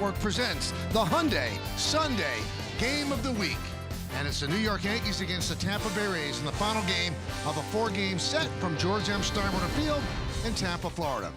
Network presents the Hyundai Sunday Game of the Week. And it's the New York Yankees against the Tampa Bay Rays in the final game of a four-game set from George M. Steinbrenner Field in Tampa, Florida.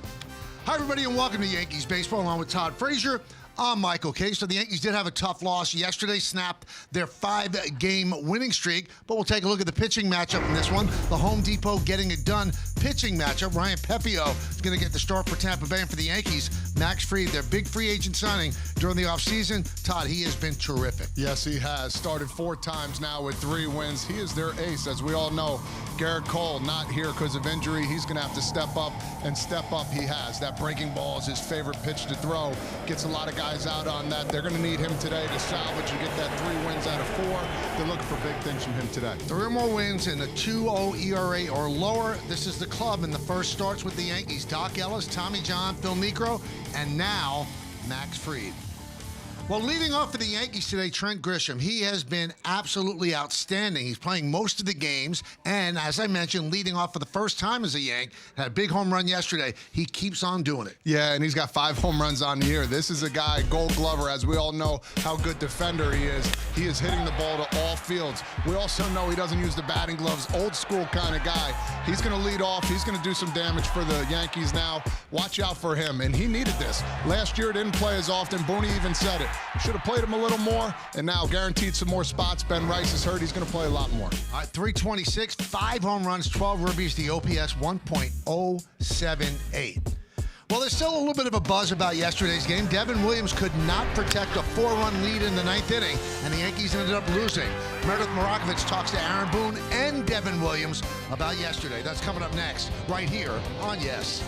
Hi, everybody, and welcome to Yankees Baseball, along with Todd Frazier. I'm Michael K. So the Yankees did have a tough loss yesterday, snapped their 5-game winning streak, but we'll take a look at the pitching matchup in this one. The Home Depot getting it done pitching matchup. Ryan Pepio is going to get the start for Tampa Bay, and for the Yankees, Max Fried, their big free agent signing during the offseason. Todd, he has been terrific. Yes, he has. Started 4 times now with 3 wins. He is their ace. As we all know, Garrett Cole not here because of injury. He's going to have to step up, and step up he has. That breaking ball is his favorite pitch to throw. Gets a lot of guys out on that. They're going to need him today to salvage and get that 3 wins out of 4. They're looking for big things from him today. 3 or more wins and a 2.0 ERA or lower. This is the club, and the first starts with the Yankees. Doc Ellis, Tommy John, Phil Niekro, and now Max Fried. Well, leading off for the Yankees today, Trent Grisham. He has been absolutely outstanding. He's playing most of the games, and as I mentioned, leading off for the first time as a Yank. Had a big home run yesterday. He keeps on doing it. Yeah, and he's got 5 home runs on the year. This is a guy, Gold Glover, as we all know how good defender he is. He is hitting the ball to all fields. We also know he doesn't use the batting gloves. Old school kind of guy. He's going to lead off. He's going to do some damage for the Yankees now. Watch out for him, and he needed this. Last year didn't play as often. Booney even said it. Should have played him a little more, and now guaranteed some more spots. Ben Rice is hurt. He's going to play a lot more. All right, 326, 5 home runs, 12 ribbies, the OPS 1.078. Well, there's still a little bit of a buzz about yesterday's game. Devin Williams could not protect a 4-run lead in the 9th inning, and the Yankees ended up losing. Meredith Morakovich talks to Aaron Boone and Devin Williams about yesterday. That's coming up next, right here on Yes.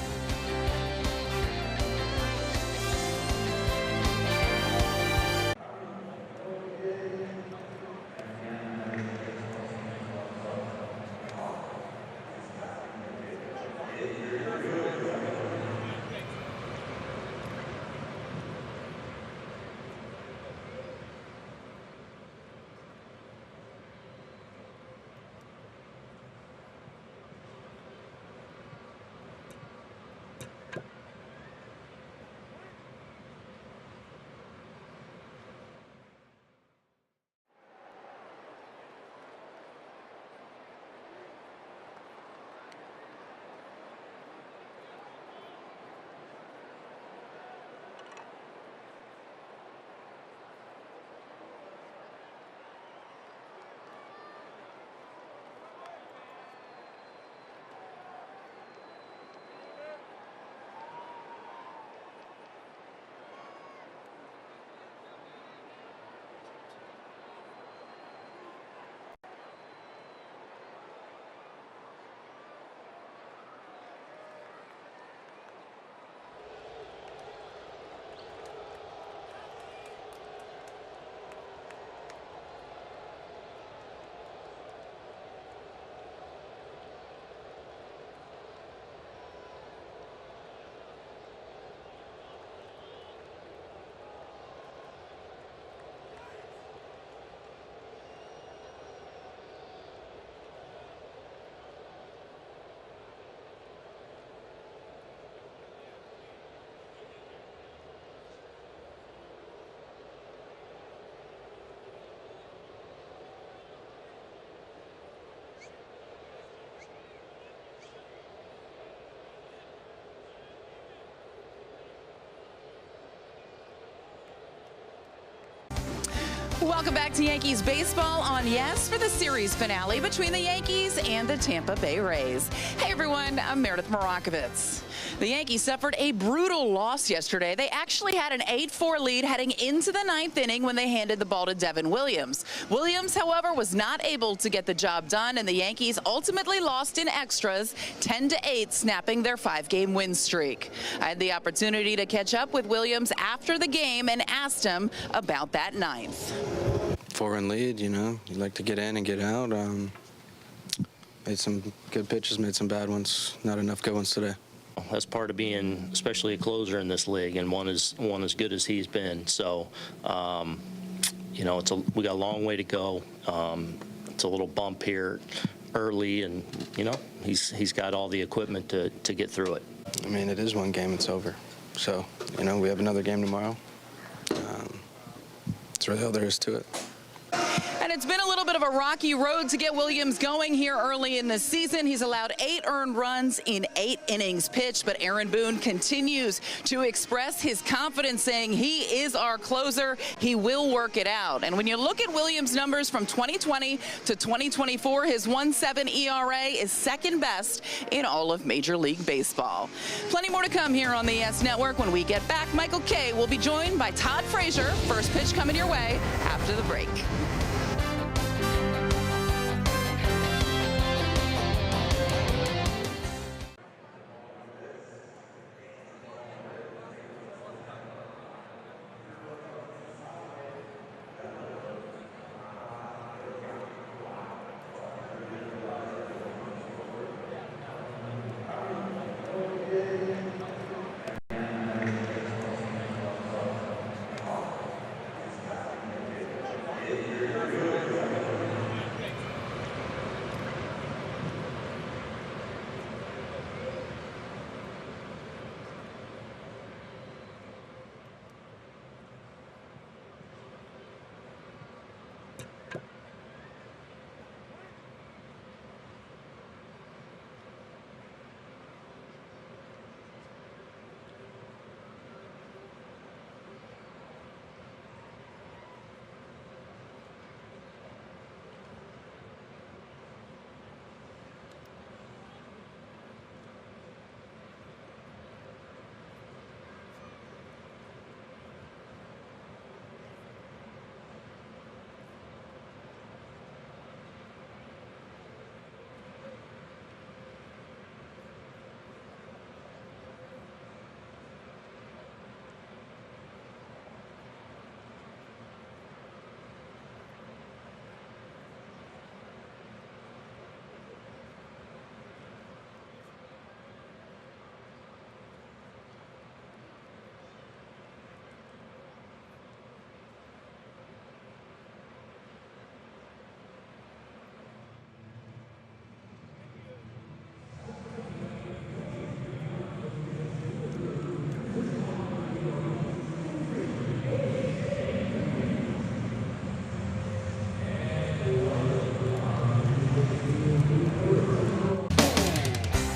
Welcome back to Yankees Baseball on Yes for the series finale between the Yankees and the Tampa Bay Rays. Hey everyone, I'm Meredith Morakovich. The Yankees suffered a brutal loss yesterday. They actually had an 8-4 lead heading into the 9th inning when they handed the ball to Devin Williams. Williams, however, was not able to get the job done, and the Yankees ultimately lost in extras 10-8, snapping their 5-game win streak. I had the opportunity to catch up with Williams after the game and asked him about that 9th. 4-run lead, you know, you like to get in and get out. Made some good pitches, made some bad ones. Not enough good ones today. That's part of being, especially a closer in this league, and one as good as he's been. So, you know, we got a long way to go. It's a little bump here early, and you know, he's got all the equipment to get through it. I mean, it is one game, it's over. So, you know, we have another game tomorrow. That's really all there is to it. And it's been a little bit of a rocky road to get Williams going here early in the season. He's allowed 8 earned runs in 8 innings pitched, but Aaron Boone continues to express his confidence, saying he is our closer. He will work it out. And when you look at Williams' numbers from 2020 to 2024, his 1.7 ERA is second best in all of Major League Baseball. Plenty more to come here on the YES Network. When we get back, Michael Kay will be joined by Todd Frazier. First pitch coming your way after the break.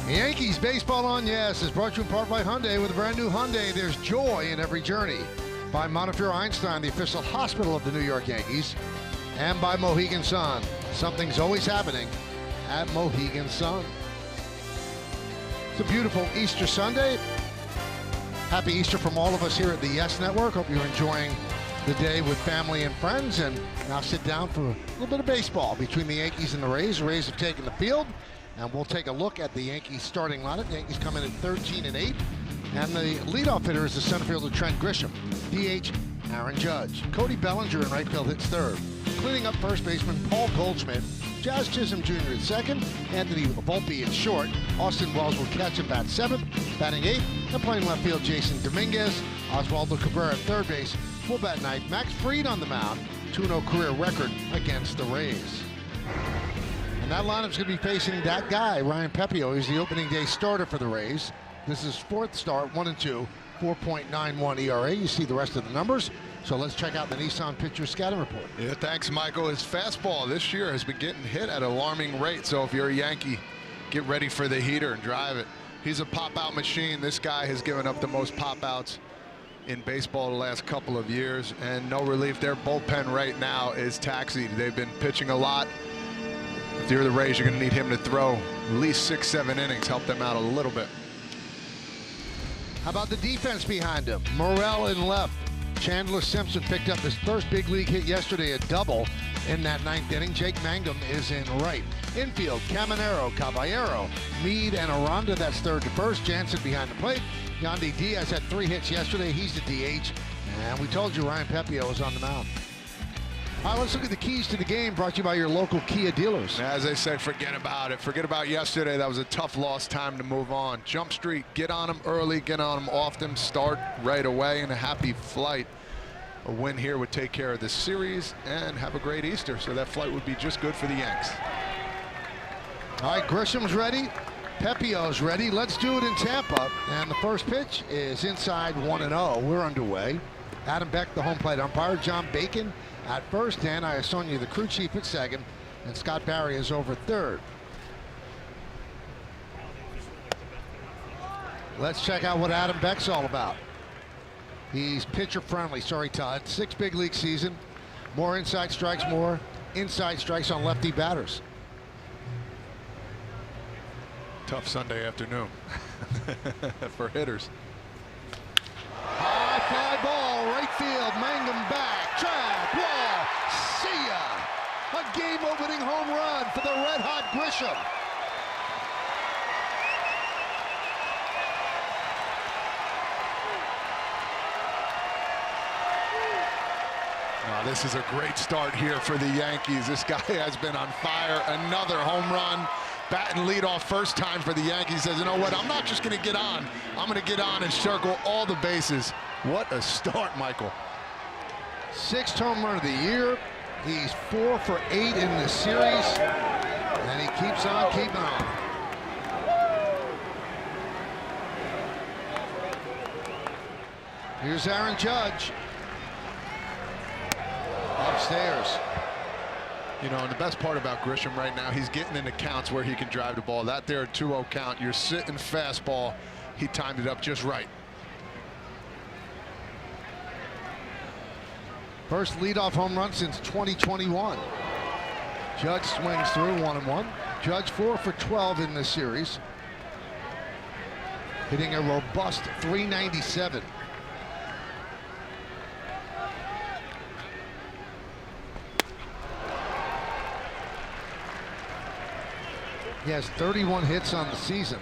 Yankees baseball on Yes is brought to you in part by Hyundai. With a brand new Hyundai, there's joy in every journey. By Montefiore Einstein, the official hospital of the New York Yankees. And by Mohegan Sun. Something's always happening at Mohegan Sun. It's a beautiful Easter Sunday. Happy Easter from all of us here at the Yes Network. Hope you're enjoying the day with family and friends. And now sit down for a little bit of baseball between the Yankees and the Rays. The Rays have taken the field. And we'll take a look at the Yankees starting lineup. The Yankees come in at 13-8. And the leadoff hitter is the center fielder Trent Grisham. DH, Aaron Judge. Cody Bellinger in right field hits third. Cleaning up first baseman Paul Goldschmidt. Jazz Chisholm Jr. at second. Anthony Volpe at short. Austin Wells will catch him bat seventh. Batting eighth. And playing left field Jason Dominguez. Oswaldo Cabrera at third base. Full bat night. Max Fried on the mound. 2-0 career record against the Rays. And that lineup's going to be facing that guy, Ryan Pepio. He's the opening day starter for the Rays. This is fourth start, 1-2, 4.91 ERA. You see the rest of the numbers. So let's check out the Nissan pitcher scouting report. Yeah, thanks, Michael. His fastball this year has been getting hit at an alarming rate. So if you're a Yankee, get ready for the heater and drive it. He's a pop-out machine. This guy has given up the most pop-outs in baseball the last couple of years. And no relief. Their bullpen right now is taxied. They've been pitching a lot. If you're the Rays, you're going to need him to throw at least 6-7 innings, help them out a little bit. How about the defense behind him? Morrell in left. Chandler Simpson picked up his first big league hit yesterday, a double in that ninth inning. Jake Mangum is in right. Infield, Caminero, Caballero, Meade, and Aranda. That's third to first. Jansen behind the plate. Yandy Diaz had 3 hits yesterday. He's the DH. And we told you Ryan Pepio was on the mound. All right, let's look at the keys to the game, brought to you by your local Kia dealers. As they say, forget about it. Forget about yesterday. That was a tough loss. Time to move on. Jump street. Get on them early. Get on them often. Start right away. And a happy flight. A win here would take care of this series and have a great Easter. So that flight would be just good for the Yanks. All right, Grisham's ready. Pepio's ready. Let's do it in Tampa. And the first pitch is inside 1-0. We're underway. Adam Beck, the home plate umpire. John Bacon at first. Dan Iasonia, the crew chief, at second. And Scott Barry is over third. Let's check out what Adam Beck's all about. He's pitcher friendly. Sorry, Todd. 6 big league season. More inside strikes, more inside strikes on lefty batters. Tough Sunday afternoon for hitters. High fly ball, right field. Mangum back. Track, wall. See ya. A game-opening home run for the red-hot Grisham. This is a great start here for the Yankees. This guy has been on fire. Another home run. Batting leadoff first time for the Yankees. Says, you know what, I'm not just going to get on. I'm going to get on and circle all the bases. What a start, Michael. 6th home run of the year. He's 4 for 8 in the series. And he keeps on keeping on. Here's Aaron Judge. Upstairs. You know, and the best part about Grisham right now, he's getting into counts where he can drive the ball. That there, 2-0 count. You're sitting fastball. He timed it up just right. First leadoff home run since 2021. Judge swings through 1-1. Judge 4 for 12 in this series. Hitting a robust .397. He has 31 hits on the season.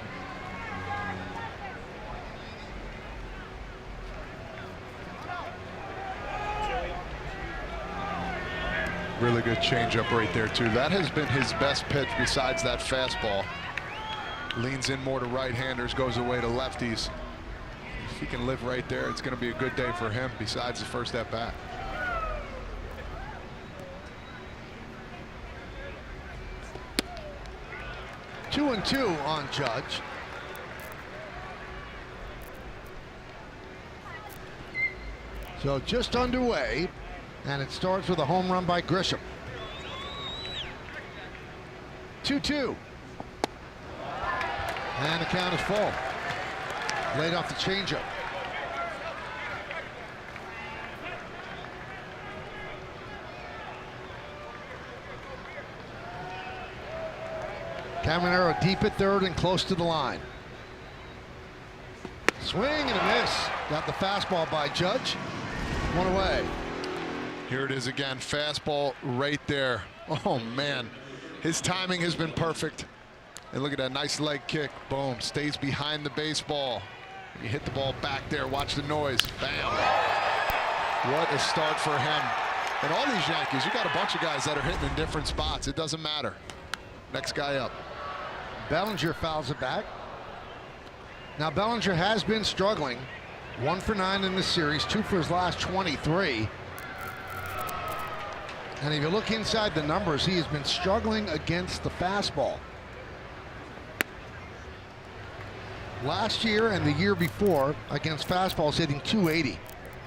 Really good changeup right there, too. That has been his best pitch besides that fastball. Leans in more to right-handers, goes away to lefties. If he can live right there, it's going to be a good day for him besides the first at-bat. Two and 2 on Judge. So just underway, and it starts with a home run by Grisham. 2-2. And the count is full. Laid off the changeup. Caminero deep at third and close to the line. Swing and a miss. Got the fastball by Judge. 1 away. Here it is again, fastball right there. Oh, man. His timing has been perfect. And look at that nice leg kick. Boom, stays behind the baseball. You hit the ball back there. Watch the noise. Bam. What a start for him. And all these Yankees, you got a bunch of guys that are hitting in different spots. It doesn't matter. Next guy up. Bellinger fouls it back. Now Bellinger has been struggling. 1 for 9 in this series, 2 for his last 23. And if you look inside the numbers, he has been struggling against the fastball. Last year and the year before against fastballs hitting 280.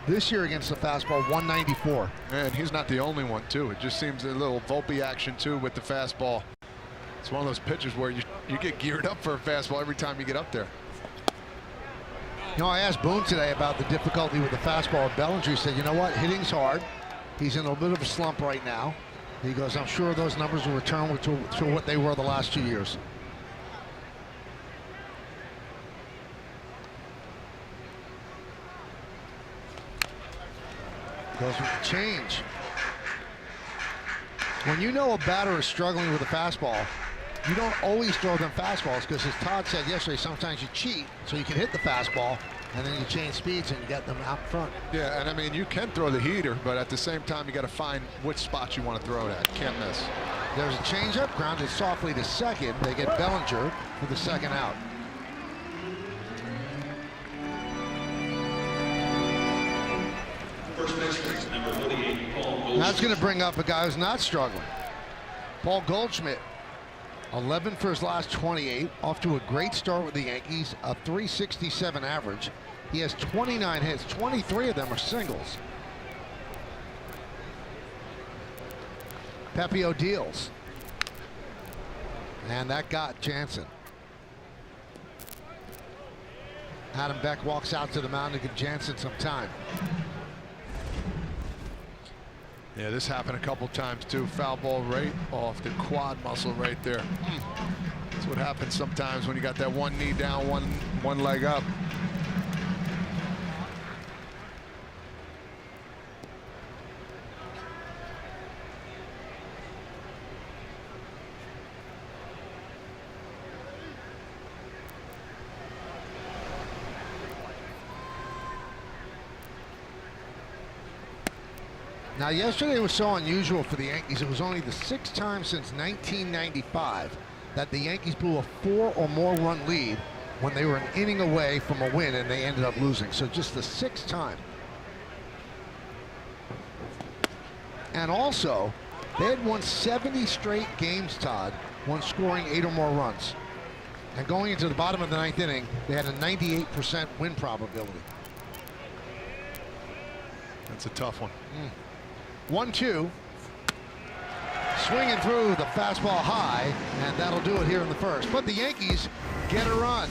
This year against the fastball 194. And he's not the only one too. It just seems a little Volpe action too with the fastball. It's one of those pitches where you get geared up for a fastball every time you get up there. You know, I asked Boone today about the difficulty with the fastball at Bellinger. He said, you know what, hitting's hard. He's in a bit of a slump right now. He goes, I'm sure those numbers will return to what they were the last 2 years. Goes with the change. When you know a batter is struggling with a fastball, you don't always throw them fastballs because, as Todd said yesterday, sometimes you cheat so you can hit the fastball and then you change speeds and you get them out front. Yeah, and I mean, you can throw the heater, but at the same time, you got to find which spot you want to throw it at. Can't miss. There's a changeup, grounded softly to second. They get Bellinger for the second out. That's going to bring up a guy who's not struggling. Paul Goldschmidt, 11 for his last 28, off to a great start with the Yankees, a .367 average. He has 29 hits. 23 of them are singles. Pepio deals. And that got Jansen. Adam Beck walks out to the mound to give Jansen some time. Yeah, this happened a couple times too. Foul ball right off the quad muscle right there. That's what happens sometimes when you got that one knee down, one leg up. Now, yesterday was so unusual for the Yankees. It was only the 6th time since 1995 that the Yankees blew a 4 or more run lead when they were an inning away from a win and they ended up losing. So just the 6th time. And also, they had won 70 straight games, Todd, when scoring 8 or more runs. And going into the bottom of the 9th inning, they had a 98% win probability. That's a tough one. 1-2. Swinging through the fastball high, and that'll do it here in the first. But the Yankees get a run.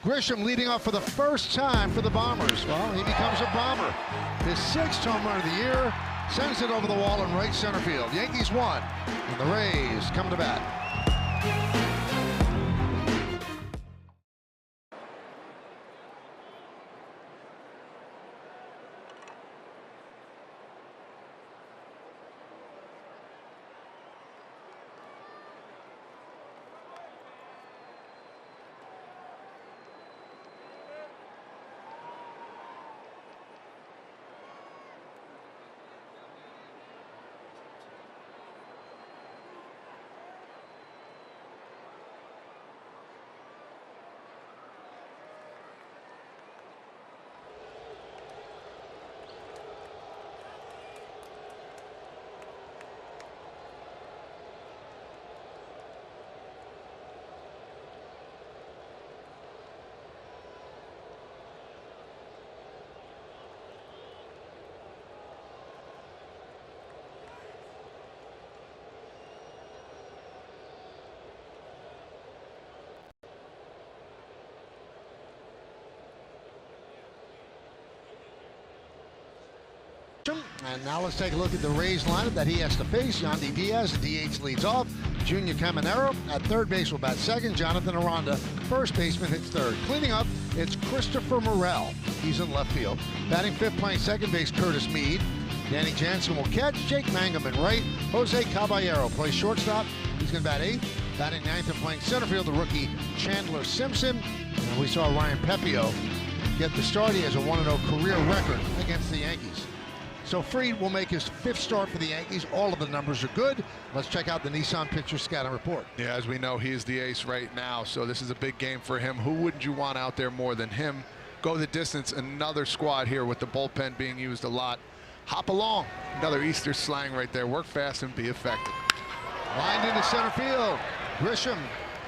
Grisham leading off for the first time for the Bombers. Well, he becomes a Bomber. His 6th home run of the year, sends it over the wall in right center field. Yankees won, and the Rays come to bat. And now let's take a look at the Rays lineup that he has to face. Yandy Diaz, the DH, leads off. Junior Caminero at third base will bat second. Jonathan Aranda, first baseman, hits third. Cleaning up, it's Christopher Morel. He's in left field. Batting fifth, playing second base, Curtis Mead. Danny Jansen will catch. Jake Mangum in right. Jose Caballero plays shortstop. He's going to bat eighth. Batting ninth and playing center field, the rookie Chandler Simpson. And we saw Ryan Pepio get the start. He has a 1-0 career record against the Yankees. So Fried will make his 5th start for the Yankees. All of the numbers are good. Let's check out the Nissan pitcher scouting report. Yeah, as we know, he is the ace right now, so this is a big game for him. Who wouldn't you want out there more than him? Go the distance. Another squad here with the bullpen being used a lot. Hop along. Another Easter slang right there. Work fast and be effective. Lined into center field. Grisham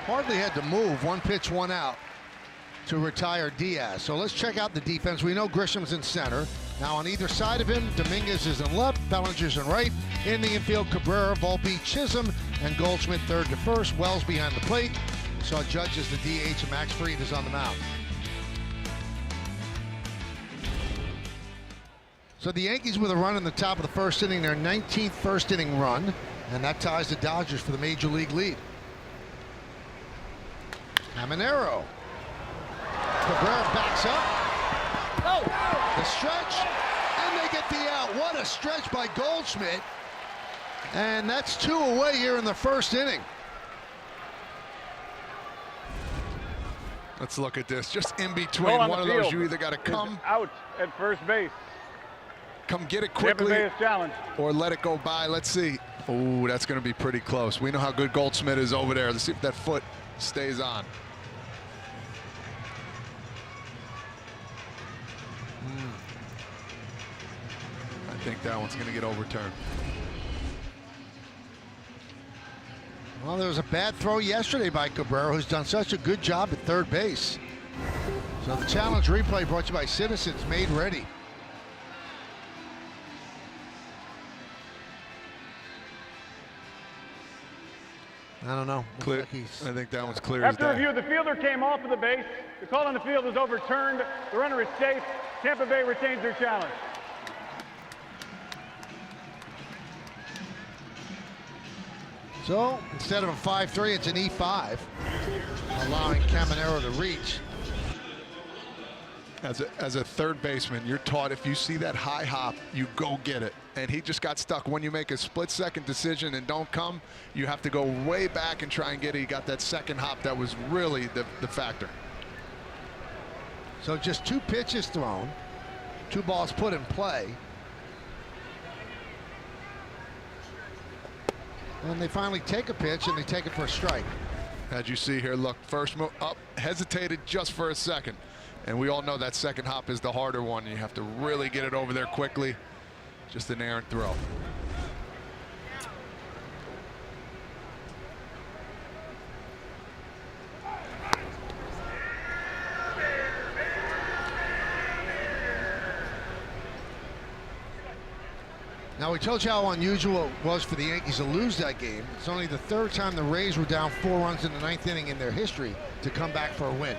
hardly had to move. 1 pitch, 1 out to retire Diaz. So let's check out the defense. We know Grisham's in center. Now on either side of him, Dominguez is in left, Bellinger's in right. In the infield, Cabrera, Volpe, Chisholm, and Goldschmidt third to first. Wells behind the plate. We saw Judge as the DH, and Max Fried is on the mound. So the Yankees with a run in the top of the first inning, their 19th first inning run, and that ties the Dodgers for the Major League lead. Caminero. Cabrera backs up. The stretch, and they get the out. What a stretch by Goldschmidt. And that's 2 away here in the first inning. Let's look at this. Just in between, one of those you either got to come out at first base. Come get it quickly challenge. or let it go by. Let's see. Oh, that's going to be pretty close. We know how good Goldschmidt is over there. Let's see if that foot stays on. I think that one's going to get overturned. Well, there was a bad throw yesterday by Cabrera, who's done such a good job at third base. So So the challenge replay brought to you by Citizens Made Ready. I don't know. Clear. Looks like I think that one's clear as After day. review, the fielder came off of the base. The call on the field is overturned. The runner is safe. Tampa Bay retains their challenge. So instead of a 5-3, it's an E5, allowing Caminero to reach. As a third baseman, you're taught if you see that high hop, you go get it. And he just got stuck. When you make a split-second decision and don't come, you have to go way back and try and get it. He got that second hop that was really the factor. So just 2 pitches thrown, 2 balls put in play. And they finally take a pitch, and they take it for a strike. As you see here, look, first move up, hesitated just for a second. And we all know that second hop is the harder one. You have to really get it over there quickly. Just an errant throw. Now, we told you how unusual it was for the Yankees to lose that game. It's only the 3rd time the Rays were down 4 runs in the 9th inning in their history to come back for a win.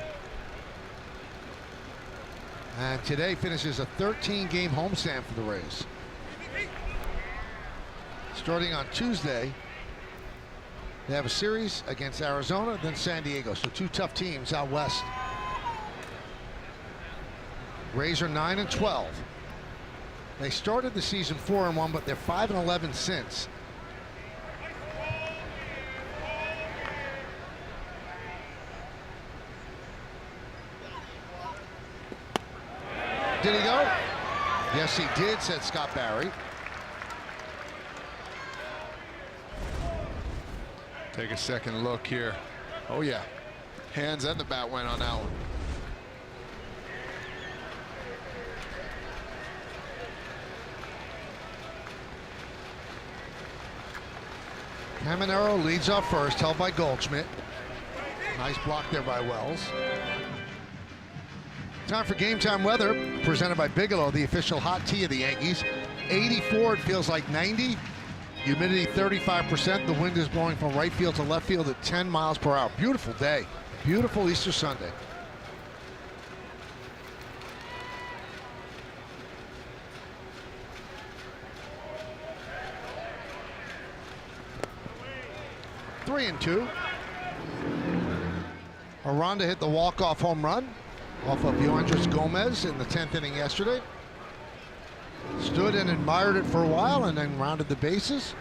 And today finishes a 13-game homestand for the Rays. Starting on Tuesday, they have a series against Arizona, then San Diego. So 2 tough teams out west. Rays are 9-12. They started the season 4-1, but they're 5-11 since. Did he go? Yes, he did, said Scott Barry. Take a second look here. Oh, yeah. Hands and the bat went on that one. Caminero leads off first, held by Goldschmidt. Nice block there by Wells. Time for Game Time weather, presented by Bigelow, the official hot tea of the Yankees. 84, it feels like 90. Humidity 35%. The wind is blowing from right field to left field at 10 miles per hour. Beautiful day. Beautiful Easter Sunday. Three and 2. Aranda hit the walk-off home run off of Yoendris Gomez in the 10th inning yesterday. Stood and admired it for a while and then rounded the bases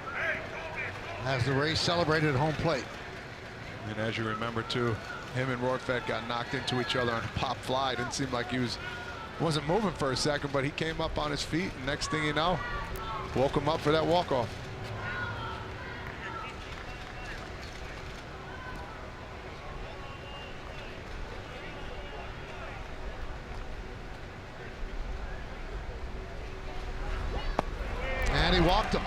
as the Rays celebrated at home plate. And as you remember, too, him and Rortvedt got knocked into each other on a pop fly. Didn't seem like he wasn't moving for a second, but he came up on his feet, and next thing you know, woke him up for that walk-off. And he walked him.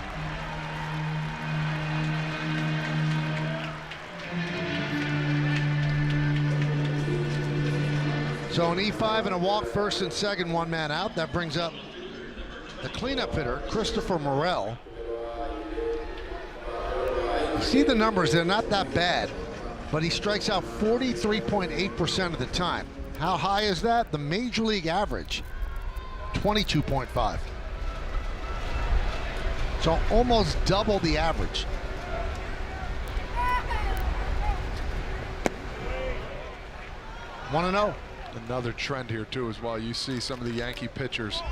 So an E5 and a walk, first and second, 1 man out. That brings up the cleanup hitter, Christopher Morel. You see the numbers, they're not that bad, but he strikes out 43.8% of the time. How high is that? The major league average, 22.5. So almost double the average. Want to know? Another trend here, too, is while you see some of the Yankee pitchers,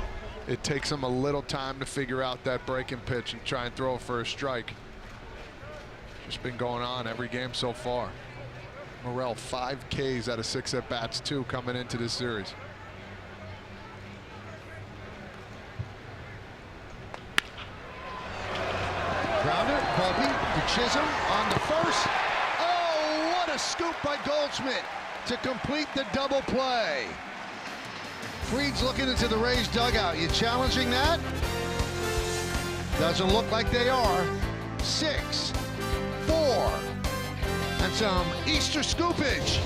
it takes them a little time to figure out that breaking pitch and try and throw for a strike. Just been going on every game so far. Morel, 5 Ks out of 6 at-bats, 2 coming into this series. Grounder, Colby to Chisholm on the first. Oh, what a scoop by Goldschmidt to complete the double play. Fried's looking into the Rays dugout. You challenging that? Doesn't look like they are. 6, 4, and some Easter scoopage.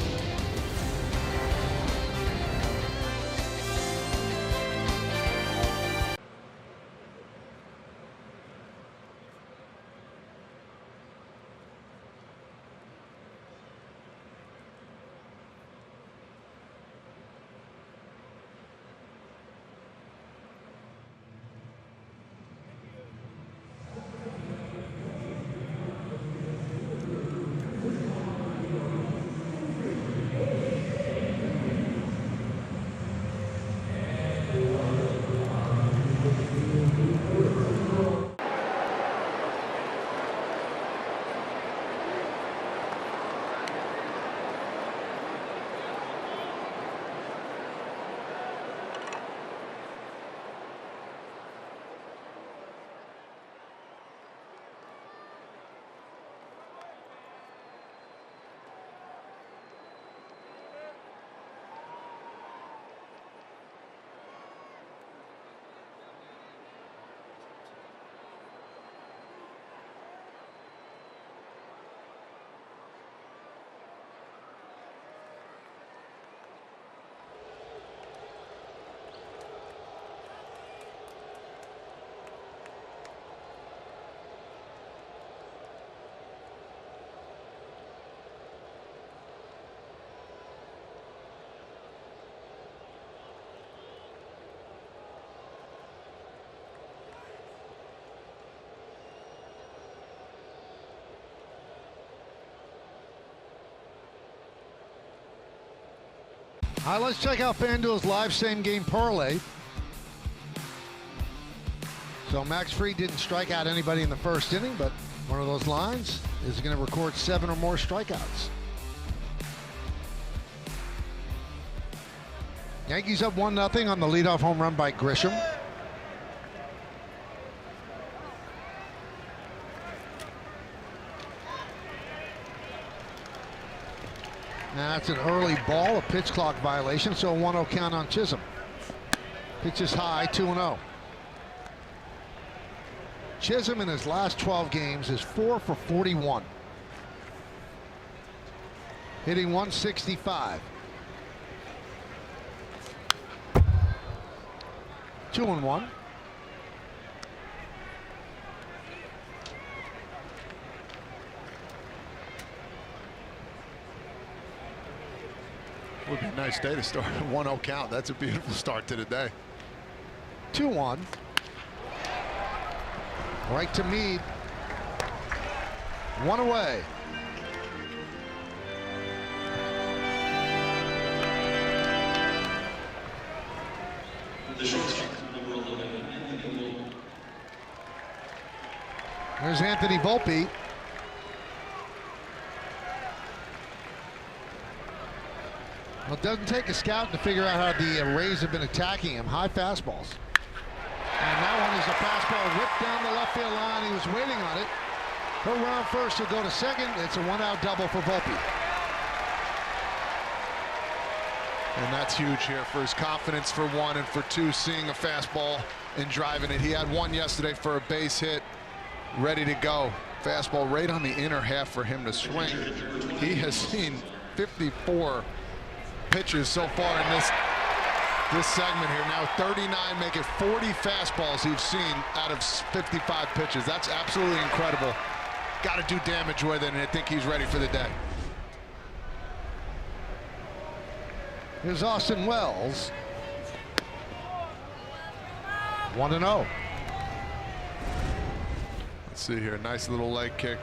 All right, let's check out FanDuel's live same-game parlay. So Max Fried didn't strike out anybody in the first inning, but one of those lines is going to record 7 or more strikeouts. Yankees up 1-0 on the leadoff home run by Grisham. Now that's an early ball, a pitch clock violation, so a 1-0 count on Chisholm. Pitch is high, 2-0. Chisholm in his last 12 games is 4 for 41. Hitting 165. 2-1. Would be a nice day to start a 1-0 count. That's a beautiful start to the day. 2-1. Right to Meade. 1 away. There's Anthony Volpe. Well, it doesn't take a scout to figure out how the Rays have been attacking him. High fastballs. And that one is a fastball ripped down the left field line. He was waiting on it. He'll run first. He'll go to second. It's a 1-out double for Volpe. And that's huge here for his confidence, for one, and for two, seeing a fastball and driving it. He had one yesterday for a base hit, ready to go. Fastball right on the inner half for him to swing. He has seen 54 pitches so far in this segment here. Now 39, make it 40 fastballs he's seen out of 55 pitches. That's absolutely incredible. Got to do damage with it, and I think he's ready for the day. Here's Austin Wells. 1-0. Let's see here. Nice little leg kick.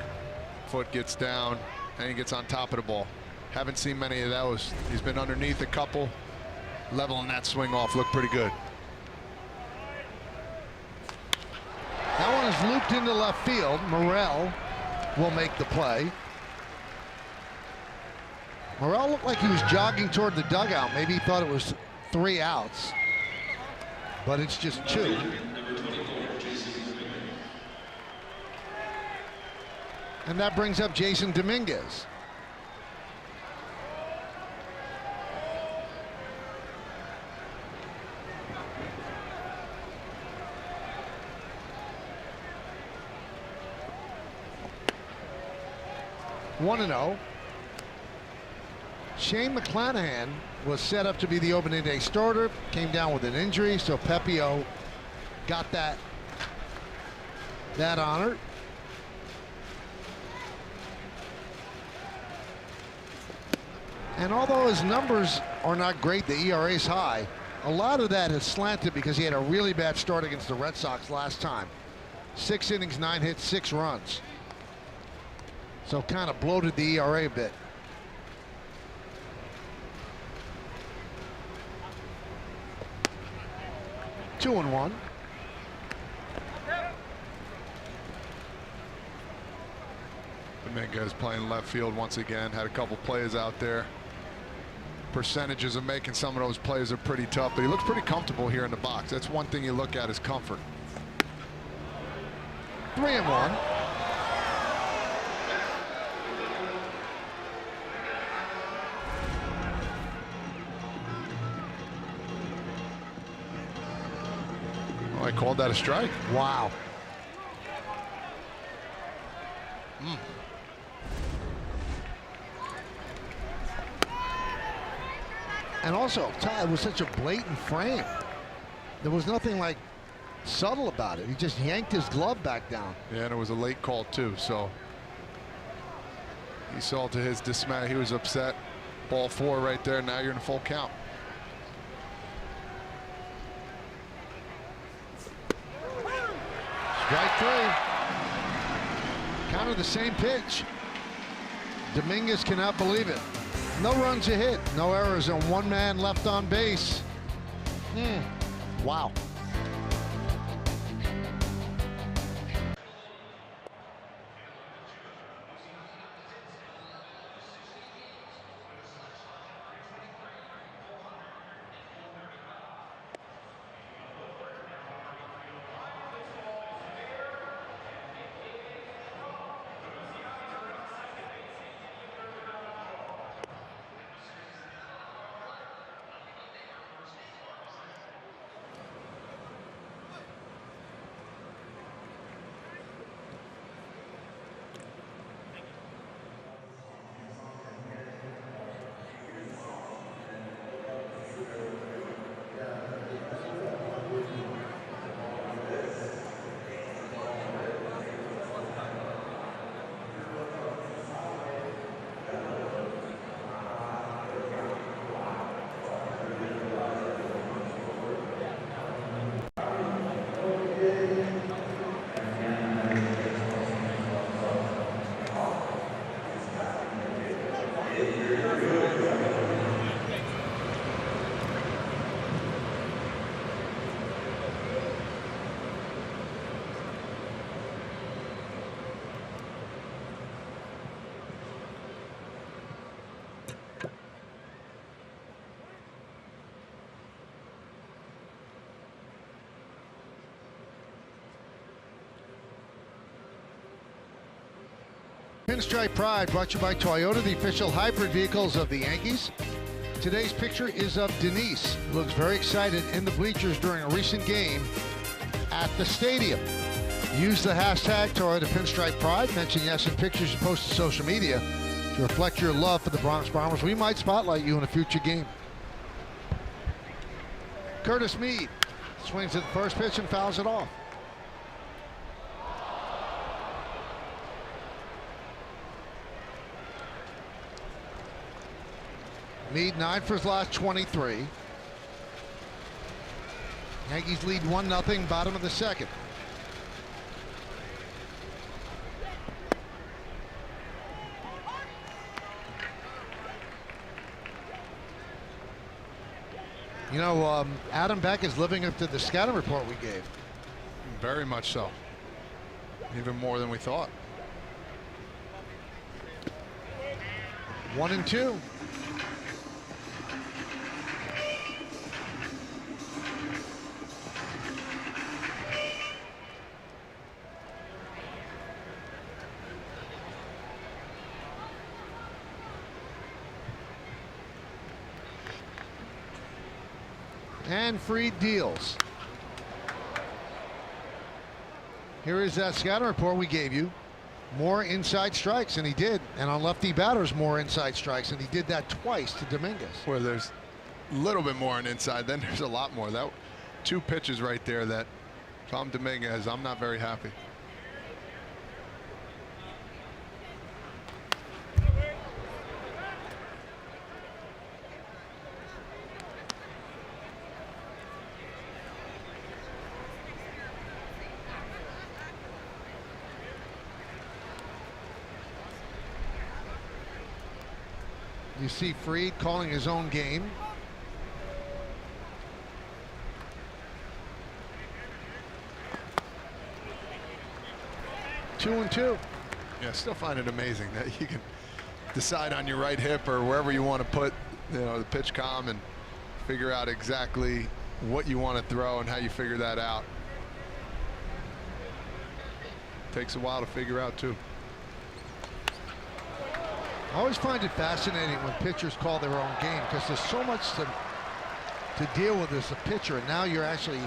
Foot gets down, and he gets on top of the ball. Haven't seen many of those. He's been underneath a couple. Leveling that swing off, looked pretty good. That one is looped into left field. Morel will make the play. Morel looked like he was jogging toward the dugout. Maybe he thought it was 3 outs, but it's just 2. And that brings up Jason Dominguez. One and 0. Shane McClanahan was set up to be the opening day starter, came down with an injury, so Pepio got that honor. And although his numbers are not great, the ERA is high, a lot of that is slanted because he had a really bad start against the Red Sox last time. 6 innings, 9 hits, 6 runs. So kind of bloated the ERA a bit. Two and 1. Dominguez playing left field once again. Had a couple plays out there. Percentages of making some of those plays are pretty tough, but he looks pretty comfortable here in the box. That's one thing you look at is comfort. 3 and 1. I called that a strike. Wow. And also, it was such a blatant frame. There was nothing like subtle about it. He just yanked his glove back down. Yeah, and it was a late call too, so he saw to his dismay. He was upset. Ball 4 right there. Now you're in a full count. Strike 3. Kind of the same pitch. Dominguez cannot believe it. No runs a hit, no errors, and one man left on base. Wow. Pinstripe Pride brought to you by Toyota, the official hybrid vehicles of the Yankees. Today's picture is of Denise, who looks very excited in the bleachers during a recent game at the stadium. Use the hashtag Toyota Pinstripe Pride. Mention yes in pictures you post to social media to reflect your love for the Bronx Bombers. We might spotlight you in a future game. Curtis Mead swings at the first pitch and fouls it off. Mead 9 for his last 23. Yankees lead 1-0, bottom of the second. You know, Adam Beck is living up to the scouting report we gave. Very much so. Even more than we thought. 1-2. And Fried deals. Here is that scouting report we gave you. More inside strikes, and he did. And on lefty batters, more inside strikes, and he did that twice to Dominguez. Where there's a little bit more on inside, then there's a lot more. That 2 pitches right there that Tom Dominguez, I'm not very happy. You see Fried calling his own game. Two and two. Yeah, still find it amazing that you can decide on your right hip or wherever you want to put, you know, the pitch comm and figure out exactly what you want to throw and how you figure that out. Takes a while to figure out too. I always find it fascinating when pitchers call their own game, because there's so much to deal with as a pitcher, and now you're actually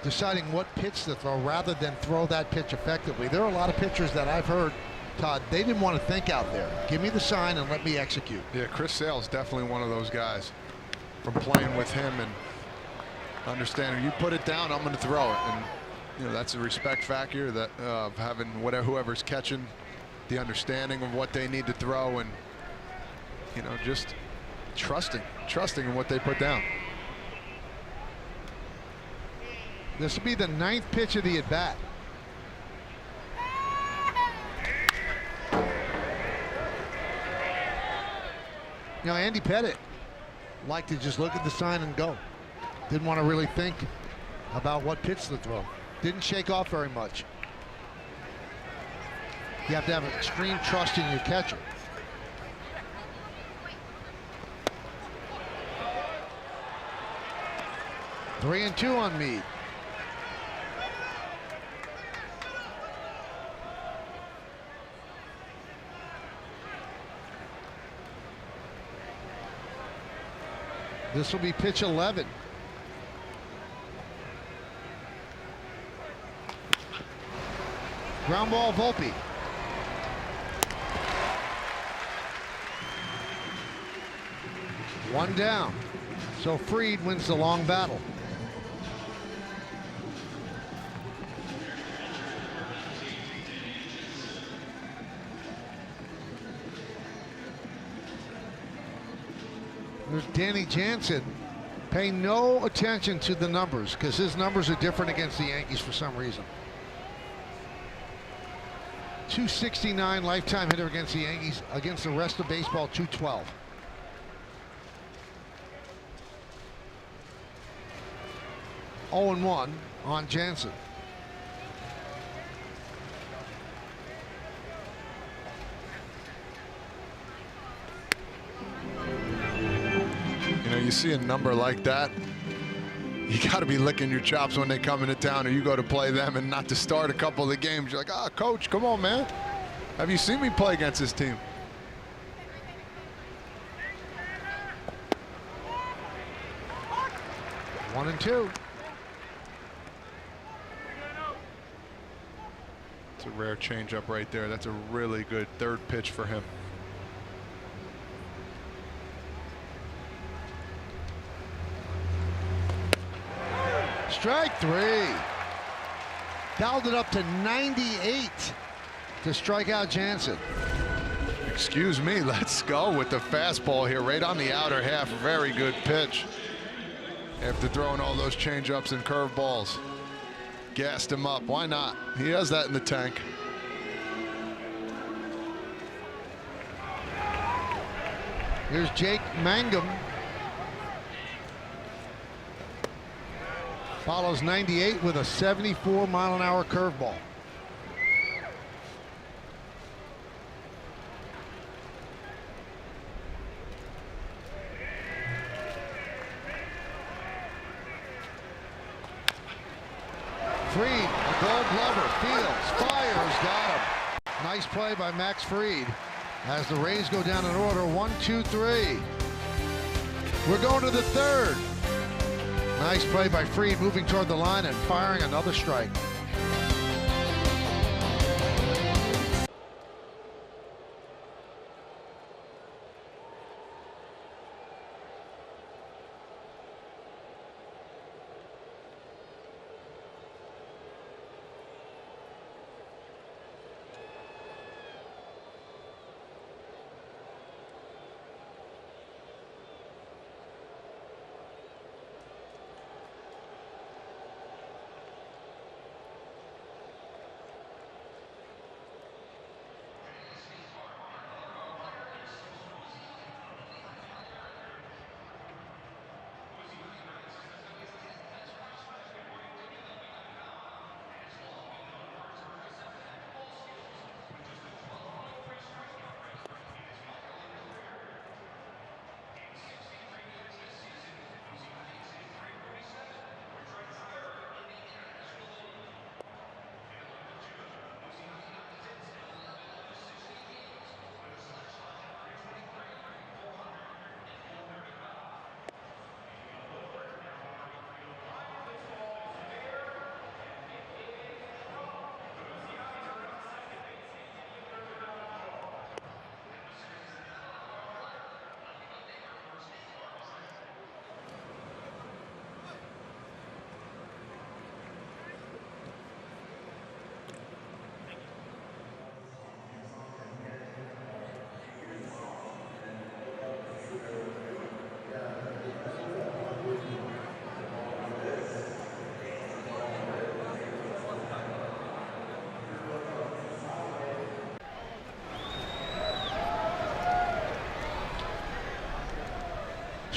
deciding what pitch to throw rather than throw that pitch effectively. There are a lot of pitchers that I've heard, Todd, they didn't want to think out there. Give me the sign and let me execute. Yeah, Chris Sale's definitely one of those guys. From playing with him and understanding, you put it down, I'm going to throw it, and you know that's a respect factor that of having whoever's catching the understanding of what they need to throw, and you know, just trusting in what they put down. This will be the 9th pitch of the at bat. You know, Andy Pettit liked to just look at the sign and go. Didn't want to really think about what pitch to throw. Didn't shake off very much. You have to have extreme trust in your catcher. Three and two on Meade. This will be pitch 11. Ground ball, Volpe. One down. So Fried wins the long battle. There's Danny Jansen paying no attention to the numbers because his numbers are different against the Yankees for some reason. 269 lifetime hitter against the Yankees. Against the rest of baseball, 212. Oh and 1 on Jansen. You know, you see a number like that, you got to be licking your chops when they come into town or you go to play them, and not to start a couple of the games. You're like, ah, coach, come on, man. Have you seen me play against this team? One and two. It's a rare changeup right there. That's a really good third pitch for him. Strike three. Dialed it up to 98 to strike out Jansen. Excuse me, let's go with the fastball here right on the outer half. Very good pitch. After throwing all those changeups and curveballs. Gassed him up. Why not? He has that in the tank. Here's Jake Mangum. Follows 98 with a 74-mile-an-hour curveball. Fried, a Gold Glover, fields, fires, got him. Nice play by Max Fried as the Rays go down in order, 1, 2, 3. We're going to the third. Nice play by Fried, moving toward the line and firing another strike.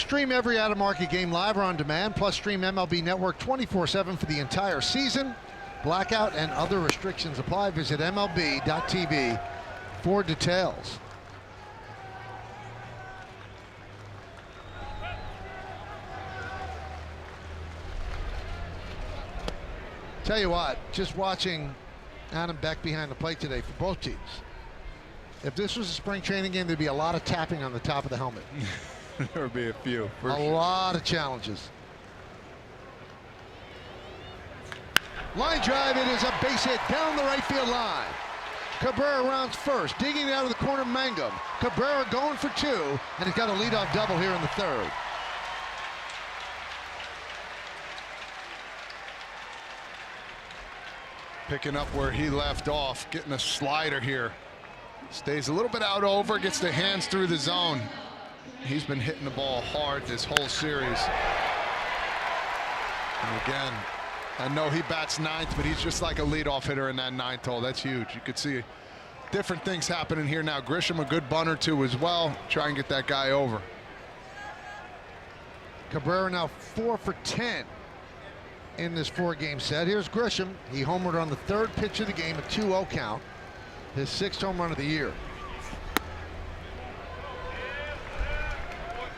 Stream every out-of-market game live or on demand, plus stream MLB Network 24/7 for the entire season. Blackout and other restrictions apply. Visit MLB.tv for details. Tell you what, just watching Adam Beck behind the plate today for both teams. If this was a spring training game, there'd be a lot of tapping on the top of the helmet. There would be a few. A lot of challenges. Line drive, it is a base hit down the right field line. Cabrera rounds first, digging out of the corner, Mangum. Cabrera going for two, and he's got a leadoff double here in the third. Picking up where he left off, getting a slider here. Stays a little bit out over, gets the hands through the zone. He's been hitting the ball hard this whole series. And again, I know he bats ninth, but he's just like a leadoff hitter in that ninth hole. That's huge. You could see different things happening here now. Grisham, a good bunter too as well. Try and get that guy over. Cabrera now 4 for 10 in this 4-game set. Here's Grisham. He homered on the third pitch of the game, a 2-0 count. His 6th home run of the year.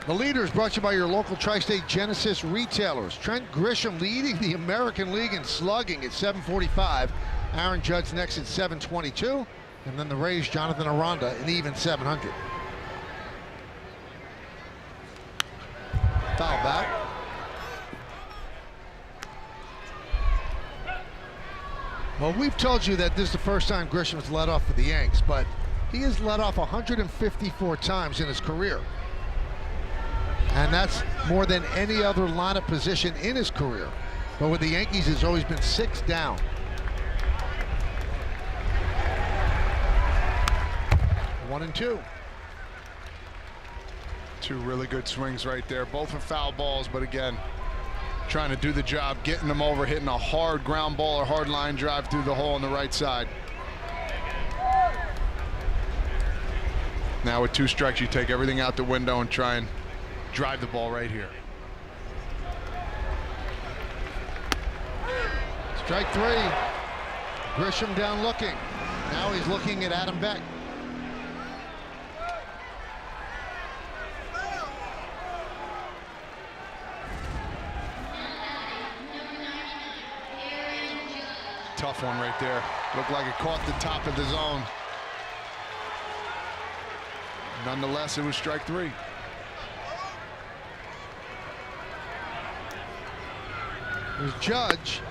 The leader is brought to you by your local Tri-State Genesis retailers. Trent Grisham leading the American League in slugging at 745. Aaron Judge next at 722. And then the Rays, Jonathan Aranda, an even 700. Foul back. Well, we've told you that this is the first time Grisham's led off for the Yanks, but he has led off 154 times in his career. And that's more than any other lineup position in his career. But with the Yankees, it's always been 6 down. One and two. Two really good swings right there. Both are foul balls, but again, trying to do the job, getting them over, hitting a hard ground ball or hard line drive through the hole on the right side. Now with 2 strikes, you take everything out the window and try and drive the ball right here. Strike 3. Grisham down looking. Now he's looking at Adam Beck. Tough one right there. Looked like it caught the top of the zone. Nonetheless, it was strike 3. There's Judge.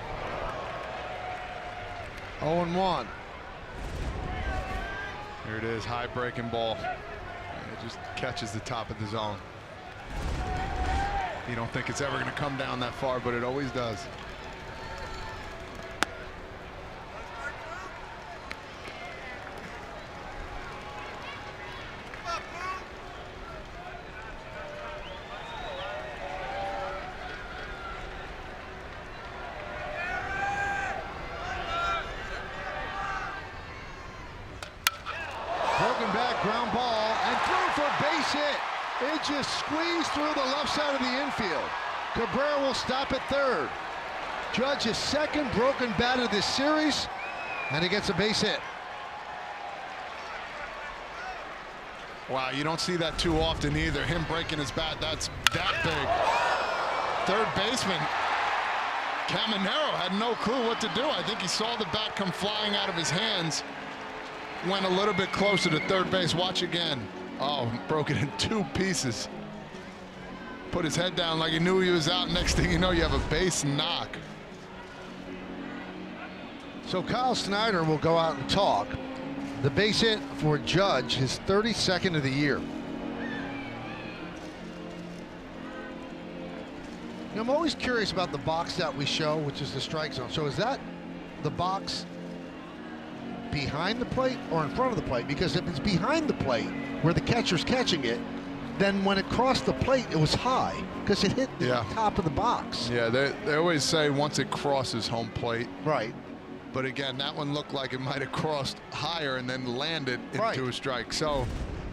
0-1. Here it is, high breaking ball. It just catches the top of the zone. You don't think it's ever going to come down that far, but it always does. Broken back, ground ball, and through for a base hit. It just squeezed through the left side of the infield. Cabrera will stop at third. Judge's second broken bat of this series, and he gets a base hit. Wow, you don't see that too often either. Him breaking his bat, that's that big. Third baseman, Caminero, had no clue what to do. I think he saw the bat come flying out of his hands. Went a little bit closer to third base. Watch again. Oh, broke it in 2 pieces. Put his head down like he knew he was out. Next thing you know, you have a base knock. So Kyle Snyder will go out and talk. The base hit for Judge, his 32nd of the year. Now, I'm always curious about the box that we show, which is the strike zone. So is that the box behind the plate or in front of the plate? Because if it's behind the plate where the catcher's catching it, then when it crossed the plate, it was high because it hit the top of the box. Yeah, they always say once it crosses home plate. Right. But again, that one looked like it might have crossed higher and then landed into a strike. So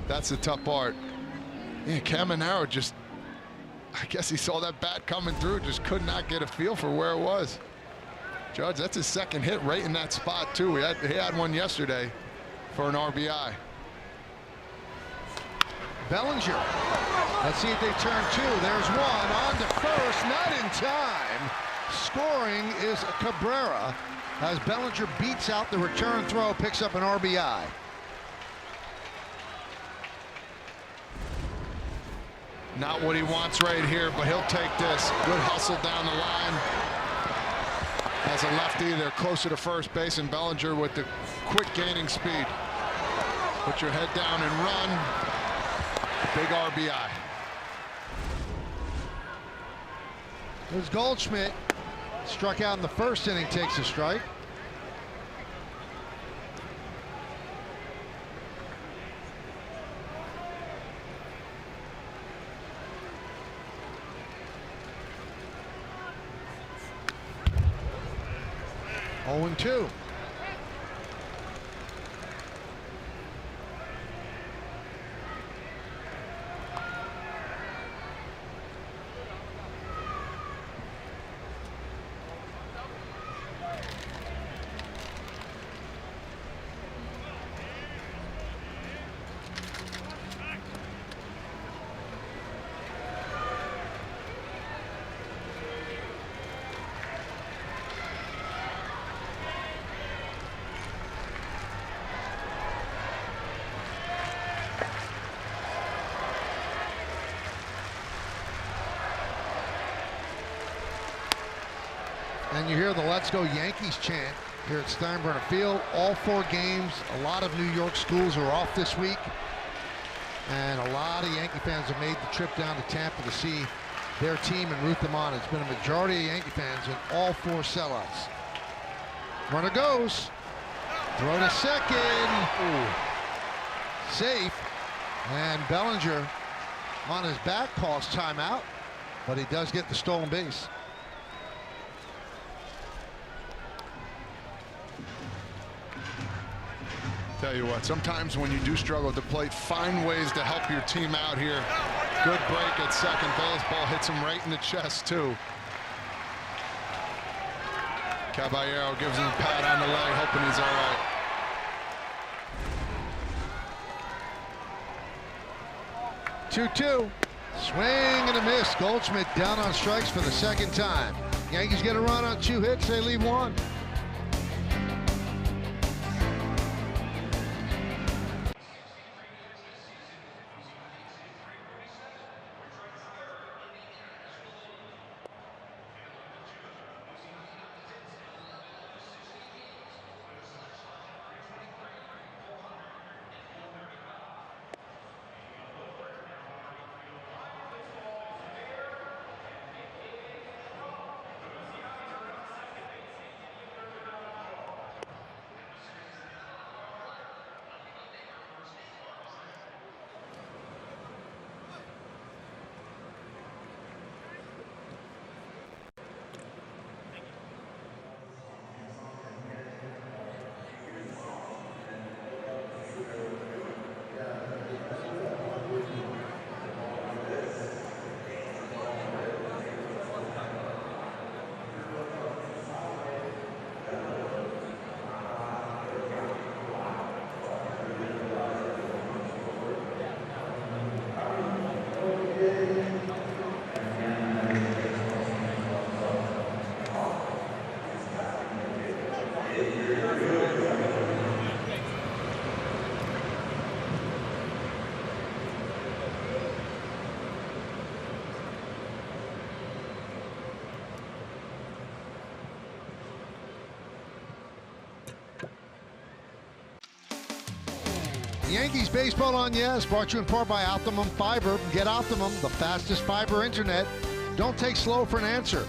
that's the tough part. Yeah, Caminero just I guess he saw that bat coming through, just could not get a feel for where it was. Judge, that's his second hit right in that spot, too. He had one yesterday for an RBI. Bellinger. Let's see if they turn two. There's one on to first, not in time. Scoring is Cabrera as Bellinger beats out the return throw, picks up an RBI. Not what he wants right here, but he'll take this. Good hustle down the line. As a lefty, they're closer to first base, and Bellinger with the quick gaining speed. Put your head down and run. Big RBI. There's Goldschmidt. Struck out in the first inning, takes a strike. Oh, and 2. And you hear the "Let's Go Yankees" chant here at Steinbrenner Field. All 4 games. A lot of New York schools are off this week, and a lot of Yankee fans have made the trip down to Tampa to see their team and root them on. It's been a majority of Yankee fans in all 4 sellouts. Runner goes. Throw to second. Ooh. Safe. And Bellinger on his back calls timeout, but he does get the stolen base. Tell you what, sometimes when you do struggle at the plate, find ways to help your team out here. Good break at second base. Ball hits him right in the chest, too. Caballero gives him a pat on the leg, hoping he's all right. 2-2. Swing and a miss. Goldschmidt down on strikes for the second time. Yankees get a run on 2 hits. They leave 1. Yankees Baseball on Yes, brought to you in part by Optimum Fiber. Get Optimum, the fastest fiber internet. Don't take slow for an answer.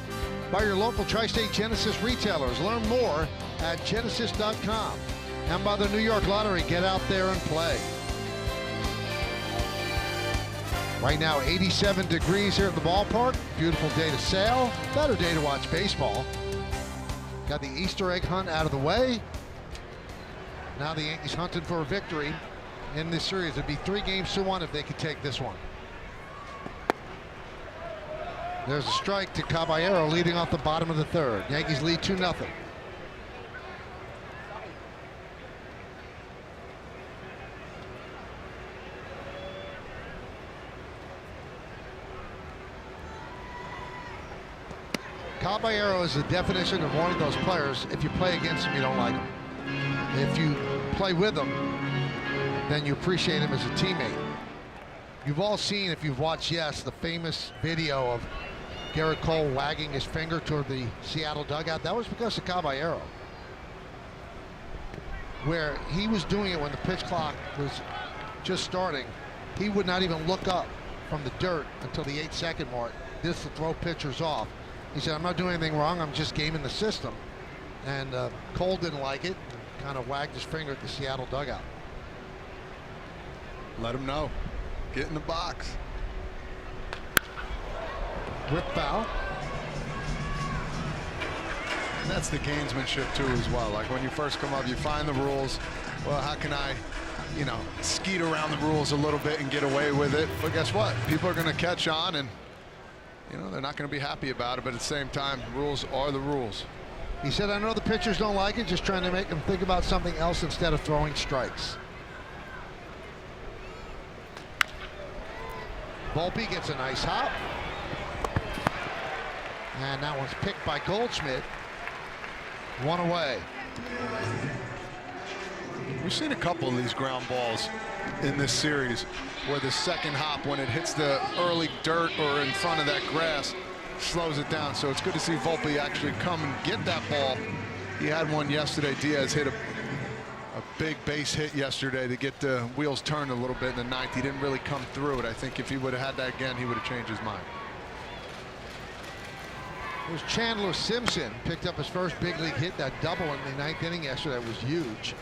By your local Tri-State Genesis retailers. Learn more at genesis.com. And by the New York Lottery, get out there and play. Right now, 87 degrees here at the ballpark. Beautiful day to sail. Better day to watch baseball. Got the Easter egg hunt out of the way. Now the Yankees hunting for a victory in this series. It'd be 3-1 if they could take this one. There's a strike to Caballero leading off the bottom of the third. Yankees lead 2-0. Caballero is the definition of one of those players. If you play against him, you don't like him. If you play with him, then you appreciate him as a teammate. You've all seen, if you've watched Yes, the famous video of Garrett Cole wagging his finger toward the Seattle dugout. That was because of Caballero, where he was doing it when the pitch clock was just starting. He would not even look up from the dirt until the 8-second mark, just to throw pitchers off. He said, I'm not doing anything wrong, I'm just gaming the system. And Cole didn't like it, kind of wagged his finger at the Seattle dugout. Let him know. Get in the box. Whip foul. And that's the gamesmanship too as well. Like when you first come up, you find the rules. Well, how can I, you know, skeet around the rules a little bit and get away with it? But guess what? People are going to catch on, and you know, they're not going to be happy about it. But at the same time, rules are the rules. He said, I know the pitchers don't like it, just trying to make them think about something else instead of throwing strikes. Volpe gets a nice hop. And that one's picked by Goldschmidt. One away. We've seen a couple of these ground balls in this series where the second hop, when it hits the early dirt or in front of that grass, slows it down. So it's good to see Volpe actually come and get that ball. He had one yesterday. Diaz hit a big base hit yesterday to get the wheels turned a little bit in the ninth. He didn't really come through it. I think if he would have had that again, he would have changed his mind. There's Chandler Simpson, picked up his first big league hit, that double in the ninth inning yesterday was huge.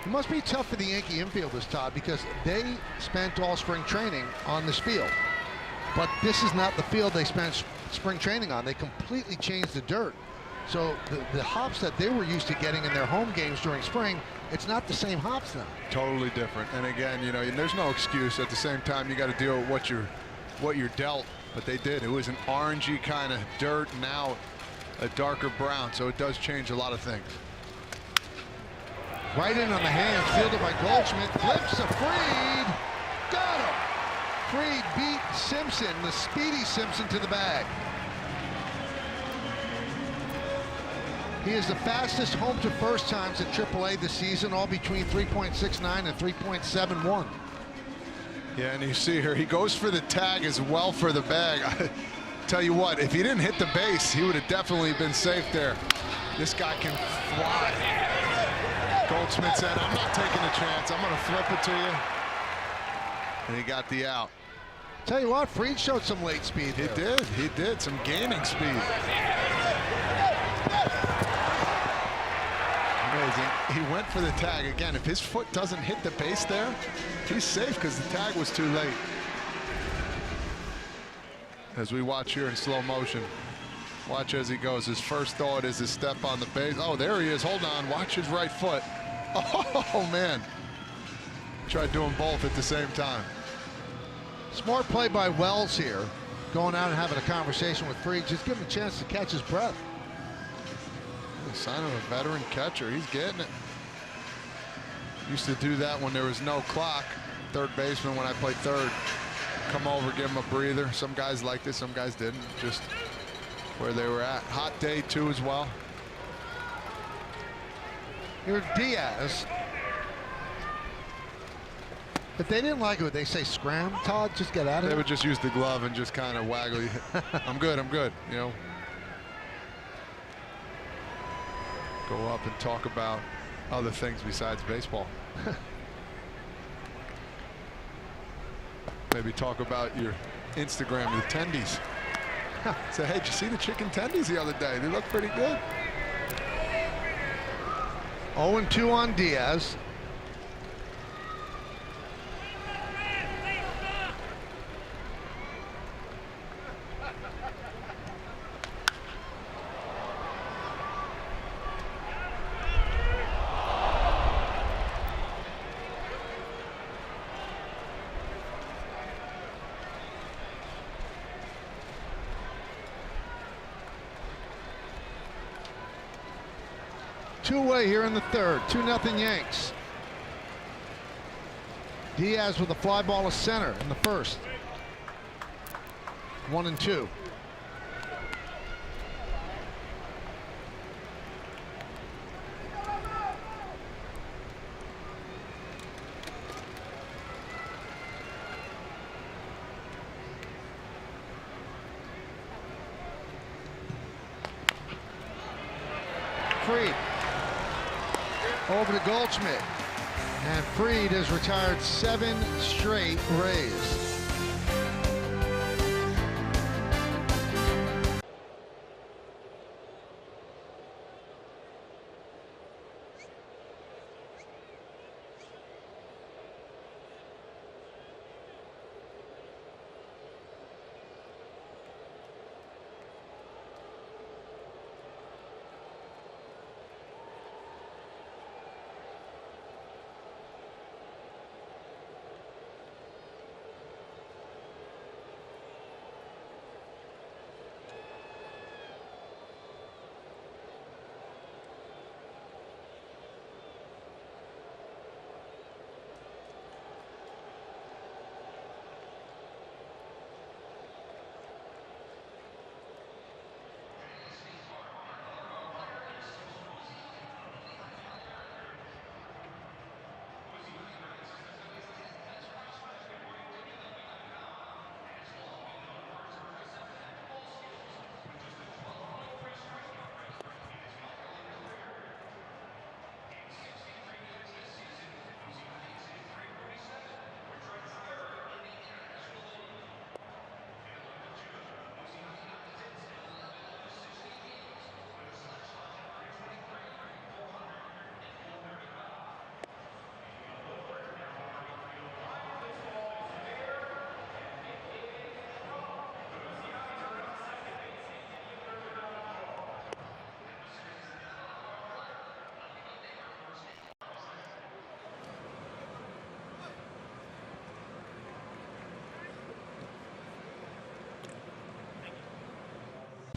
It must be tough for the Yankee infielders, Todd, because they spent all spring training on this field. But this is not the field they spent spring training on. They completely changed the dirt. So the hops that they were used to getting in their home games during spring, it's not the same hops now. Totally different. And again, you know, there's no excuse. At the same time, you got to deal with what you're dealt. But they did. It was an orangey kind of dirt, now a darker brown. So it does change a lot of things. Right in on the hands, fielded by Goldschmidt, flips to Fried, got him. Fried beat Simpson, the speedy Simpson, to the bag. He is the fastest home to first times at AAA this season, all between 3.69 and 3.71. Yeah, and you see here, he goes for the tag as well for the bag. I tell you what, if he didn't hit the base, he would have definitely been safe there. This guy can fly. Goldschmidt said, I'm not taking a chance. I'm going to flip it to you. And he got the out. Tell you what, Fried showed some late speed there. He did, some gaining speed. Amazing. He went for the tag. Again, if his foot doesn't hit the base there, he's safe because the tag was too late. As we watch here in slow motion. Watch as he goes. His first thought is to step on the base. Oh, there he is. Hold on. Watch his right foot. Oh, man. Tried doing both at the same time. Smart play by Wells here. Going out and having a conversation with Fried. Just give him a chance to catch his breath. Sign of a veteran catcher. He's getting it. Used to do that when there was no clock. Third baseman, when I played third, come over, give him a breather. Some guys liked it, some guys didn't. Just where they were at. Hot day too as well. Here's Diaz. If they didn't like it, would they say scram? Todd, just get out of it. They would just use the glove and just kind of waggle you. I'm good, you know. Go up and talk about other things besides baseball. Maybe talk about your Instagram, your tendies. Say, hey, did you see the chicken tendies the other day? They look pretty good. 0-2 on Diaz. Two-way here in the third. 2-0 Yanks. Diaz with a fly ball to center in the first. 1-2. Fried over to Goldschmidt, and Fried has retired 7 straight Rays.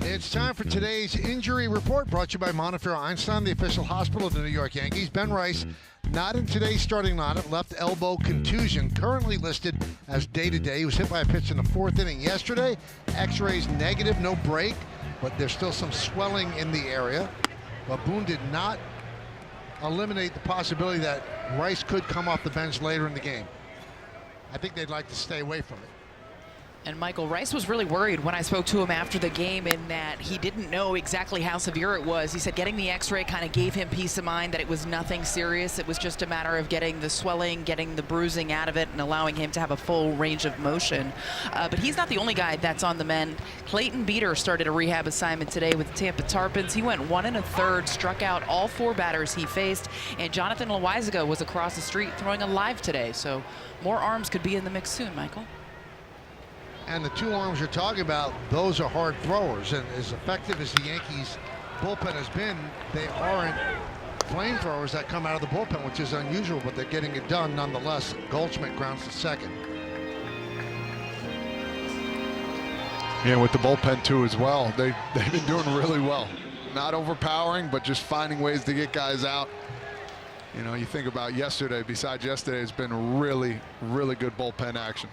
It's time for today's injury report, brought to you by Montefiore Einstein, the official hospital of the New York Yankees. Ben Rice, not in today's starting lineup, left elbow contusion, currently listed as day-to-day. He was hit by a pitch in the 4th inning yesterday. X-rays negative, no break, but there's still some swelling in the area. But Boone did not eliminate the possibility that Rice could come off the bench later in the game. I think they'd like to stay away from it. And Michael, Rice was really worried when I spoke to him after the game, in that he didn't know exactly how severe it was. He said getting the x-ray kind of gave him peace of mind that it was nothing serious. It was just a matter of getting the swelling, getting the bruising out of it, and allowing him to have a full range of motion. But he's not the only guy that's on the mend. Clayton Beeter started a rehab assignment today with the Tampa Tarpons. He went 1 1/3, struck out all 4 batters he faced, and Jonathan Loizaga was across the street throwing a live today. So more arms could be in the mix soon, Michael. And the 2 arms you're talking about, those are hard throwers. And as effective as the Yankees bullpen has been, they aren't flamethrowers that come out of the bullpen, which is unusual, but they're getting it done nonetheless. Goldschmidt grounds to second. Yeah, with the bullpen too as well. They've been doing really well. Not overpowering, but just finding ways to get guys out. You know, you think about yesterday, besides yesterday, it's been really, really good bullpen action.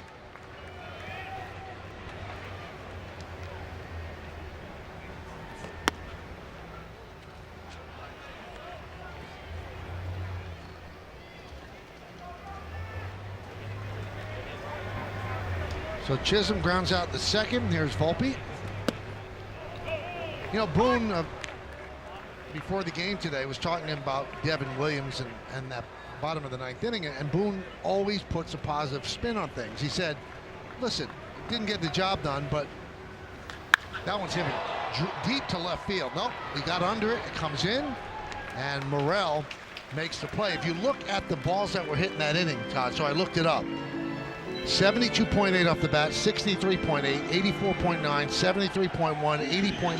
So Chisholm grounds out the second. Here's Volpe. You know, Boone, before the game today, was talking about Devin Williams and that bottom of the 9th inning, and Boone always puts a positive spin on things. He said, listen, didn't get the job done, but that one's hit deep to left field. Nope, he got under it, it comes in, and Morel makes the play. If you look at the balls that were hit in that inning, Todd, so I looked it up. 72.8 off the bat, 63.8, 84.9, 73.1, 80.9.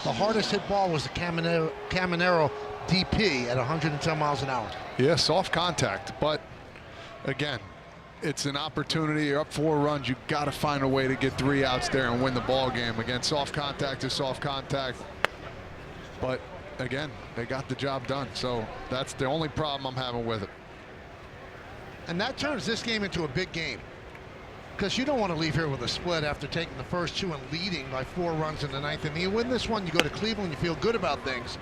The hardest hit ball was the Caminero DP at 110 miles an hour. Yeah, soft contact, but again, it's an opportunity. You're up 4 runs. You got to find a way to get 3 outs there and win the ball game. Again, soft contact is soft contact, but again, they got the job done. So that's the only problem I'm having with it. And that turns this game into a big game, because you don't want to leave here with a split after taking the first two and leading by 4 runs in the ninth. And you win this one, you go to Cleveland, you feel good about things.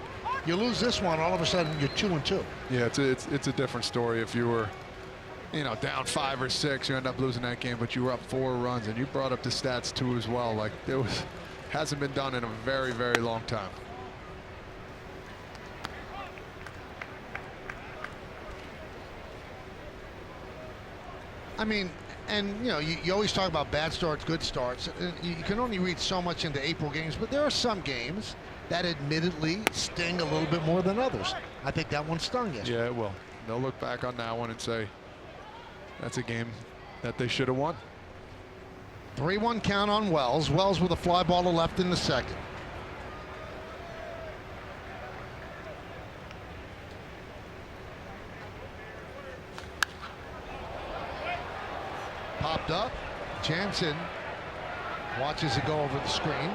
You lose this one, all of a sudden you're 2-2. Yeah, it's a different story. If you were, you know, down 5 or 6, you end up losing that game, but you were up 4 runs, and you brought up the stats too as well. Like, it hasn't been done in a very, very long time. I mean, and you know, you always talk about bad starts, good starts. You can only read so much into April games, but there are some games that admittedly sting a little bit more than others. I think that one stung yesterday. Yeah, it will. They'll look back on that one and say that's a game that they should have won. 3-1 count on Wells. Wells with a fly ball to left in the second. Popped up. Jansen watches it go over the screen.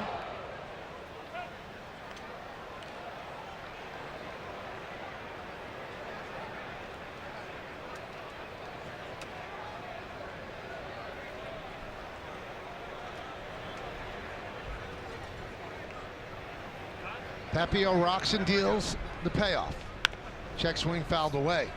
Papio rocks and deals the payoff. Check swing fouled away.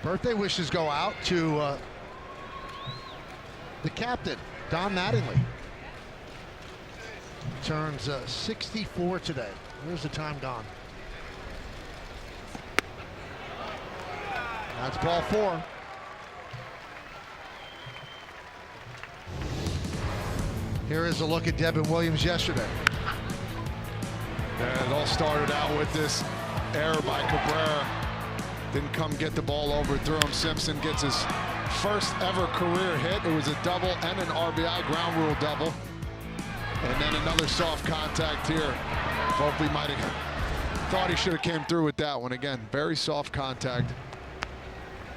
Birthday wishes go out to the captain, Don Mattingly. Turns 64 today. Where's the time gone? That's ball 4. Here is a look at Devin Williams yesterday. And it all started out with this error by Cabrera. Didn't come get the ball over, threw him. Simpson gets his first ever career hit. It was a double and an RBI, ground rule double. And then another soft contact here. Volpe might have thought he should have came through with that one. Again, very soft contact.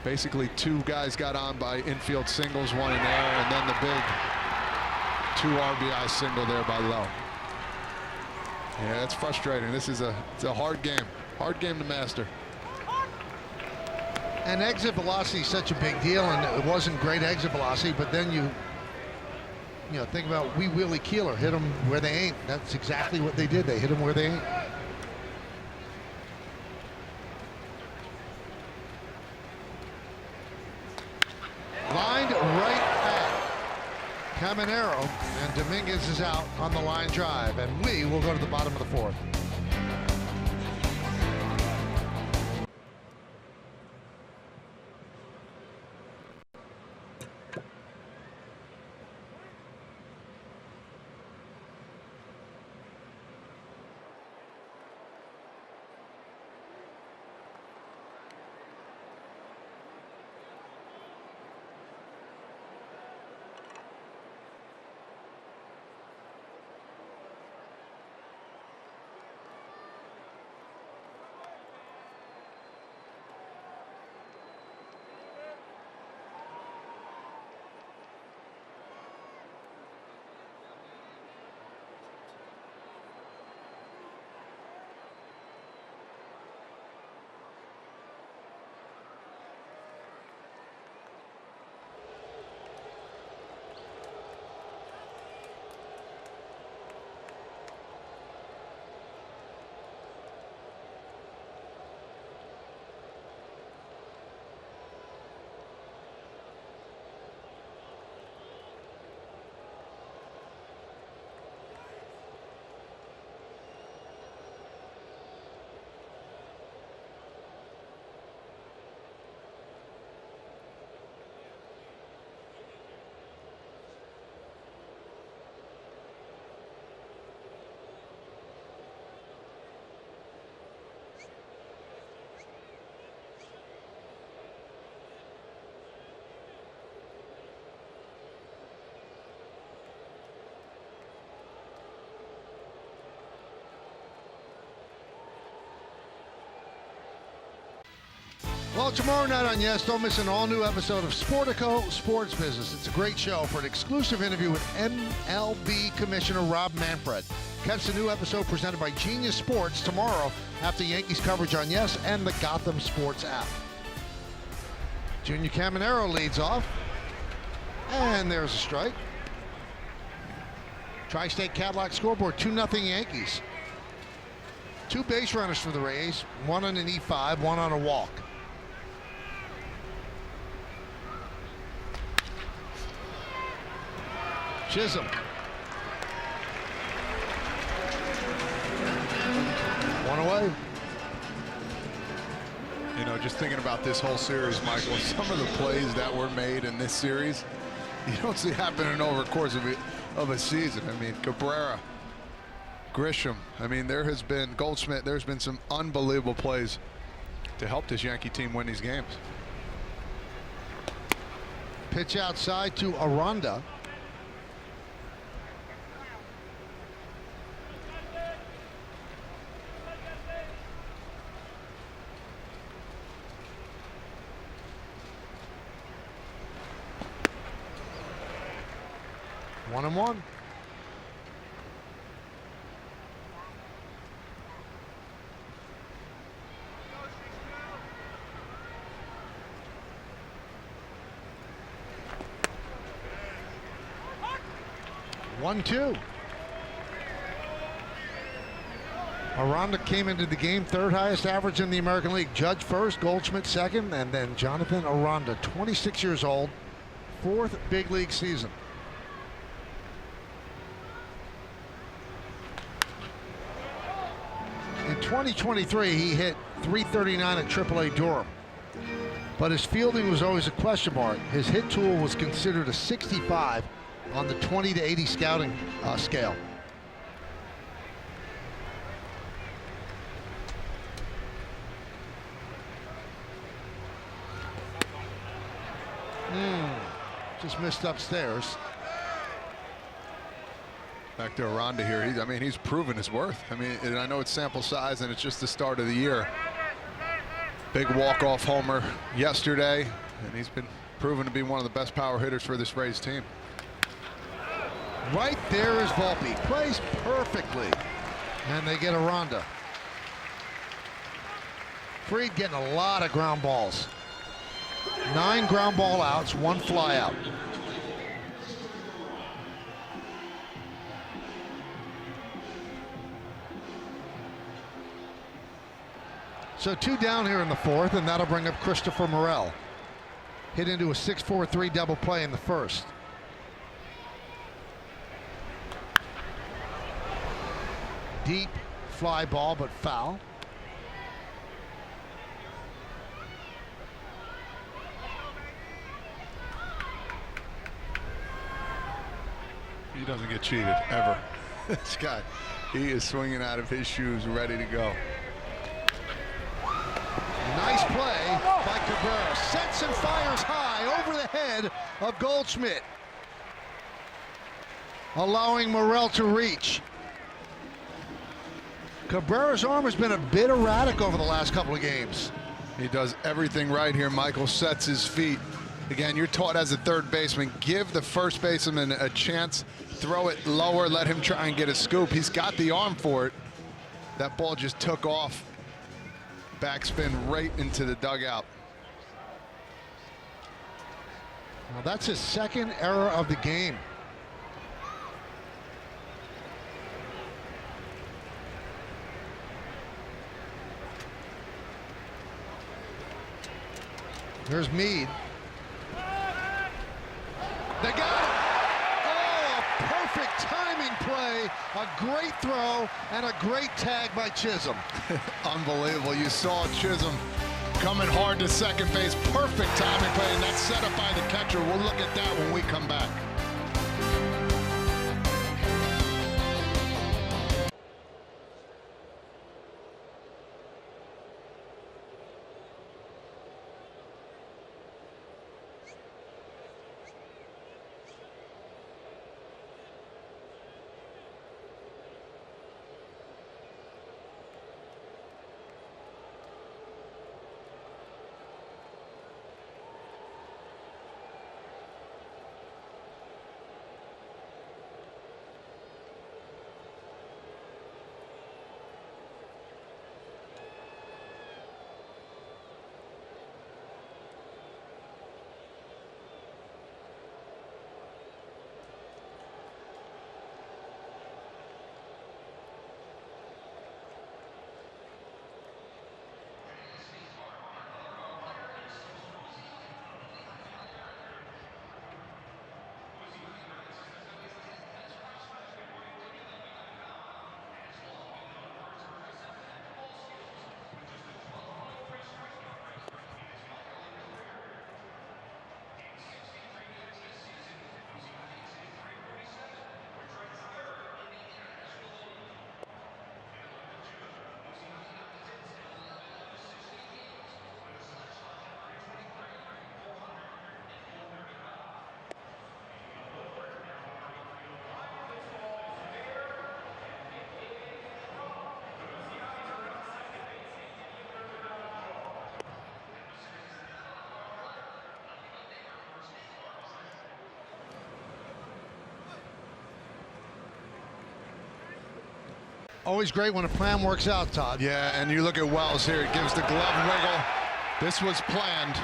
Basically 2 guys got on by infield singles, 1 in air, and then the big 2 RBI single there by Lowe. Yeah, that's frustrating. This is it's a hard game to master. And exit velocity is such a big deal, and it wasn't great exit velocity, but then you know, think about Wee Willie Keeler, hit them where they ain't. That's exactly what they did. They hit them where they ain't. Lined right at Caminero, and Dominguez is out on the line drive, and we will go to the bottom of the 4th. Well, tomorrow night on Yes, don't miss an all-new episode of Sportico Sports Business. It's a great show for an exclusive interview with MLB Commissioner Rob Manfred. Catch the new episode presented by Genius Sports tomorrow after Yankees coverage on Yes and the Gotham Sports app. Junior Caminero leads off. And there's a strike. Tri-State Cadillac scoreboard, 2-0 Yankees. 2 base runners for the Rays, one on an E5, one on a walk. Chisholm. One away. You know, just thinking about this whole series, Michael, some of the plays that were made in this series, you don't see happening over the course of a season. I mean, Cabrera, Grisham, I mean, there has been Goldschmidt, there's been some unbelievable plays to help this Yankee team win these games. Pitch outside to Aranda. One and one. One, two. Aranda came into the game third highest average in the American League. Judge first, Goldschmidt second, and then Jonathan Aranda, 26 years old, 4th big league season. In 2023, he hit .339 at AAA Durham, but his fielding was always a question mark. His hit tool was considered a 65 on the 20 to 80 scouting scale. Just missed upstairs. Back to Aranda here. I mean, he's proven his worth. I mean, and I know it's sample size and it's just the start of the year. Big walk-off homer yesterday, and he's been proven to be one of the best power hitters for this Rays team. Right there is Volpe. Plays perfectly. And they get Aranda. Fried getting a lot of ground balls. 9 ground ball outs, 1 fly out. So 2 down here in the 4th, and that'll bring up Christopher Morel. Hit into a 6-4-3 double play in the 1st. Deep fly ball, but foul. He doesn't get cheated, ever. This guy, he is swinging out of his shoes, ready to go. Nice play by Cabrera. Sets and fires high over the head of Goldschmidt, allowing Morel to reach. Cabrera's arm has been a bit erratic over the last couple of games. He does everything right here. Michael sets his feet. Again, you're taught as a third baseman, give the first baseman a chance, throw it lower, let him try and get a scoop. He's got the arm for it. That ball just took off. Backspin right into the dugout. Well, that's his 2nd error of the game. There's Meade. They got it! Oh, a perfect timing play, a great throw, and a great tag by Chisholm. Unbelievable. You saw Chisholm coming hard to second base. Perfect timing play, and that's set up by the catcher. We'll look at that when we come back. Always great when a plan works out, Todd. Yeah, and you look at Wells here. He gives the glove wiggle. This was planned.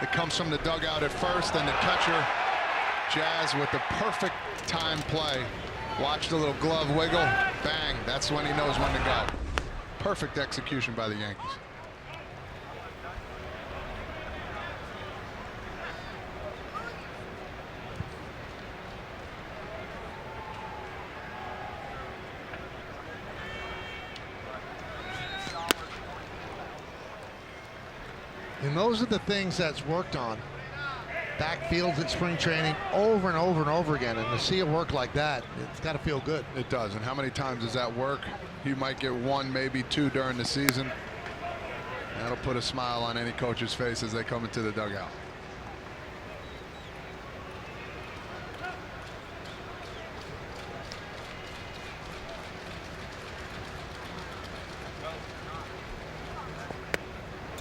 It comes from the dugout at first, and the catcher, Jazz, with the perfect time play. Watch the little glove wiggle. Bang. That's when he knows when to go. Perfect execution by the Yankees. And those are the things that's worked on. Backfields at spring training over and over and over again. And to see it work like that, it's got to feel good. It does. And how many times does that work? You might get one, maybe two during the season. That'll put a smile on any coach's face as they come into the dugout.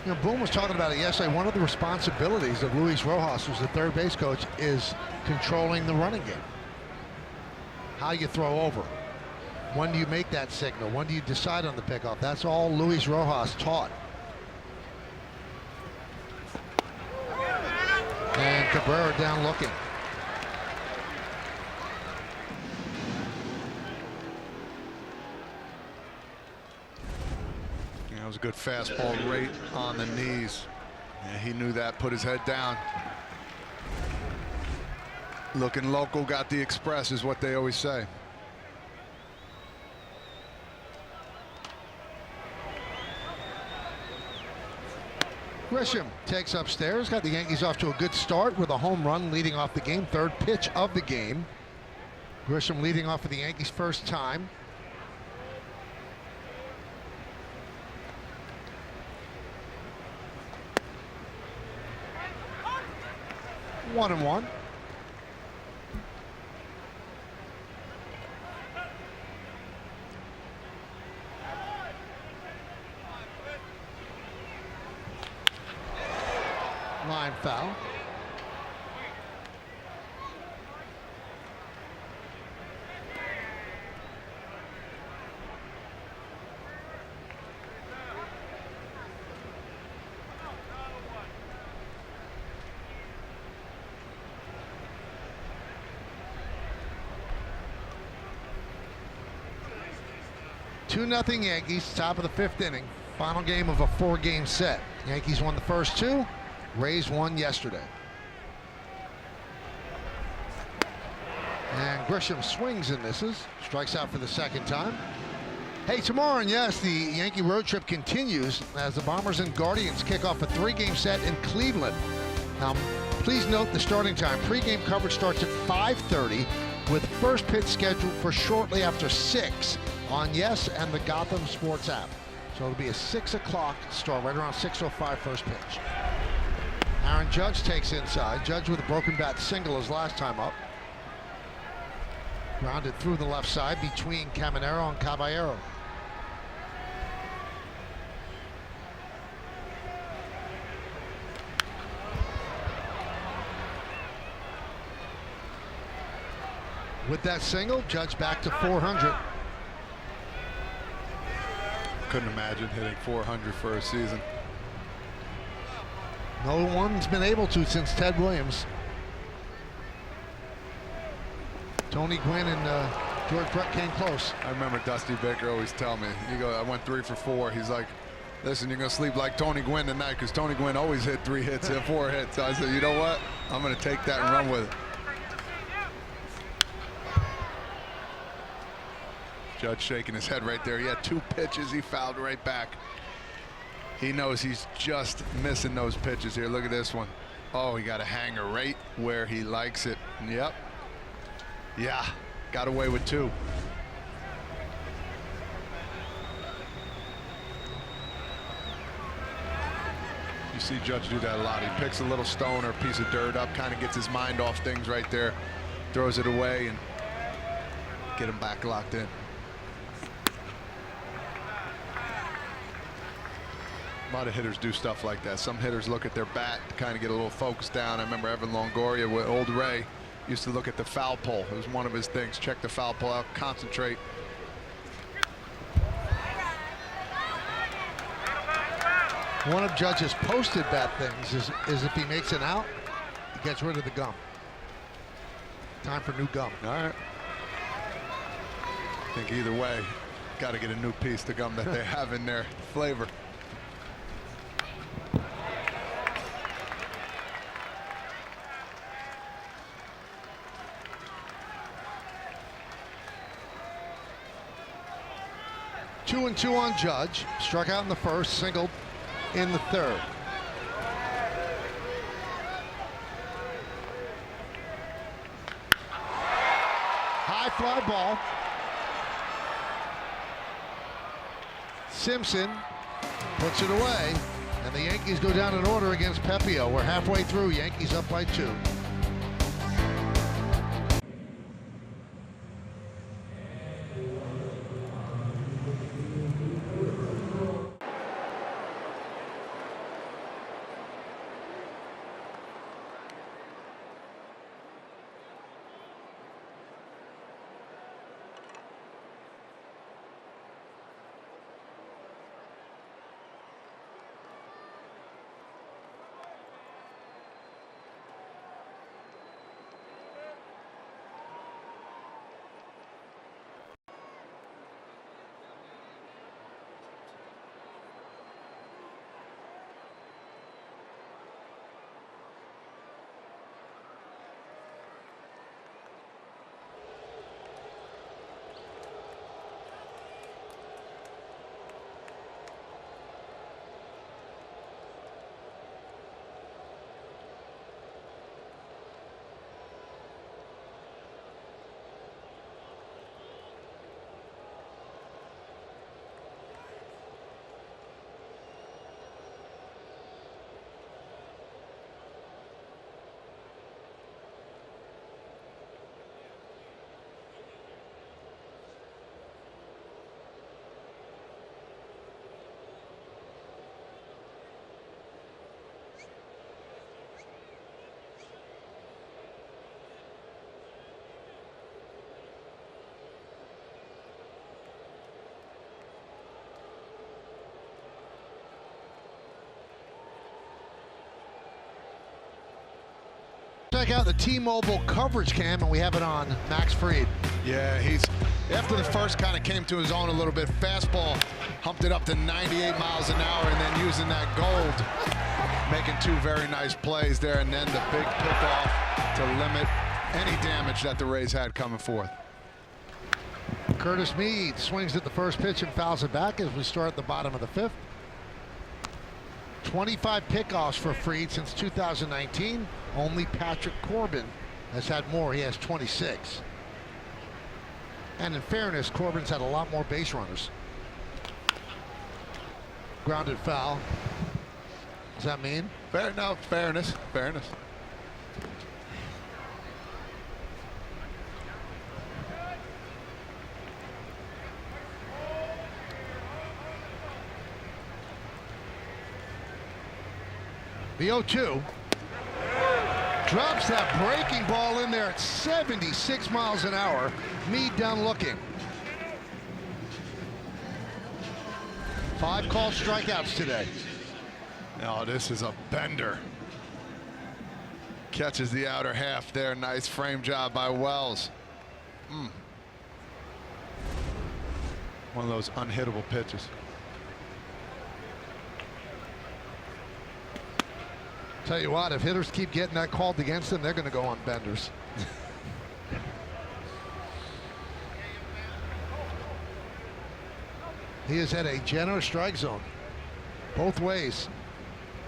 You know, Boone was talking about it yesterday. One of the responsibilities of Luis Rojas, who's the third base coach, is controlling the running game. How you throw over. When do you make that signal? When do you decide on the pickoff? That's all Luis Rojas taught. And Cabrera down looking. That was a good fastball right on the knees. Yeah, he knew that, put his head down. Looking local, got the express is what they always say. Grisham takes upstairs, got the Yankees off to a good start with a home run leading off the game, third pitch of the game. Grisham leading off for the Yankees first time. One and one. Line foul. Two 2-0 Yankees, top of the fifth inning. Final game of a 4-game set. Yankees won the first two. Rays won yesterday. And Grisham swings and misses. Strikes out for the second time. Hey, tomorrow, and yes, the Yankee road trip continues as the Bombers and Guardians kick off a 3-game set in Cleveland. Now, please note the starting time. Pre-game coverage starts at 5:30 with first pitch scheduled for shortly after 6 on Yes and the Gotham Sports app. So it'll be a 6 o'clock start, right around 6:05 first pitch. Aaron Judge takes inside. Judge with a broken bat single his last time up. Grounded through the left side between Caminero and Caballero. With that single, Judge back to 400. Couldn't imagine hitting 400 for a season. No one's been able to since Ted Williams. Tony Gwynn and George Brett came close. I remember Dusty Baker always tell me, he goes, I went 3 for 4. He's like, listen, you're going to sleep like Tony Gwynn tonight because Tony Gwynn always hit 3 hits and 4 hits. So I said, you know what? I'm going to take that and run with it. Judge shaking his head right there. He had 2 pitches. He fouled right back. He knows he's just missing those pitches here. Look at this one. Oh, he got a hanger right where he likes it. Yep. Yeah, got away with 2. You see Judge do that a lot. He picks a little stone or a piece of dirt up, kind of gets his mind off things right there, throws it away, and get him back locked in. A lot of hitters do stuff like that. Some hitters look at their bat to kind of get a little focused down. I remember Evan Longoria with old Ray used to look at the foul pole. It was one of his things. Check the foul pole out, concentrate. One of Judge's posted bad things is if he makes it out, he gets rid of the gum. Time for new gum. All right. I think either way, got to get a new piece of gum that they have in their flavor. Two and two on Judge. Struck out in the first, singled in the third. High fly ball. Simpson puts it away, and the Yankees go down in order against Pepio. We're halfway through. Yankees up by 2. Check out the T-Mobile coverage cam, and we have it on Max Fried. Yeah, he's after the first kind of came to his own a little bit. Fastball humped it up to 98 miles an hour, and then using that gold, making 2 very nice plays there, and then the big pickoff to limit any damage that the Rays had coming forth. Curtis Mead swings at the first pitch and fouls it back as we start at the bottom of the 5th. 25 pickoffs for Fried since 2019. Only Patrick Corbin has had more. He has 26. And in fairness, Corbin's had a lot more base runners. Grounded foul. Does that mean? Fair, no, fairness. The 0-2. Drops that breaking ball in there at 76 miles an hour. Mead down looking. 5 called strikeouts today. Oh, this is a bender. Catches the outer half there. Nice frame job by Wells. One of those unhittable pitches. Tell you what, if hitters keep getting that called against them, they're going to go on benders. He has had a generous strike zone both ways.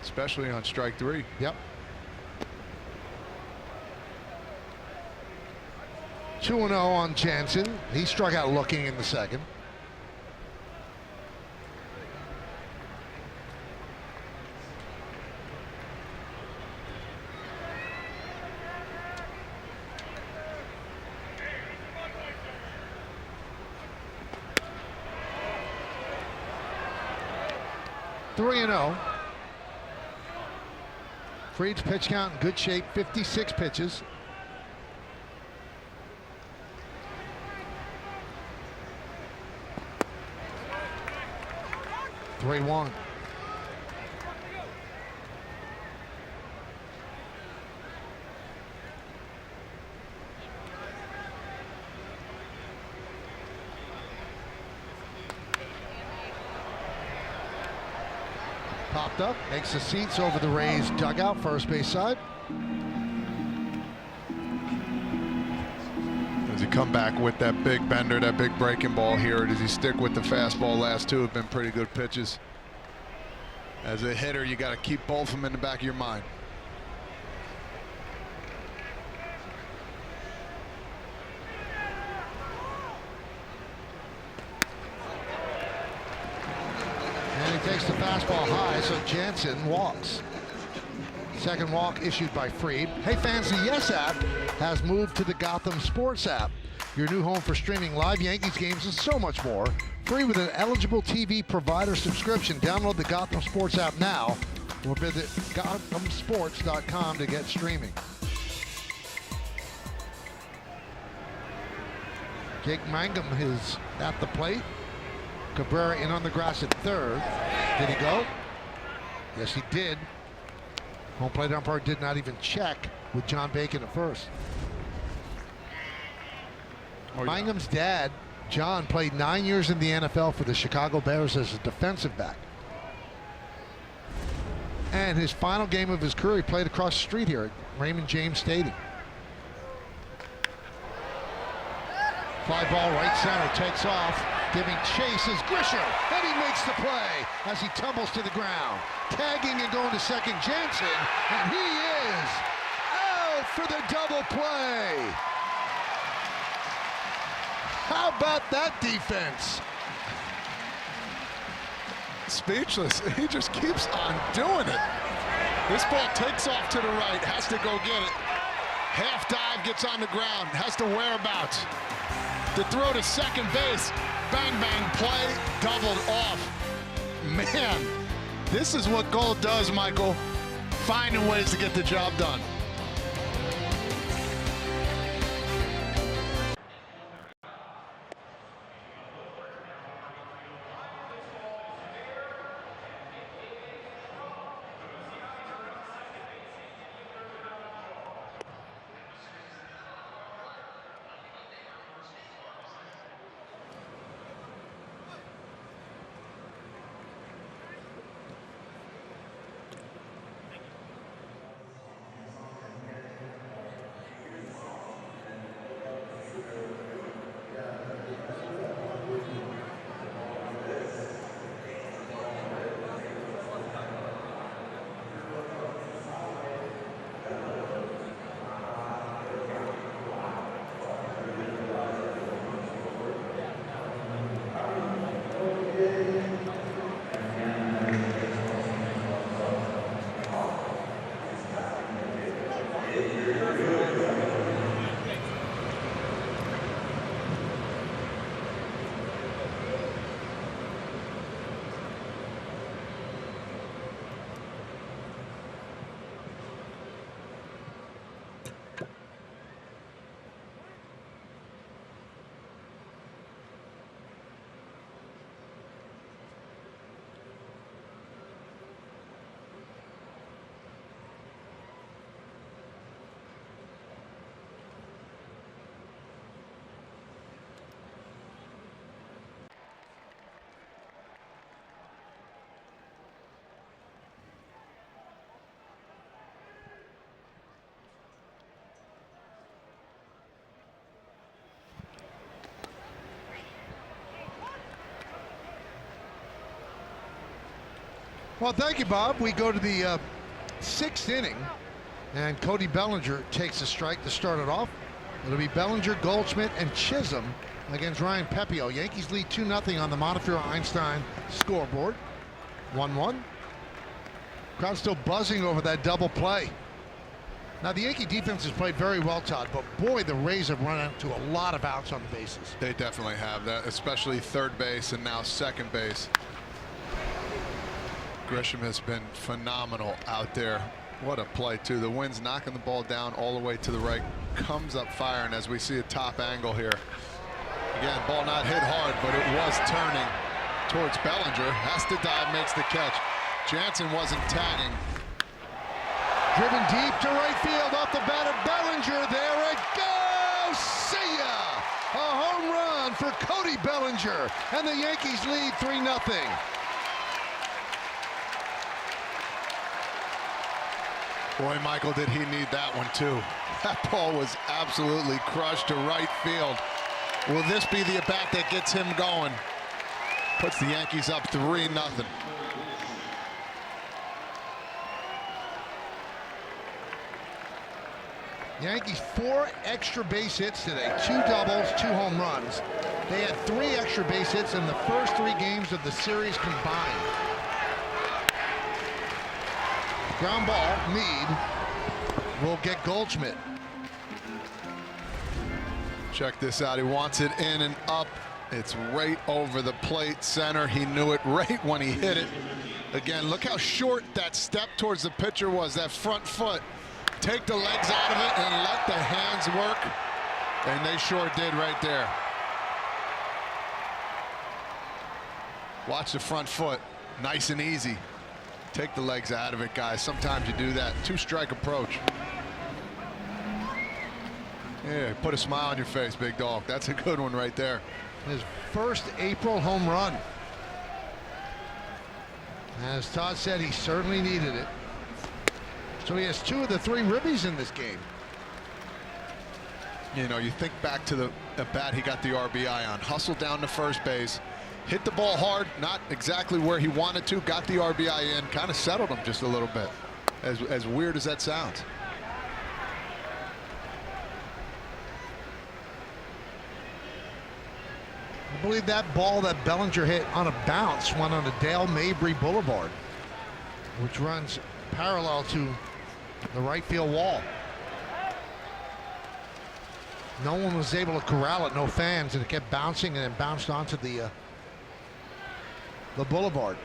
Especially on strike 3. Yep. 2-0 on Jansen. He struck out looking in the second. Three and 0. Fried's pitch count in good shape, 56 pitches. Three-one. stuck, makes the seats over the Rays dugout, first base side. Does he come back with that big bender, that big breaking ball here? Or does he stick with the fastball? Last two have been pretty good pitches. As a hitter, you got to keep both of them in the back of your mind. And he takes the fastball high, so Jansen walks. Second walk issued by Fried. Hey fans, the Yes app has moved to the Gotham Sports app. Your new home for streaming live Yankees games and so much more. Free with an eligible TV provider subscription. Download the Gotham Sports app now or visit GothamSports.com to get streaming. Jake Mangum is at the plate. Cabrera in on the grass at third. Did he go? Yes, he did. Home plate umpire did not even check with John Bacon at first. Mangum's dad, John, played 9 years in the NFL for the Chicago Bears as a defensive back. And his final game of his career, he played across the street here at Raymond James Stadium. Fly ball right center, takes off, giving chase is Grisham, and he makes the play as he tumbles to the ground. Tagging and going to second, Jansen, and he is out for the double play. How about that defense? Speechless. He just keeps on doing it. This ball takes off to the right, has to go get it. Half dive, gets on the ground, has to whereabouts. To throw to second base, bang, bang, play, doubled off. Man, this is what Gold does, Michael. Finding ways to get the job done. Well, thank you, Bob. We go to the sixth inning, and Cody Bellinger takes a strike to start it off. It'll be Bellinger, Goldschmidt, and Chisholm against Ryan Pepio. Yankees lead 2-0 on the Montefiore-Einstein scoreboard. 1-1. Crowd still buzzing over that double play. Now, the Yankee defense has played very well, Todd, but boy, the Rays have run into a lot of outs on the bases. They definitely have that, especially third base and now second base. Grisham has been phenomenal out there. What a play, too. The wind's knocking the ball down all the way to the right. Comes up firing as we see a top angle here. Again, ball not hit hard, but it was turning towards Bellinger. Has to dive, makes the catch. Jansen wasn't tagging. Driven deep to right field off the bat of Bellinger. There it goes. See ya! A home run for Cody Bellinger. And the Yankees lead 3-0. Boy, Michael, did he need that one too. That ball was absolutely crushed to right field. Will this be the at-bat that gets him going? Puts the Yankees up 3-0. Yankees 4 extra base hits today, 2 doubles, 2 home runs. They had 3 extra base hits in the first 3 games of the series combined. Ground ball, Meade will get Goldschmidt. Check this out. He wants it in and up. It's right over the plate center. He knew it right when he hit it. Again, look how short that step towards the pitcher was, that front foot. Take the legs out of it and let the hands work. And they sure did right there. Watch the front foot. Nice and easy. Take the legs out of it, guys. Sometimes you do that. 2-strike approach. Yeah, put a smile on your face, big dog. That's a good one right there. His first April home run. As Todd said, he certainly needed it. So he has 2 of the 3 ribbies in this game. You know, you think back to the at-bat he got the RBI on. Hustled down to first base. Hit the ball hard, not exactly where he wanted to. Got the RBI in, kind of settled him just a little bit. As weird as that sounds. I believe that ball that Bellinger hit on a bounce went on the Dale Mabry Boulevard, which runs parallel to the right field wall. No one was able to corral it, no fans, and it kept bouncing and then bounced onto the boulevard.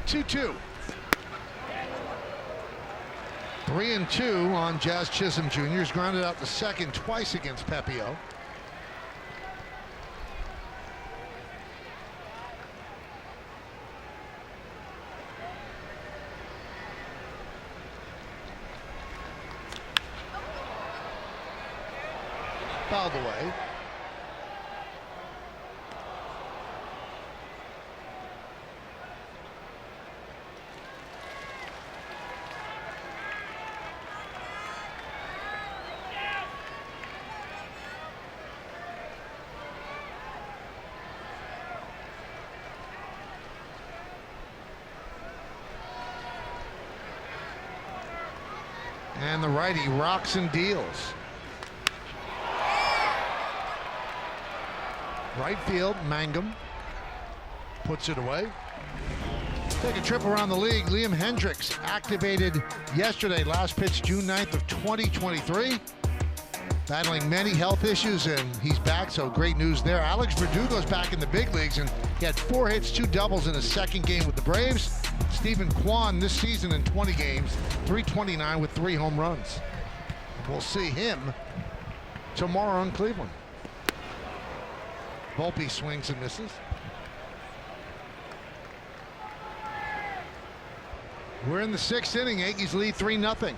Two. 3-2 on Jazz Chisholm Jr. He's grounded out the second twice against Pepio. Fouled away. And the righty rocks and deals. Right field, Mangum puts it away. Take a trip around the league. Liam Hendriks activated yesterday, last pitch June 9th of 2023. Battling many health issues, and he's back, so great news there. Alex Verdugo's back in the big leagues, and he had 4 hits, 2 doubles in his second game with the Braves. Stephen Kwan this season in 20 games, 329 with 3 home runs. We'll see him tomorrow in Cleveland. Volpe swings and misses. We're in the 6th inning. Yankees lead 3-0.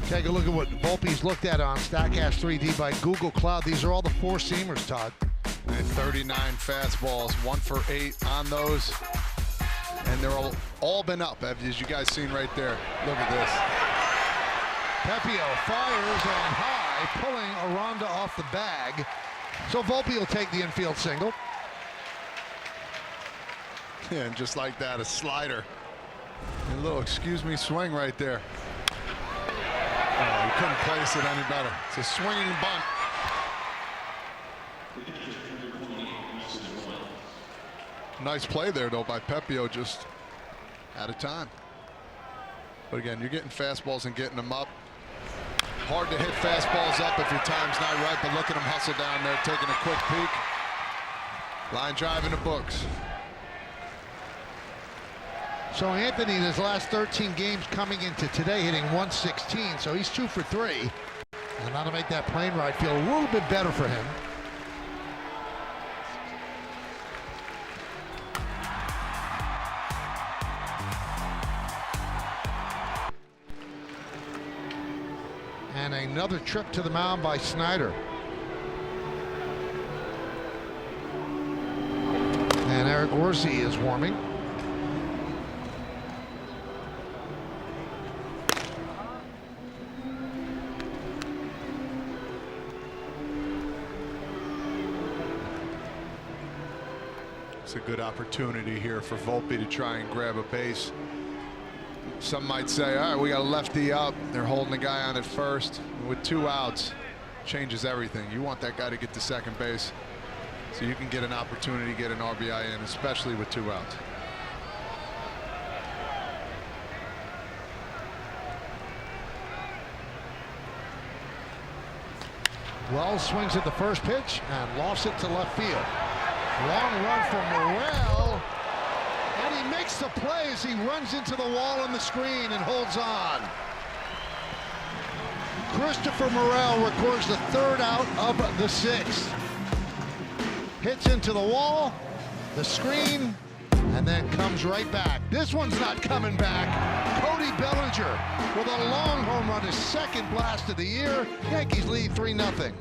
Take a look at what Volpe's looked at on StatCast 3D by Google Cloud. These are all the 4-seamers, Todd. And 39 fastballs, 1 for 8 on those. And they're all been up, as you guys seen right there. Look at this. Pepio fires on high, pulling Aranda off the bag. So Volpe will take the infield single. Yeah, and just like that, a slider. And a little excuse me swing right there. Oh, he couldn't place it any better. It's a swinging bunt. Nice play there, though, by Pepio, just out of time. But again, you're getting fastballs and getting them up. Hard to hit fastballs up if your time's not right, but look at him hustle down there, taking a quick peek. Line drive in the books. So Anthony, in his last 13 games coming into today, hitting 116, so he's 2 for 3. And that'll make that plane ride feel a little bit better for him. And another trip to the mound by Snyder. And Eric Orsi is warming. It's a good opportunity here for Volpe to try and grab a base. Some might say, all right, we got a lefty up. They're holding the guy on at first. With 2 outs, changes everything. You want that guy to get to second base so you can get an opportunity to get an RBI in, especially with 2 outs. Wells swings at the first pitch and lofts it to left field. Long run from Morel, and he makes the play as he runs into the wall on the screen and holds on. Christopher Morel records the 3rd out of the 6th. Hits into the wall, the screen, and then comes right back. This one's not coming back. Cody Bellinger with a long home run, his 2nd blast of the year. Yankees lead 3-0.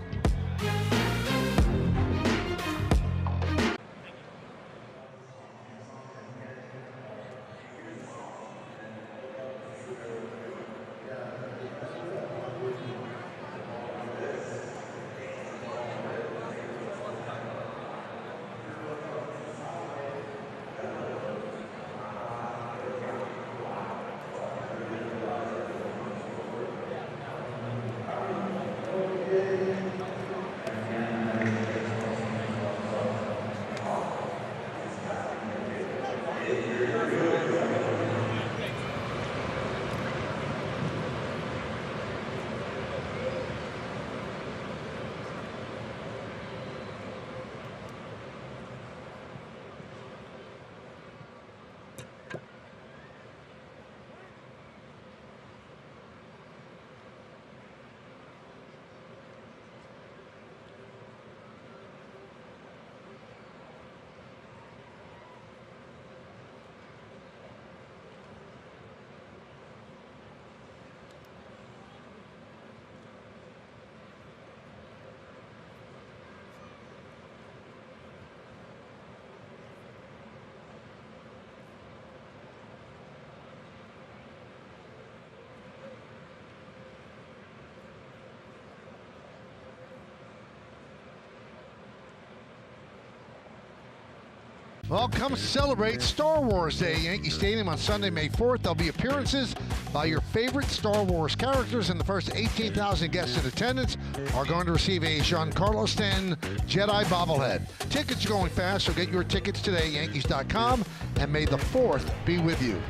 Well, come celebrate Star Wars Day at Yankee Stadium on Sunday, May 4th. There'll be appearances by your favorite Star Wars characters, and the first 18,000 guests in attendance are going to receive a Giancarlo Stanton Jedi bobblehead. Tickets are going fast, so get your tickets today at Yankees.com, and may the 4th be with you.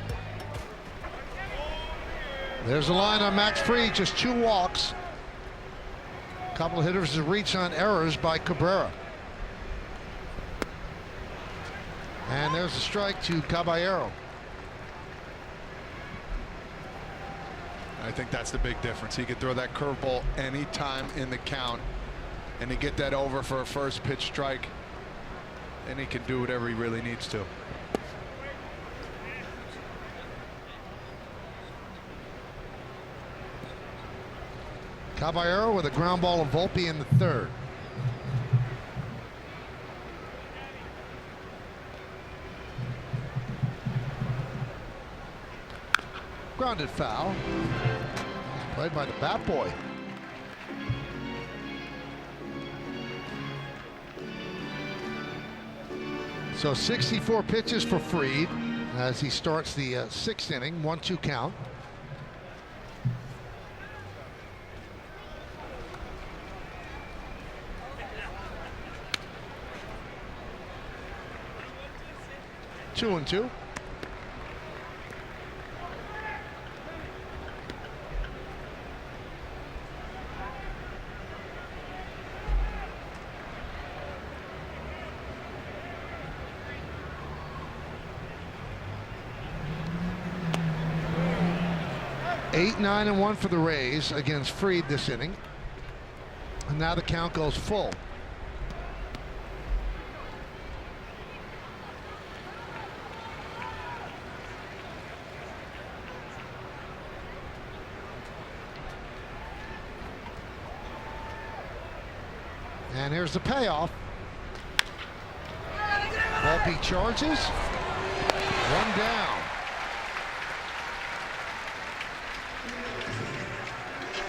There's a line on Max Fried, just 2 walks. A couple of hitters to reach on errors by Cabrera. And there's a strike to Caballero. I think that's the big difference. He could throw that curveball anytime in the count, and to get that over for a first pitch strike, and he can do whatever he really needs to. Caballero with a ground ball of Volpe in the 3rd. Grounded foul. Played by the bat boy. So 64 pitches for Fried as he starts the 6th inning, 1-2 count. Two and two. Eight, 9-1 for the Rays against Fried this inning. And now the count goes full. And here's the payoff. Volpe charges. One down.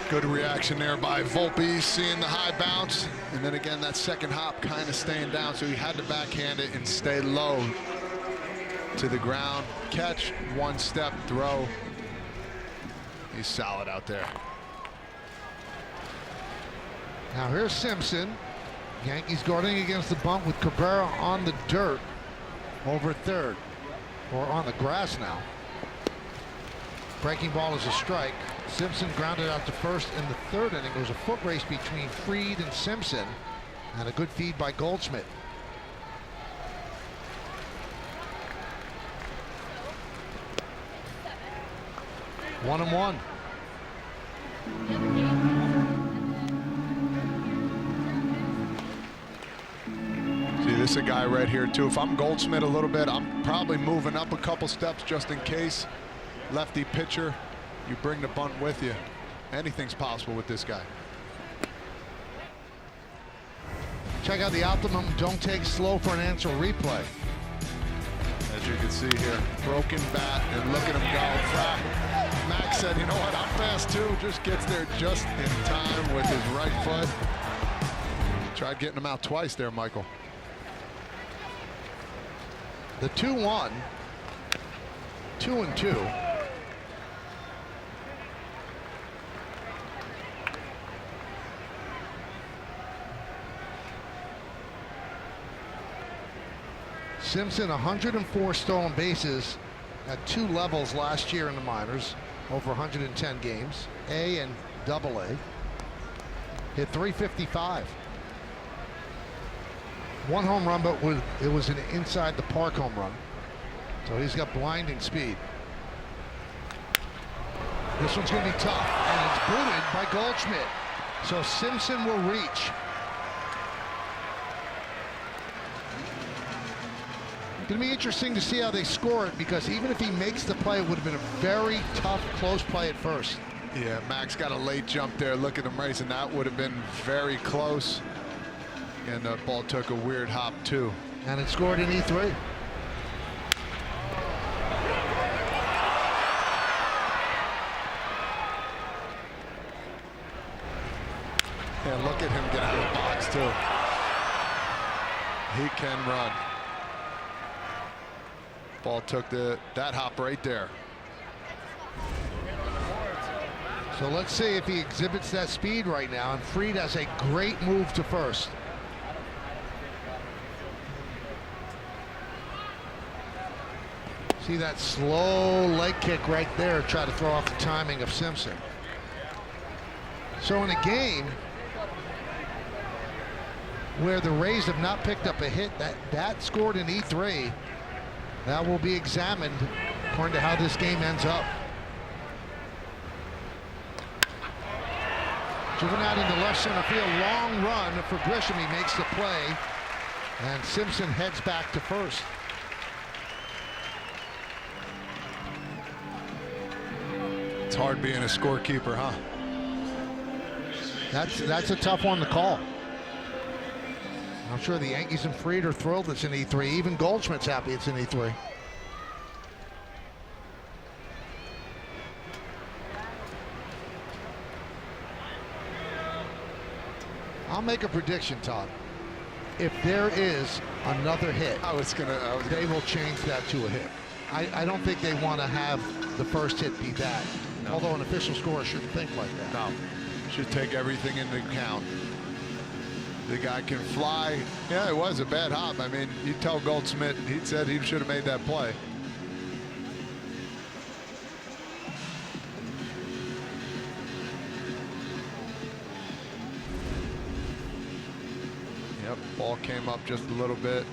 Good reaction there by Volpe, seeing the high bounce. And then again, that second hop kind of staying down, so he had to backhand it and stay low to the ground. Catch, one step, throw. He's solid out there. Now here's Simpson. Yankees guarding against the bump with Cabrera on the dirt over third, or on the grass now. Breaking ball is a strike. Simpson grounded out to first in the third inning. It was a foot race between Fried and Simpson, and a good feed by Goldschmidt. One and one. See, this is a guy right here too. If I'm Goldschmidt a little bit, I'm probably moving up a couple steps just in case. Lefty pitcher, you bring the bunt with you. Anything's possible with this guy. Check out the Optimum Don't Take Slow for an answer replay. As you can see here, broken bat, and look at him go. Max said, you know what, I'm fast too. Just gets there just in time with his right foot. Tried getting him out twice there, Michael. The 2-1, 2-2. Simpson 104 stolen bases at 2 levels last year in the minors, over 110 games, A and AA. Hit 355. 1 home run, but it was an inside the park home run. So he's got blinding speed. This one's going to be tough, and it's booted by Goldschmidt. So Simpson will reach. Going to be interesting to see how they score it, because even if he makes the play, it would have been a very tough, close play at first. Yeah, Max got a late jump there. Look at him racing. That would have been very close. And the ball took a weird hop, too. And it scored in E3. And look at him get out of the box, too. He can run. Ball took that hop right there. So let's see if he exhibits that speed right now. And Fried has a great move to first. See that slow leg kick right there, try to throw off the timing of Simpson. So in a game where the Rays have not picked up a hit, that scored in E3, that will be examined according to how this game ends up. Driven out into left center field, long run for Grisham. He makes the play, and Simpson heads back to first. It's hard being a scorekeeper, huh? That's a tough one to call. I'm sure the Yankees and Fried are thrilled it's in E3. Even Goldschmidt's happy it's in E3. I'll make a prediction, Todd. If there is another hit, they will change that to a hit. I don't think they want to have the first hit be that. No. Although an official scorer shouldn't think like that. No, should take everything into account. The guy can fly. Yeah, it was a bad hop. I mean, you tell Goldschmidt, he said he should have made that play. Yep, ball came up just a little bit.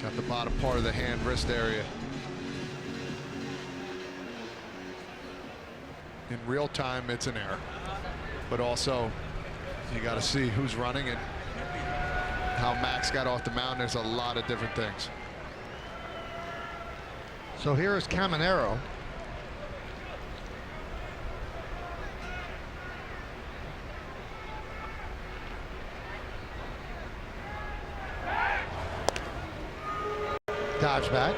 Got the bottom part of the hand, wrist area. In real time, it's an error. But also, you got to see who's running and how Max got off the mound. There's a lot of different things. So here is Caminero. dives back.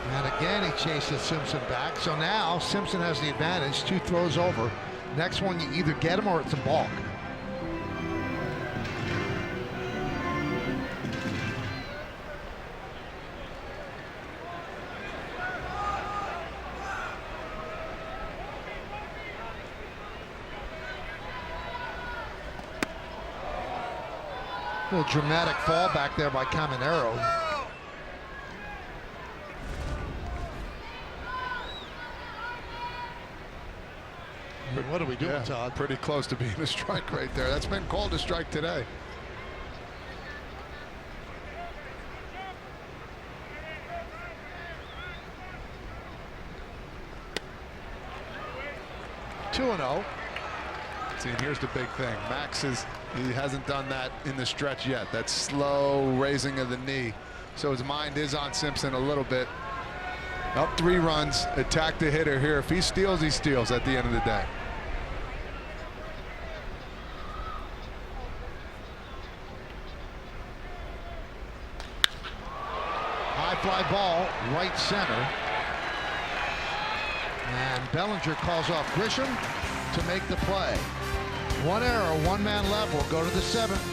And again, he chases Simpson back. So now Simpson has the advantage. 2 throws over. Next one, you either get him or it's a balk. A little dramatic fall back there by Caminero. What are we doing, Todd? Pretty close to being a strike right there. That's been called a strike today. Two and 0. See, and here's the big thing. He hasn't done that in the stretch yet. That slow raising of the knee. So his mind is on Simpson a little bit. Up 3 runs, attack the hitter here. If he steals, he steals at the end of the day. High fly ball, right center. And Bellinger calls off Grisham to make the play. 1 error, 1 man left. We'll go to the 7th.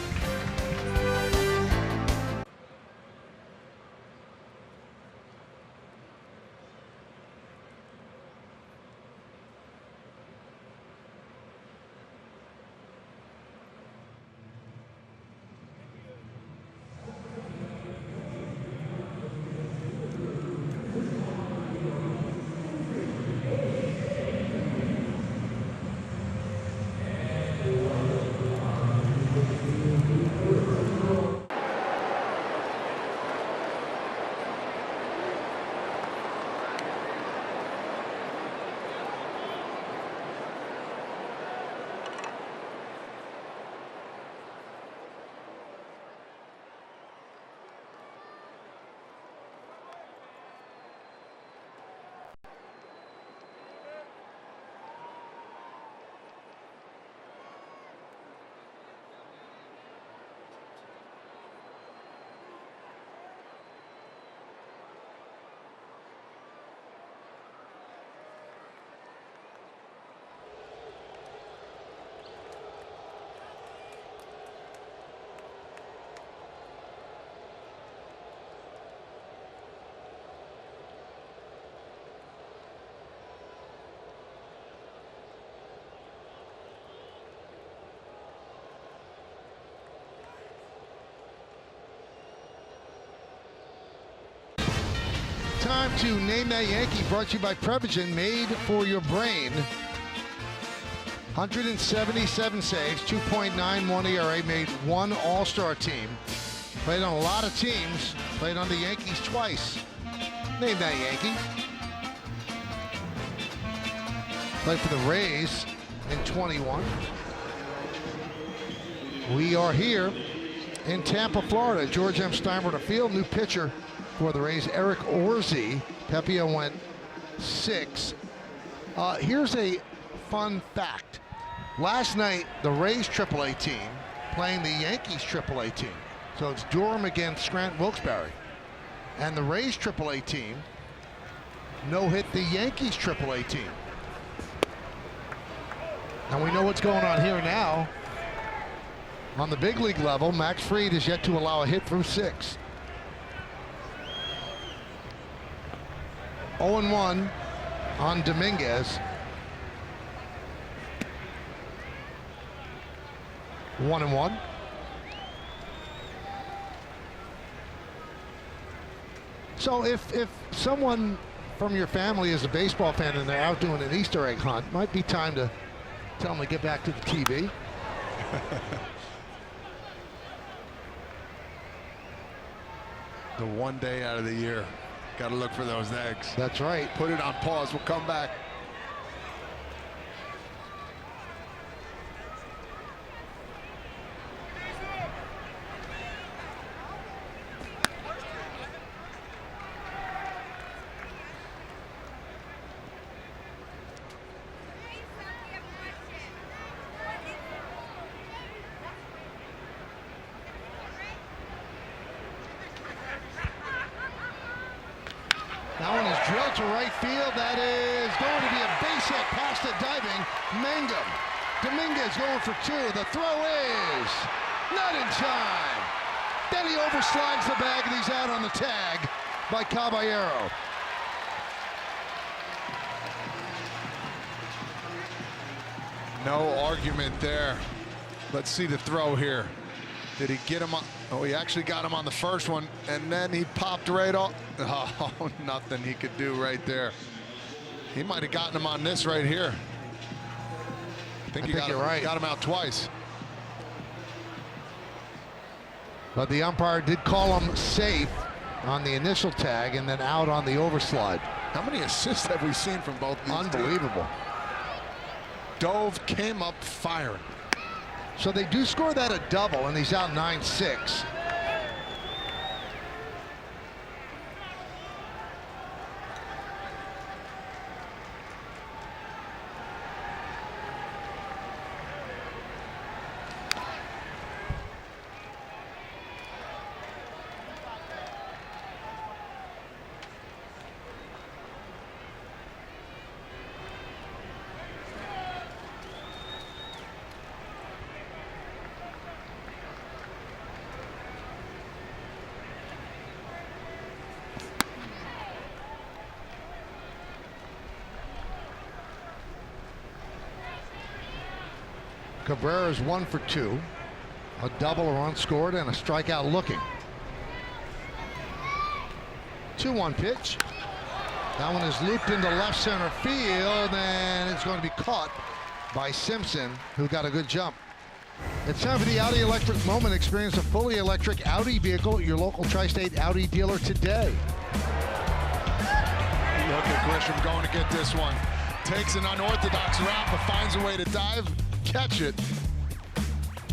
Time to name that Yankee, brought to you by Prevagen, made for your brain. 177 saves, 2.91 ERA, made 1 All-Star team. Played on a lot of teams, played on the Yankees twice. Name that Yankee. Played for the Rays in 21. We are here in Tampa, Florida. George M. Steinbrenner Field. New pitcher for the Rays, Eric Orsi. Pepia went 6. Here's a fun fact. Last night, the Rays AAA team playing the Yankees AAA team. So it's Durham against Scranton Wilkes-Barre. And the Rays AAA team no-hit the Yankees AAA team. And we know what's going on here now. On the big league level, Max Fried is yet to allow a hit from 6. 0-1 on Dominguez. 1-1. So if someone from your family is a baseball fan and they're out doing an Easter egg hunt, might be time to tell them to get back to the TV. The one day out of the year. Got to look for those eggs. That's right. Put it on pause. We'll come back. That one is drilled to right field. That is going to be a base hit past the diving Mangum. Dominguez going for 2. The throw is not in time. Then he overslides the bag and he's out on the tag by Caballero. No argument there. Let's see the throw here. Did he get him on? Oh, he actually got him on the first one, and then he popped right off. Oh, nothing he could do right there. He might have gotten him on this right here. I think you're right. Got him out twice. But the umpire did call him safe on the initial tag and then out on the overslide. How many assists have we seen from both these Unbelievable. Dove came up firing. So they do score that a double, and he's out 9-6. Cabrera's 1 for 2. A double, a run scored, and a strikeout looking. 2-1 pitch. That one is looped into left center field, and it's going to be caught by Simpson, who got a good jump. It's time for the Audi Electric Moment. Experience a fully electric Audi vehicle at your local Tri-State Audi dealer today. Look at Grisham going to get this one. Takes an unorthodox route, but finds a way to dive, catch it.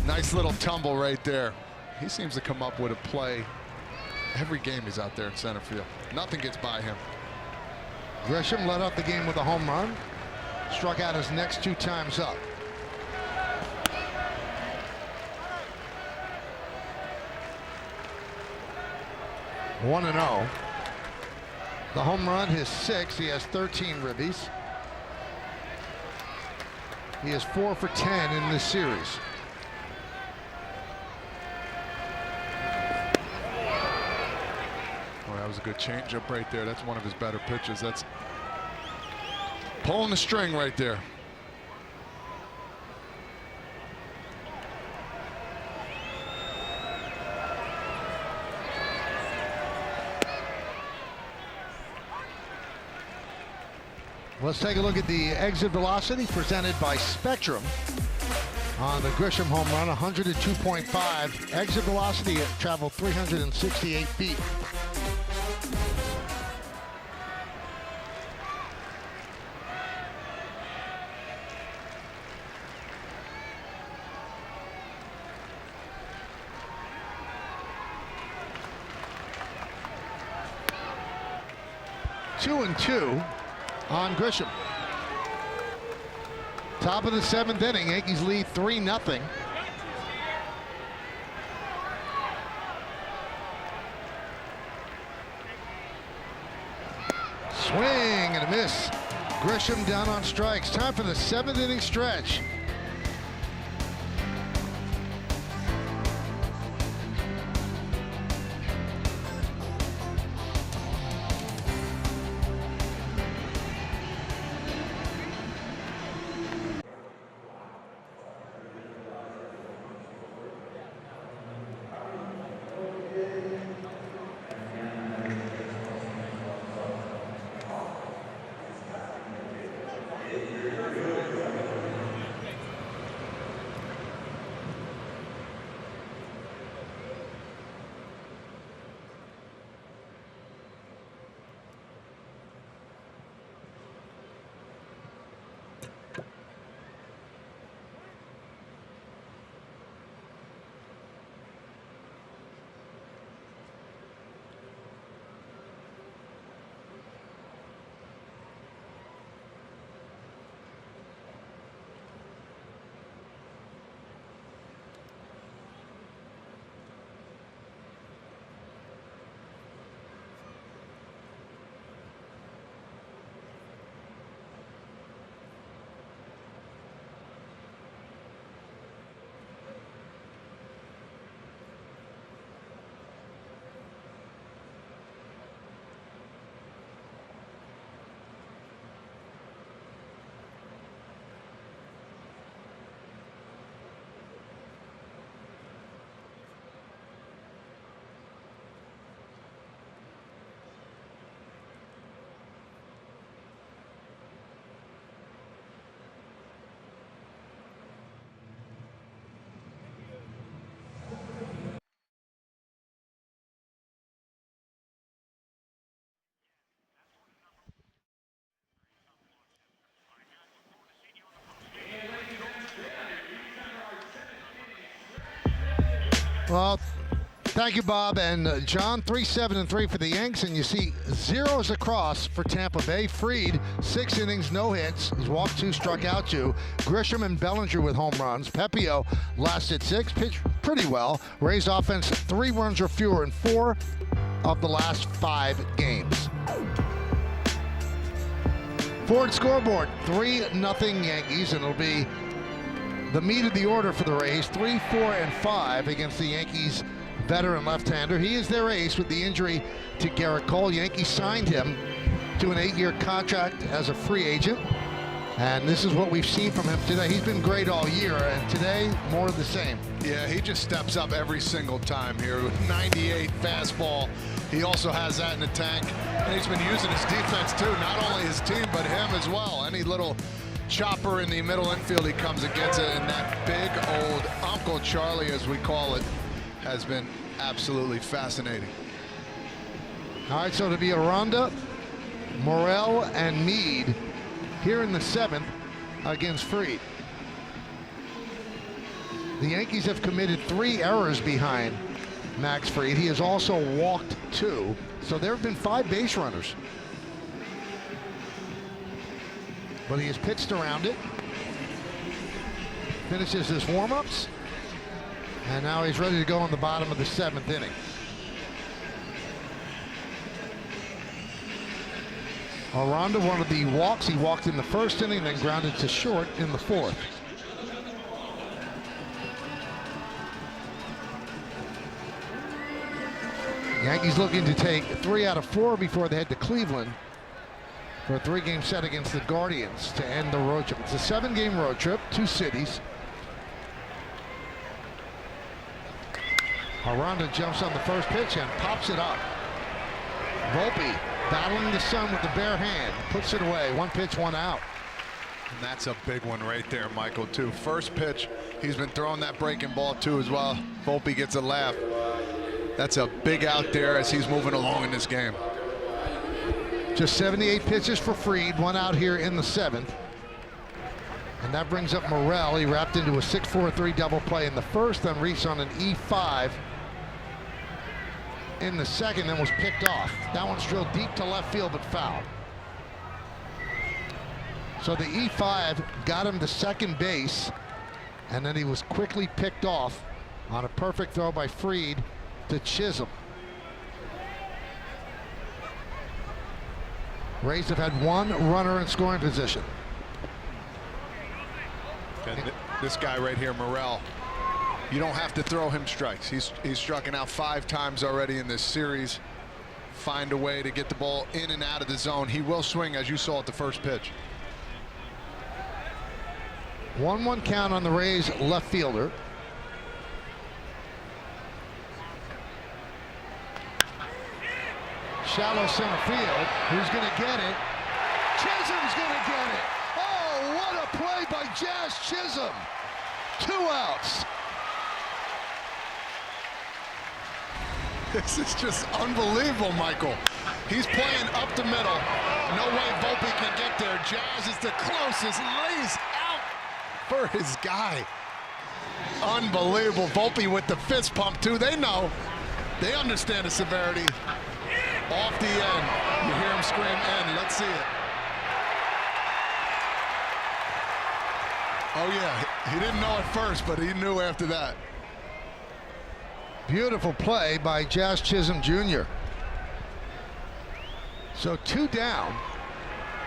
Nice little tumble right there. He seems to come up with a play every game he's out there in center field. Nothing gets by him. Grisham led off the game with a home run. Struck out his next 2 times up. One and 0. The home run, his 6th. He has 13 ribbies. He is 4 for 10 in this series. Oh, that was a good changeup right there. That's one of his better pitches. That's pulling the string right there. Let's take a look at the exit velocity presented by Spectrum on the Grisham home run, 102.5. Exit velocity traveled 368 feet. Two and 2 on Grisham. Top of the 7th inning, Yankees lead 3-0. Swing and a miss. Grisham down on strikes. Time for the 7th inning stretch. Well, thank you, Bob. And John, 3-7-3 for the Yanks. And you see zeros across for Tampa Bay. Fried, 6 innings, no hits. He's walked 2, struck out 2. Grisham and Bellinger with home runs. Pepio lasted 6, pitched pretty well. Rays offense, 3 runs or fewer in 4 of the last 5 games. Ford scoreboard, 3-0 Yankees, and it'll be the meat of the order for the Rays, 3, 4, and 5 against the Yankees veteran left-hander. He is their ace with the injury to Garrett Cole. Yankees signed him to an 8-year contract as a free agent, and this is what we've seen from him today. He's been great all year, and today, more of the same. Yeah, he just steps up every single time here with 98 fastball. He also has that in the tank, and he's been using his defense too, not only his team, but him as well. Any little chopper in the middle infield, he comes against it, and that big old Uncle Charlie, as we call it, has been absolutely fascinating. All right, so to be Aranda, Morel, and Meade here in the 7th against Fried. The Yankees have committed 3 errors behind Max Fried. He has also walked 2, so there have been 5 base runners. But he has pitched around it, finishes his warm-ups, and now he's ready to go in the bottom of the 7th inning. Aranda, one of the walks, he walked in the 1st inning, then grounded to short in the 4th. Yankees looking to take 3 out of 4 before they head to Cleveland for a 3-game set against the Guardians to end the road trip. It's a 7-game road trip, 2 cities. Aranda jumps on the first pitch and pops it up. Volpe battling the sun with the bare hand, puts it away. 1 pitch, 1 out. And that's a big one right there, Michael, too. First pitch, he's been throwing that breaking ball too as well. Volpe gets a laugh. That's a big out there as he's moving along in this game. Just 78 pitches for Fried, 1 out here in the 7th. And that brings up Morel. He wrapped into a 6-4-3 double play in the 1st, then reached on an E5 in the 2nd, then was picked off. That one's drilled deep to left field, but foul. So the E5 got him to second base, and then he was quickly picked off on a perfect throw by Fried to Chisholm. Rays have had 1 runner in scoring position. And this guy right here, Morel, you don't have to throw him strikes. He's striking out 5 times already in this series. Find a way to get the ball in and out of the zone. He will swing, as you saw at the first pitch. 1-1 count on the Rays left fielder. Shallow center field. Who's going to get it? Chisholm's going to get it. Oh, what a play by Jazz Chisholm. 2 outs. This is just unbelievable, Michael. He's playing up the middle. No way Volpe can get there. Jazz is the closest. Lays out for his guy. Unbelievable. Volpe with the fist pump, too. They know. They understand the severity. Off the end. You hear him scream end. Let's see it. Oh, yeah. He didn't know at first, but he knew after that. Beautiful play by Jazz Chisholm Jr. So 2 down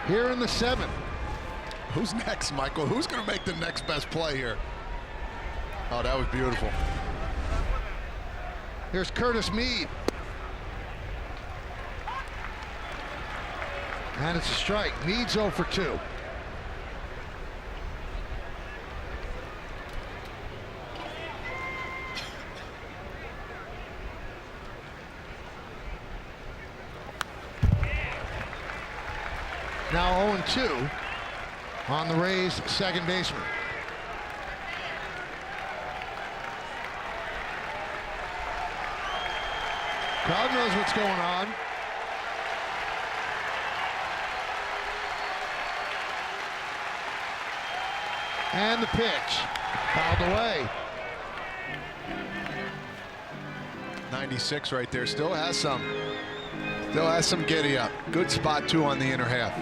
here in the 7th. Who's next, Michael? Who's going to make the next best play here? Oh, that was beautiful. Here's Curtis Meade. And it's a strike. Meade's 0 for 2. Now 0-2 on the Rays' second baseman. Crowd knows what's going on. And the pitch fouled away. 96 right there. Still has some giddy up. Good spot too on the inner half.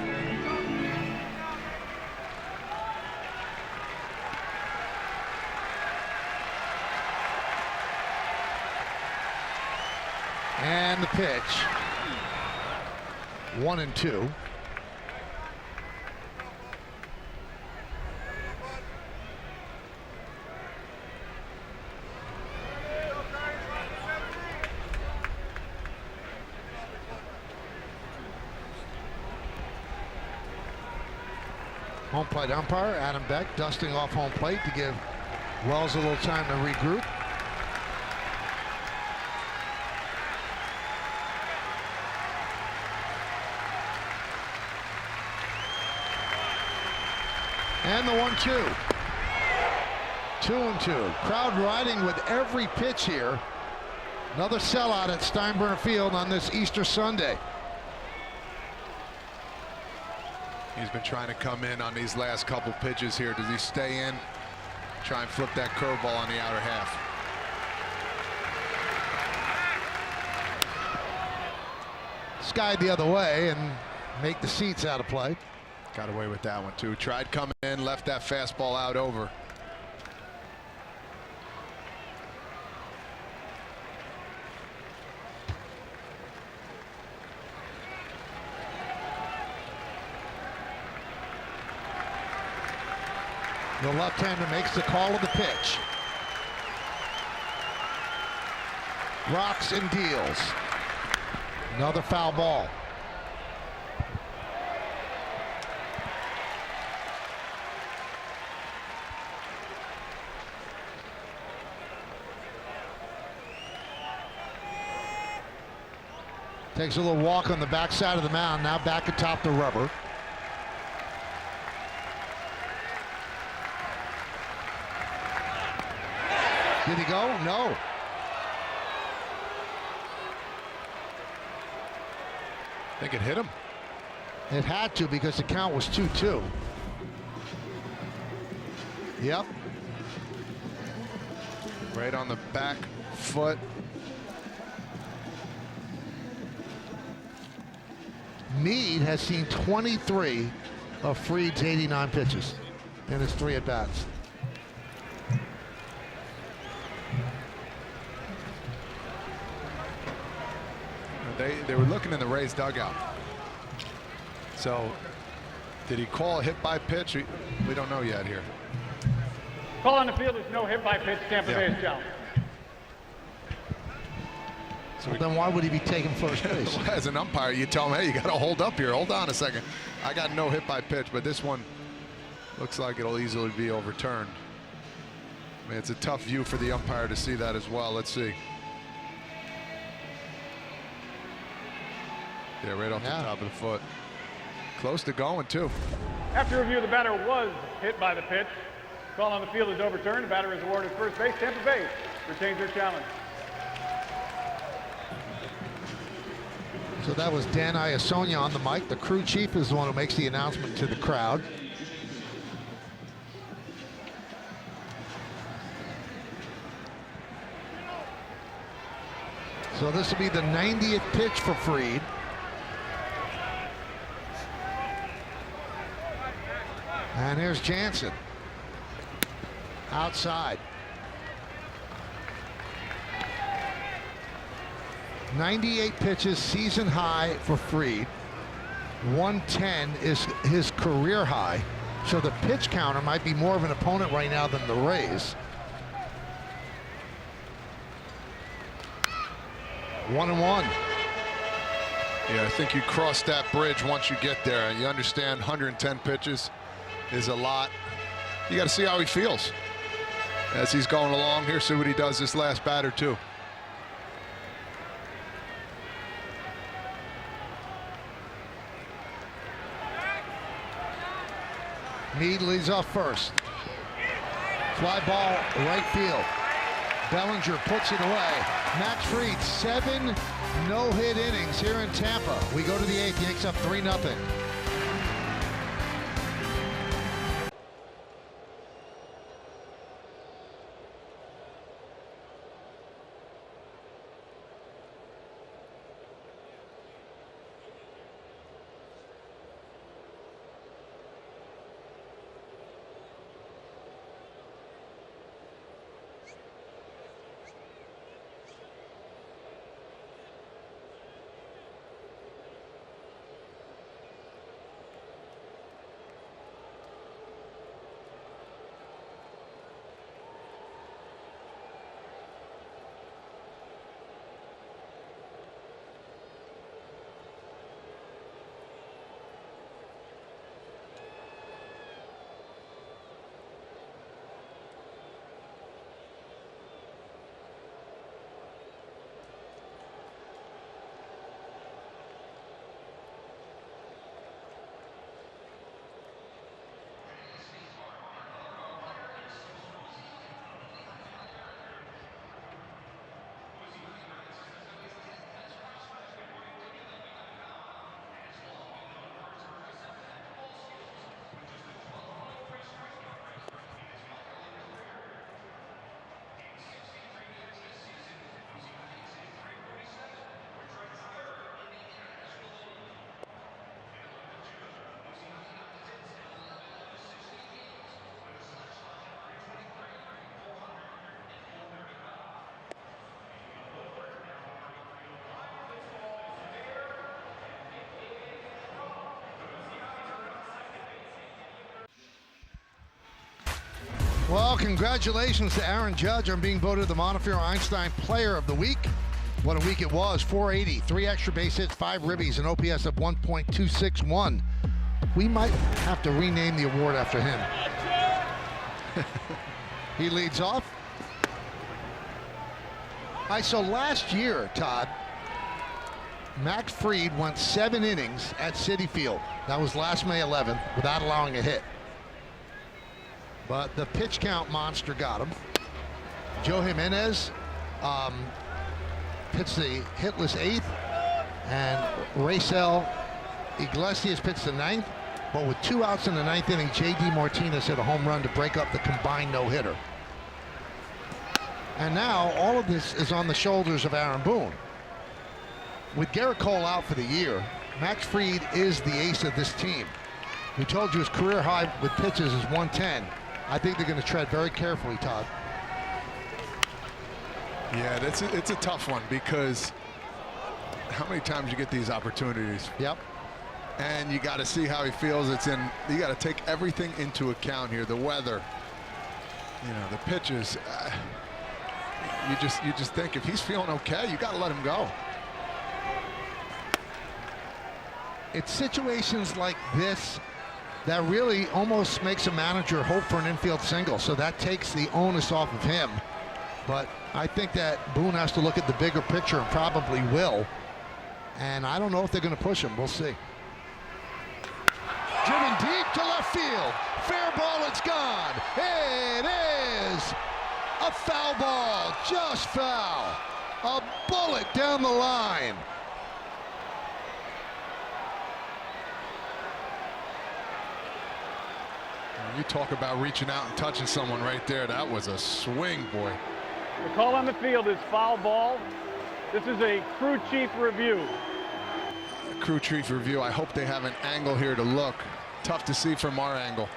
And the pitch. 1-2. Home plate umpire Adam Beck dusting off home plate to give Wells a little time to regroup. And the 1-2. 2-2. Crowd riding with every pitch here. Another sellout at Steinbrenner Field on this Easter Sunday. He's been trying to come in on these last couple pitches here. Does he stay in? Try and flip that curveball on the outer half. Skied the other way and make the seats out of play. Got away with that one too. Tried coming in, left that fastball out over. The left-hander makes the call of the pitch. Rocks and deals. Another foul ball. Takes a little walk on the backside of the mound, now back atop the rubber. Did he go? No. I think it hit him. It had to because the count was 2-2. Yep. Right on the back foot. Meade has seen 23 of Fried's 89 pitches in his 3 at-bats. They were looking in the Rays dugout. So did he call a hit by pitch? We don't know yet here. Call on the field is no hit by pitch. Tampa Bay's challenge. So then why would he be taking first base? As an umpire, you tell him, hey, you got to hold up here. Hold on a second. I got no hit by pitch, but this one looks like it'll easily be overturned. I mean, it's a tough view for the umpire to see that as well. Let's see. Yeah, right off the top of the foot. Close to going, too. After review, the batter was hit by the pitch. Call on the field is overturned. The batter is awarded first base. Tampa Bay retains their challenge. So that was Dan Iasonia on the mic. The crew chief is the one who makes the announcement to the crowd. So this will be the 90th pitch for Fried. And here's Jansen. Outside. 98 pitches, season high for Fried. 110 is his career high. So the pitch counter might be more of an opponent right now than the Rays. 1-1. Yeah, I think you cross that bridge once you get there. You understand 110 pitches is a lot. You got to see how he feels as he's going along here. See what he does this last batter too. Meade leads off first. Fly ball right field. Bellinger puts it away. Max Fried, 7 no-hit innings here in Tampa. We go to the 8th. Yanks up 3-0. Well, congratulations to Aaron Judge on being voted the Montefiore Einstein Player of the Week. What a week it was. 480, 3 extra base hits, 5 ribbies, an OPS of 1.261. We might have to rename the award after him. He leads off. All right, so last year, Todd, Max Fried went 7 innings at Citi Field. That was last May 11th without allowing a hit. But the pitch count monster got him. Joe Jimenez pitched the hitless 8th, and Racel Iglesias pitched the 9th. But with 2 outs in the 9th inning, J.D. Martinez hit a home run to break up the combined no-hitter. And now all of this is on the shoulders of Aaron Boone. With Garrett Cole out for the year, Max Fried is the ace of this team. We told you his career high with pitches is 110. I think they're going to tread very carefully, Todd. Yeah, it's a tough one because how many times you get these opportunities? Yep. And you got to see how he feels. You got to take everything into account here. The weather, the pitches. You just think if he's feeling okay, you got to let him go. It's situations like this that really almost makes a manager hope for an infield single. So that takes the onus off of him. But I think that Boone has to look at the bigger picture and probably will. And I don't know if they're going to push him. We'll see. Driven deep to left field. Fair ball, it's gone. It is a foul ball, just foul. A bullet down the line. You talk about reaching out and touching someone right there. That was a swing, boy. The call on the field is foul ball. This is a crew chief review. Crew chief review. I hope they have an angle here to look. Tough to see from our angle.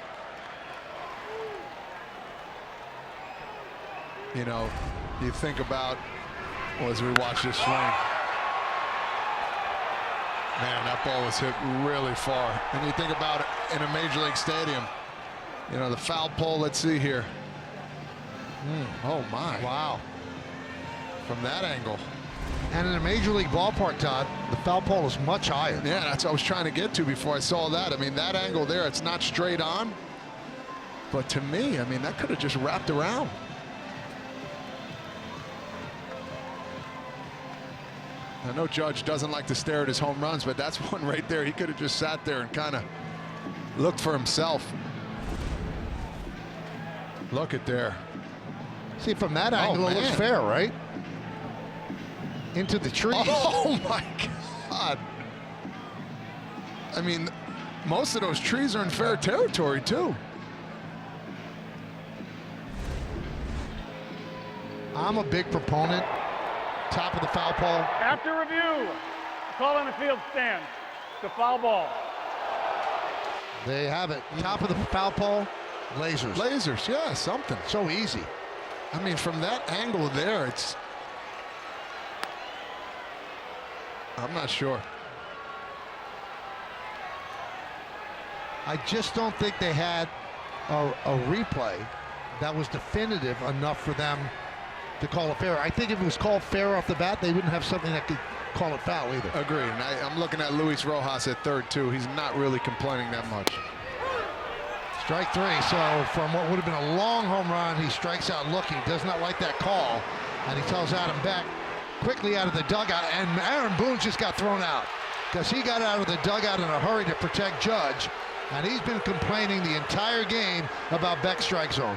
You think about, as we watch this swing. Man, that ball was hit really far. And you think about it in a Major League stadium. The foul pole, let's see here. Oh, my. Wow. From that angle. And in a Major League ballpark, Todd, the foul pole is much higher. Yeah, that's what I was trying to get to before I saw that. I mean, that angle there, it's not straight on. But to me, that could have just wrapped around. I know Judge doesn't like to stare at his home runs, but that's one right there. He could have just sat there and kind of looked for himself. Look at there. See, from that angle, it looks fair, right? Into the trees. Oh, my God. Most of those trees are in fair territory, too. I'm a big proponent. Top of the foul pole. After review, call on the field stands. It's a foul ball. There you have it. Top of the foul pole, lasers. Lasers, yeah, something. So easy. From that angle there, I'm not sure. I just don't think they had a replay that was definitive enough for them to call it fair. I think if it was called fair off the bat, they wouldn't have something that could call it foul either. Agreed. And I'm looking at Luis Rojas at third, too. He's not really complaining that much. Strike 3. So from what would have been a long home run, he strikes out looking. Does not like that call. And he tells Adam Beck quickly out of the dugout. And Aaron Boone just got thrown out because he got out of the dugout in a hurry to protect Judge. And he's been complaining the entire game about Beck's strike zone.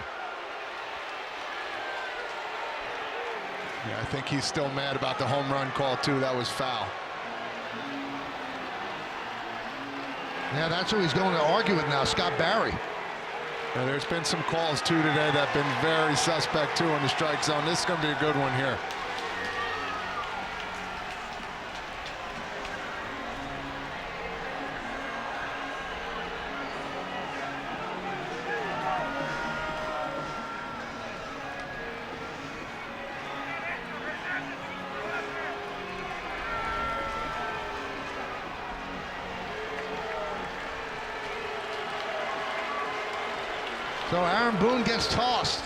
Yeah, I think he's still mad about the home run call, too. That was foul. Yeah, that's who he's going to argue with now, Scott Barry. Yeah, there's been some calls, too, today that have been very suspect, too, in the strike zone. This is going to be a good one here. So Aaron Boone gets tossed.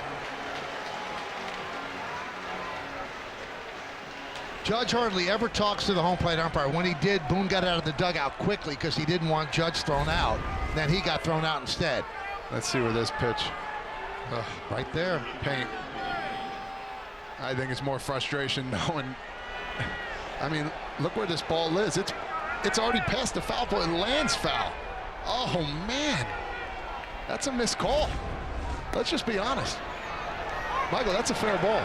Judge hardly ever talks to the home plate umpire. When he did, Boone got out of the dugout quickly because he didn't want Judge thrown out. Then he got thrown out instead. Let's see where this pitch. Right there. Paint. I think it's more frustration knowing. I mean, look where this ball is. It's already past the foul pole. It lands foul. Oh, man. That's a missed call. Let's just be honest. Michael, that's a fair ball.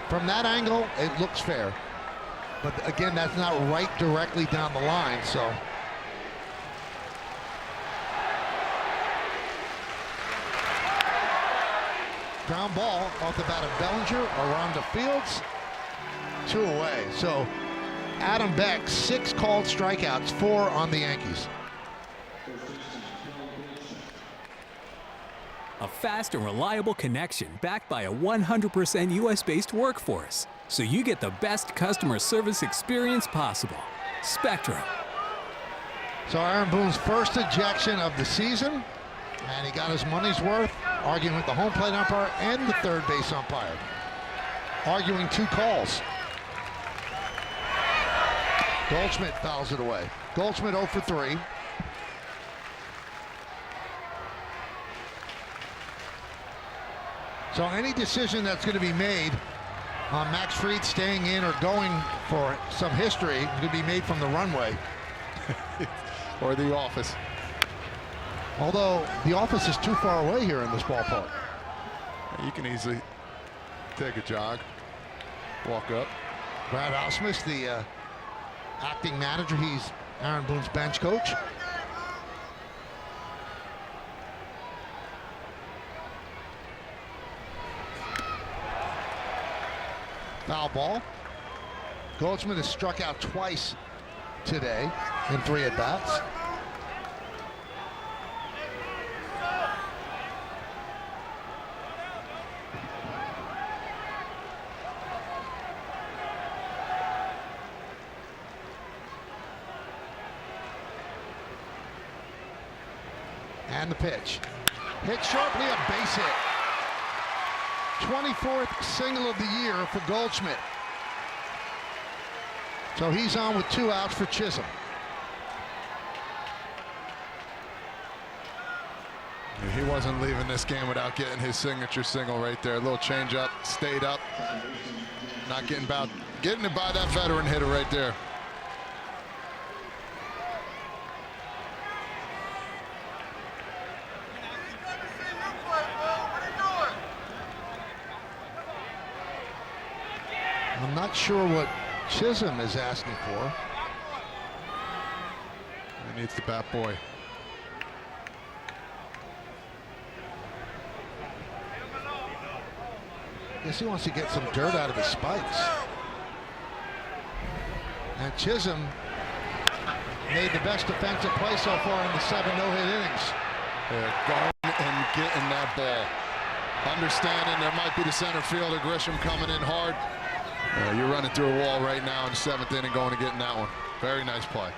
From that angle, it looks fair. But again, that's not right directly down the line, so. Ground ball off the bat of Bellinger around the fields. 2 away. So Adam Beck, 6 called strikeouts, 4 on the Yankees. A fast and reliable connection backed by a 100% US-based workforce. So you get the best customer service experience possible. Spectrum. So Aaron Boone's first ejection of the season, and he got his money's worth, arguing with the home plate umpire and the third base umpire, arguing 2 calls. Goldschmidt fouls it away. Goldschmidt 0 for 3. So any decision that's going to be made on Max Fried staying in or going for some history could be made from the runway. Or the office. Although the office is too far away here in this ballpark. You can easily take a jog, walk up. Brad Ausmus, the acting manager, he's Aaron Boone's bench coach. Foul ball. Goldschmidt has struck out twice today in 3 at-bats. And the pitch. Hit sharply, a base hit. 24th single of the year for Goldschmidt. So he's on with 2 outs for Chisholm. He wasn't leaving this game without getting his signature single right there. A little change up, stayed up. Not getting it by that veteran hitter right there. I'm not sure what Chisholm is asking for. He needs the bat boy. Guess he wants to get some dirt out of his spikes. And Chisholm made the best defensive play so far in the 7 no-hit innings. Yeah, going and getting that ball. Understanding there might be the center fielder, Grisham, coming in hard. You're running through a wall right now in the 7th inning, going to getting that one. Very nice play.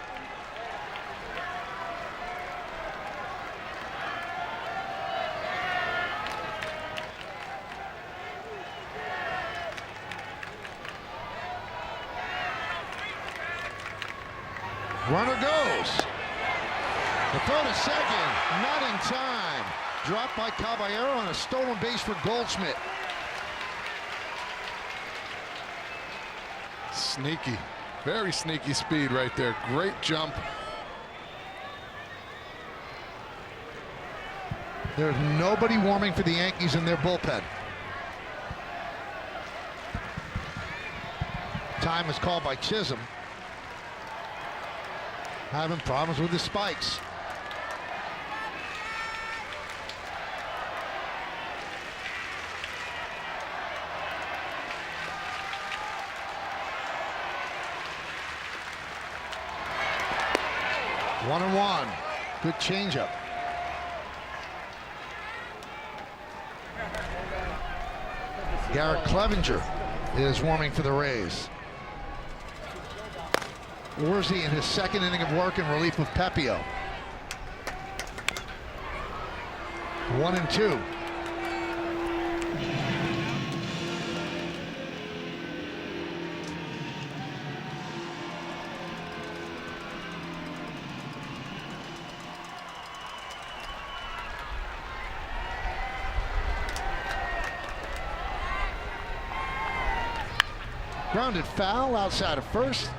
Runner goes. The throw to second, not in time. Dropped by Caballero on a stolen base for Goldschmidt. Sneaky, very sneaky speed right there. Great jump. There's nobody warming for the Yankees in their bullpen. Time is called by Chisholm. Having problems with the spikes. One and one. Good changeup. Garrett Clevenger is warming for the Rays. Warzy in his 2nd inning of work in relief of Pepio. 1-2. Grounded foul outside of first.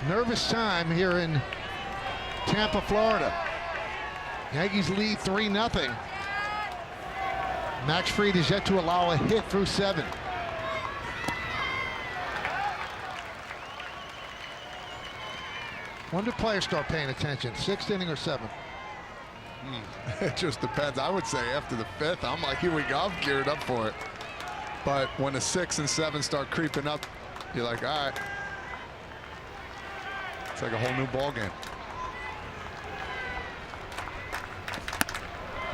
Nervous time here in Tampa, Florida. Yankees lead 3-0. Max Fried is yet to allow a hit through 7. When do players start paying attention? 6th inning or 7th? It just depends. I would say after the 5th, I'm like, here we go, I'm geared up for it. But when the 6 and 7 start creeping up, you're like, all right. It's like a whole new ball game.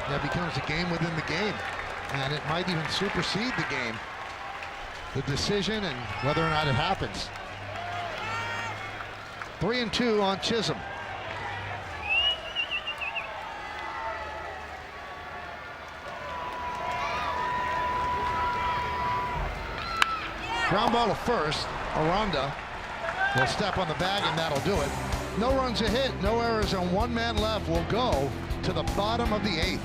That becomes a game within the game, and it might even supersede the game. The decision and whether or not it happens. 3-2 on Chisholm. Ground ball to first. Aranda will step on the bag, and that'll do it. No runs a hit, no errors, and 1 man left. Will go to the bottom of the 8th.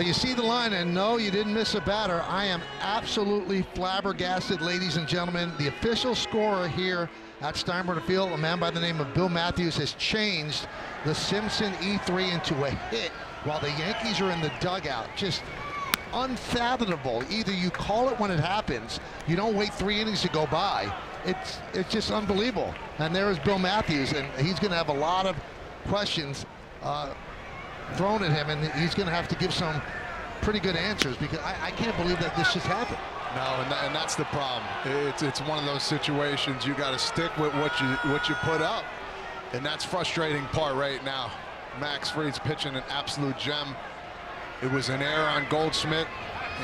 You see the line, and no, you didn't miss a batter. I am absolutely flabbergasted, ladies and gentlemen. The official scorer here at Steinbrenner Field, a man by the name of Bill Matthews, has changed the Simpson E3 into a hit while the Yankees are in the dugout. Just unfathomable. Either you call it when it happens, you don't wait 3 innings to go by. It's just unbelievable. And there is Bill Matthews, and he's going to have a lot of questions thrown at him, and he's going to have to give some pretty good answers, because I can't believe that this just happened. No, and that's the problem. It's one of those situations you got to stick with what you put up, and that's frustrating part right now. Max Fried's pitching an absolute gem. It was an error on Goldschmidt.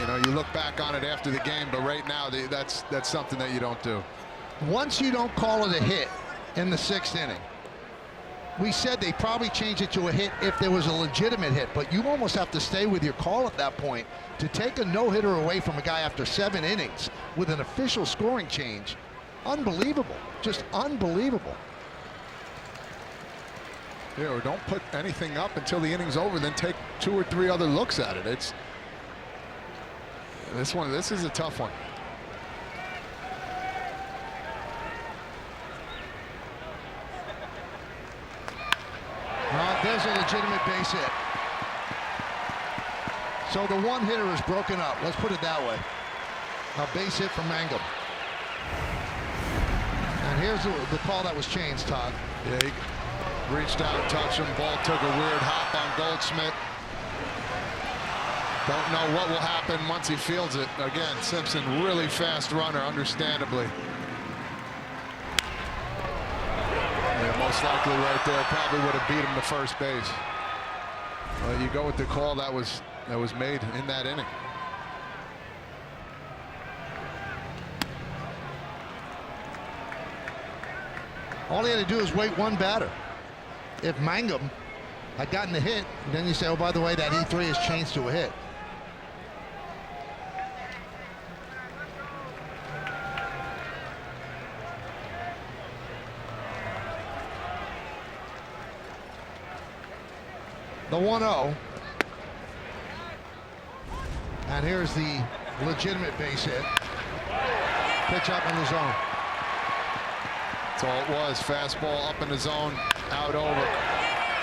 You know, you look back on it after the game, but right now that's something that you don't do. Once you don't call it a hit in the 6th inning, we said they probably change it to a hit if there was a legitimate hit, but you almost have to stay with your call at that point. To take a no-hitter away from a guy after 7 innings with an official scoring change, unbelievable, just unbelievable. Yeah, or don't put anything up until the inning's over, then take 2 or 3 other looks at it. This is a tough one. There's a legitimate base hit. So the one hitter is broken up. Let's put it that way. A base hit from Mangum. And here's the call that was changed, Todd. Yeah, he reached out, touched him. Ball took a weird hop on Goldschmidt. Don't know what will happen once he fields it. Again, Simpson, really fast runner, understandably. Yeah, most likely right there, probably would have beat him to first base. Well, you go with the call that was made in that inning. All he had to do is wait one batter. If Mangum had gotten the hit, then you say, oh, by the way, that E3 has changed to a hit. The 1-0. And here's the legitimate base hit. Pitch up in the zone. That's all it was. Fastball up in the zone, out over.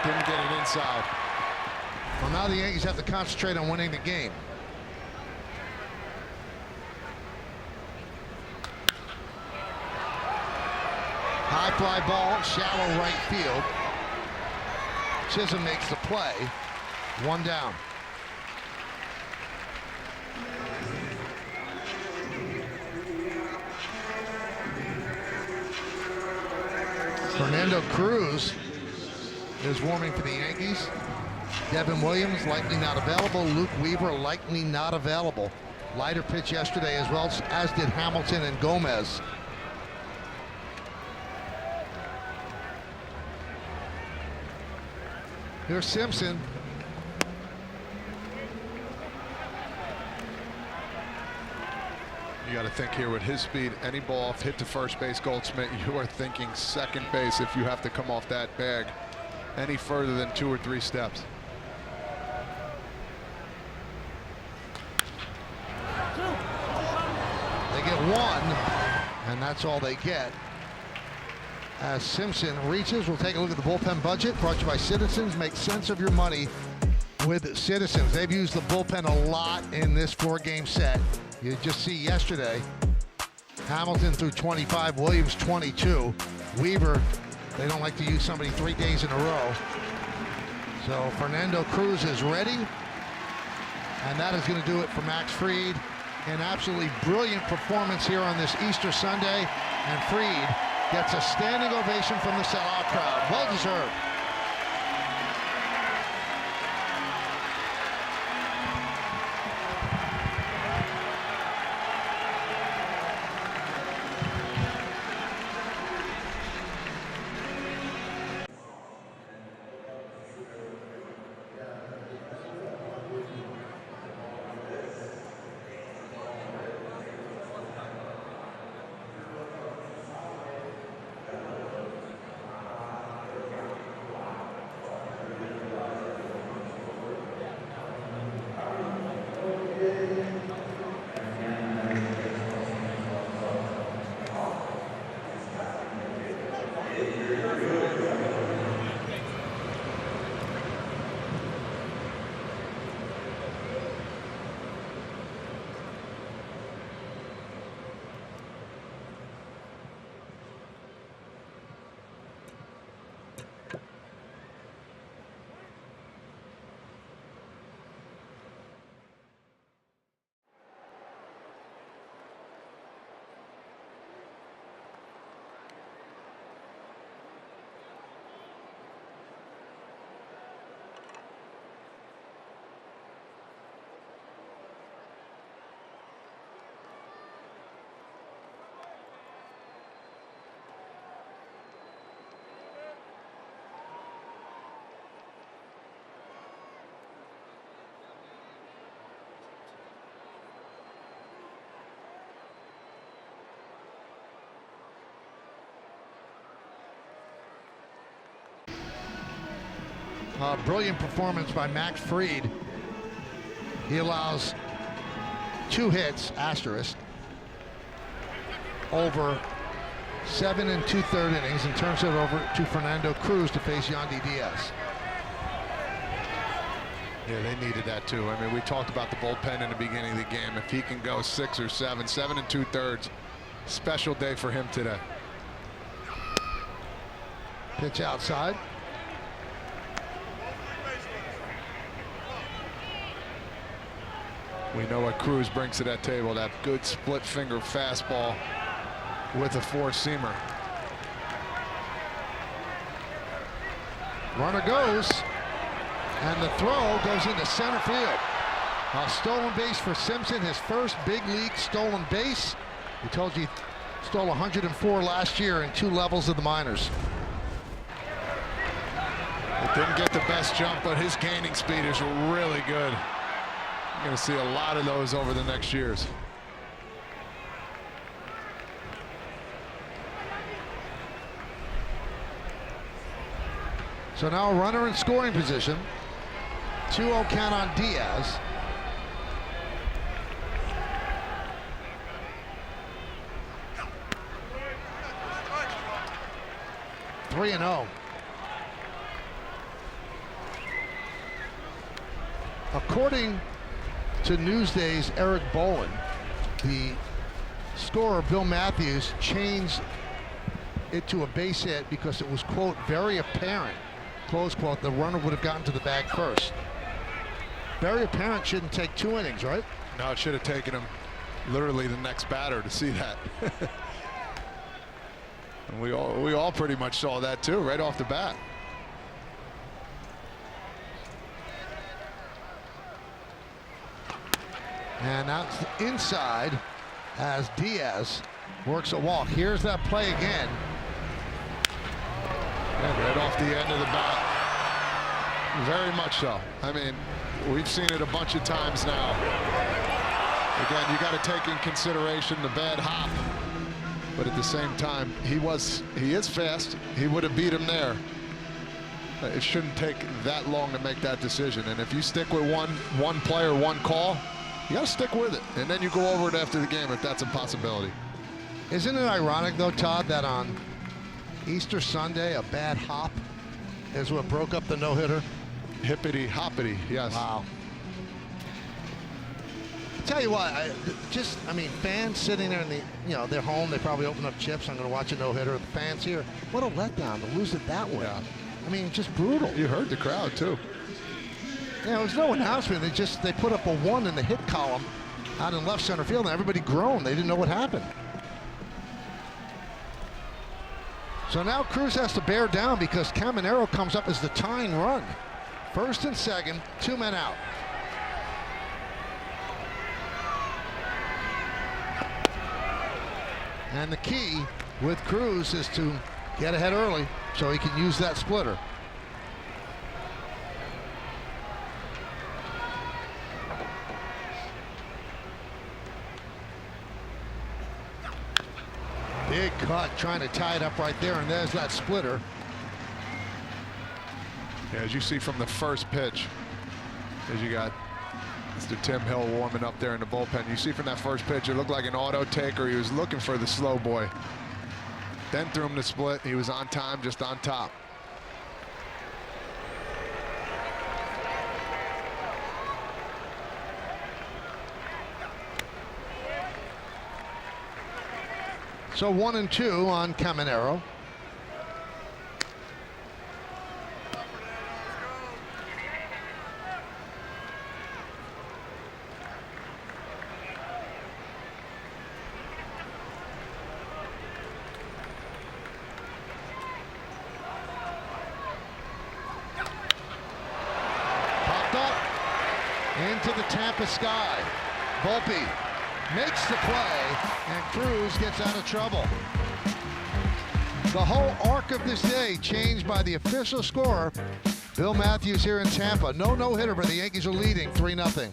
Didn't get it inside. Well, now the Yankees have to concentrate on winning the game. High fly ball, shallow right field. Chisholm makes the play. One down. Fernando Cruz is warming for the Yankees. Devin Williams likely not available. Luke Weaver likely not available. Lighter pitch yesterday as well, as did Hamilton and Gomez. Here's Simpson. You got to think here with his speed, any ball hit to first base, Goldschmidt, you are thinking second base if you have to come off that bag any further than 2 or 3 steps. They get one, and that's all they get. As Simpson reaches, we'll take a look at the bullpen budget brought to you by Citizens. Make sense of your money with Citizens. They've used the bullpen a lot in this 4-game set. You just see yesterday, Hamilton threw 25, Williams 22. Weaver, they don't like to use somebody 3 days in a row. So Fernando Cruz is ready. And that is going to do it for Max Fried. An absolutely brilliant performance here on this Easter Sunday. And Fried gets a standing ovation from the sellout crowd. Well deserved. Brilliant performance by Max Fried. He allows 2 hits, asterisk, over 7 2/3 innings, and turns it over to Fernando Cruz to face Yandy Diaz. Yeah, they needed that too. I mean, we talked about the bullpen in the beginning of the game. If he can go 6 or 7, 7 2/3, special day for him today. Pitch outside. We know what Cruz brings to that table, that good split finger fastball with a four-seamer. Runner goes, and the throw goes into center field. A stolen base for Simpson, his first big league stolen base. We told you he stole 104 last year in 2 levels of the minors. It didn't get the best jump, but his gaining speed is really good. You're going to see a lot of those over the next years. So now a runner in scoring position. 2-0 count on Diaz. Three and 0. According to Newsday's Eric Bolin, the scorer Bill Matthews changed it to a base hit because it was, quote, very apparent, close quote, the runner would have gotten to the bag first. Very apparent shouldn't take 2 innings, right? No, it should have taken him literally the next batter to see that. And we all pretty much saw that too, right off the bat. And that's inside as Diaz works a walk. Here's that play again. And right off the end of the bat. Very much so. I mean, we've seen it a bunch of times now. Again, you got to take in consideration the bad hop. But at the same time, he is fast. He would have beat him there. It shouldn't take that long to make that decision. And if you stick with one player, one call, you got to stick with it. And then you go over it after the game if that's a possibility. Isn't it ironic, though, Todd, that on Easter Sunday, a bad hop is what broke up the no-hitter? Hippity hoppity, yes. Wow. Tell you what, I mean, fans sitting there in the, they're home, they probably open up chips, I'm going to watch a no-hitter. The fans here, what a letdown to lose it that way. Yeah. I mean, just brutal. You heard the crowd, too. Yeah, there was no announcement. They put up a 1 in the hit column out in left center field, and everybody groaned. They didn't know what happened. So now Cruz has to bear down because Caminero comes up as the tying run. First and second, 2 men out. And the key with Cruz is to get ahead early so he can use that splitter. Big cut, trying to tie it up right there, and there's that splitter. Yeah, as you see from the first pitch, as you got Mr. Tim Hill warming up there in the bullpen, you see from that first pitch, it looked like an auto taker. He was looking for the slow boy. Then threw him the split. He was on time, just on top. So 1 and 2 on Caminero. Popped up into the Tampa sky. Volpe makes the play, and Cruz gets out of trouble. The whole arc of this day changed by the official scorer, Bill Matthews here in Tampa. No no-hitter, but the Yankees are leading 3-0.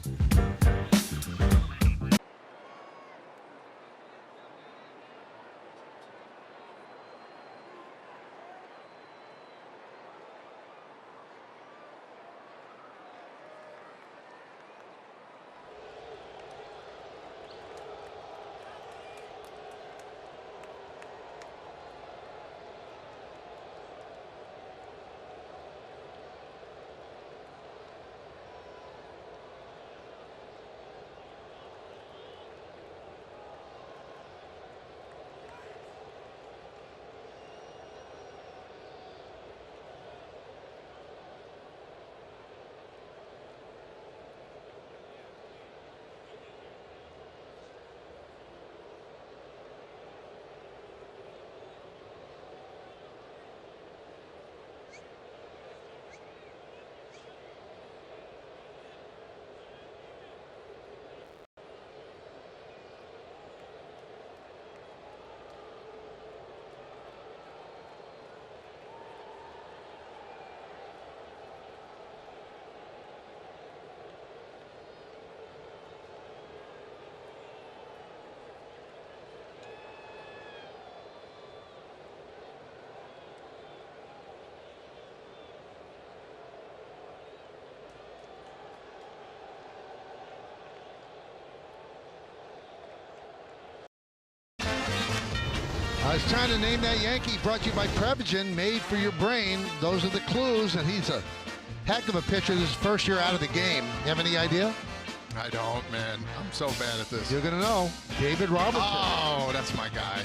It's time to name that Yankee. Brought to you by Prevagen, made for your brain. Those are the clues, and he's a heck of a pitcher. This is his first year out of the game. You have any idea? I don't, man. I'm so bad at this. You're going to know. David Robertson. Oh, that's my guy.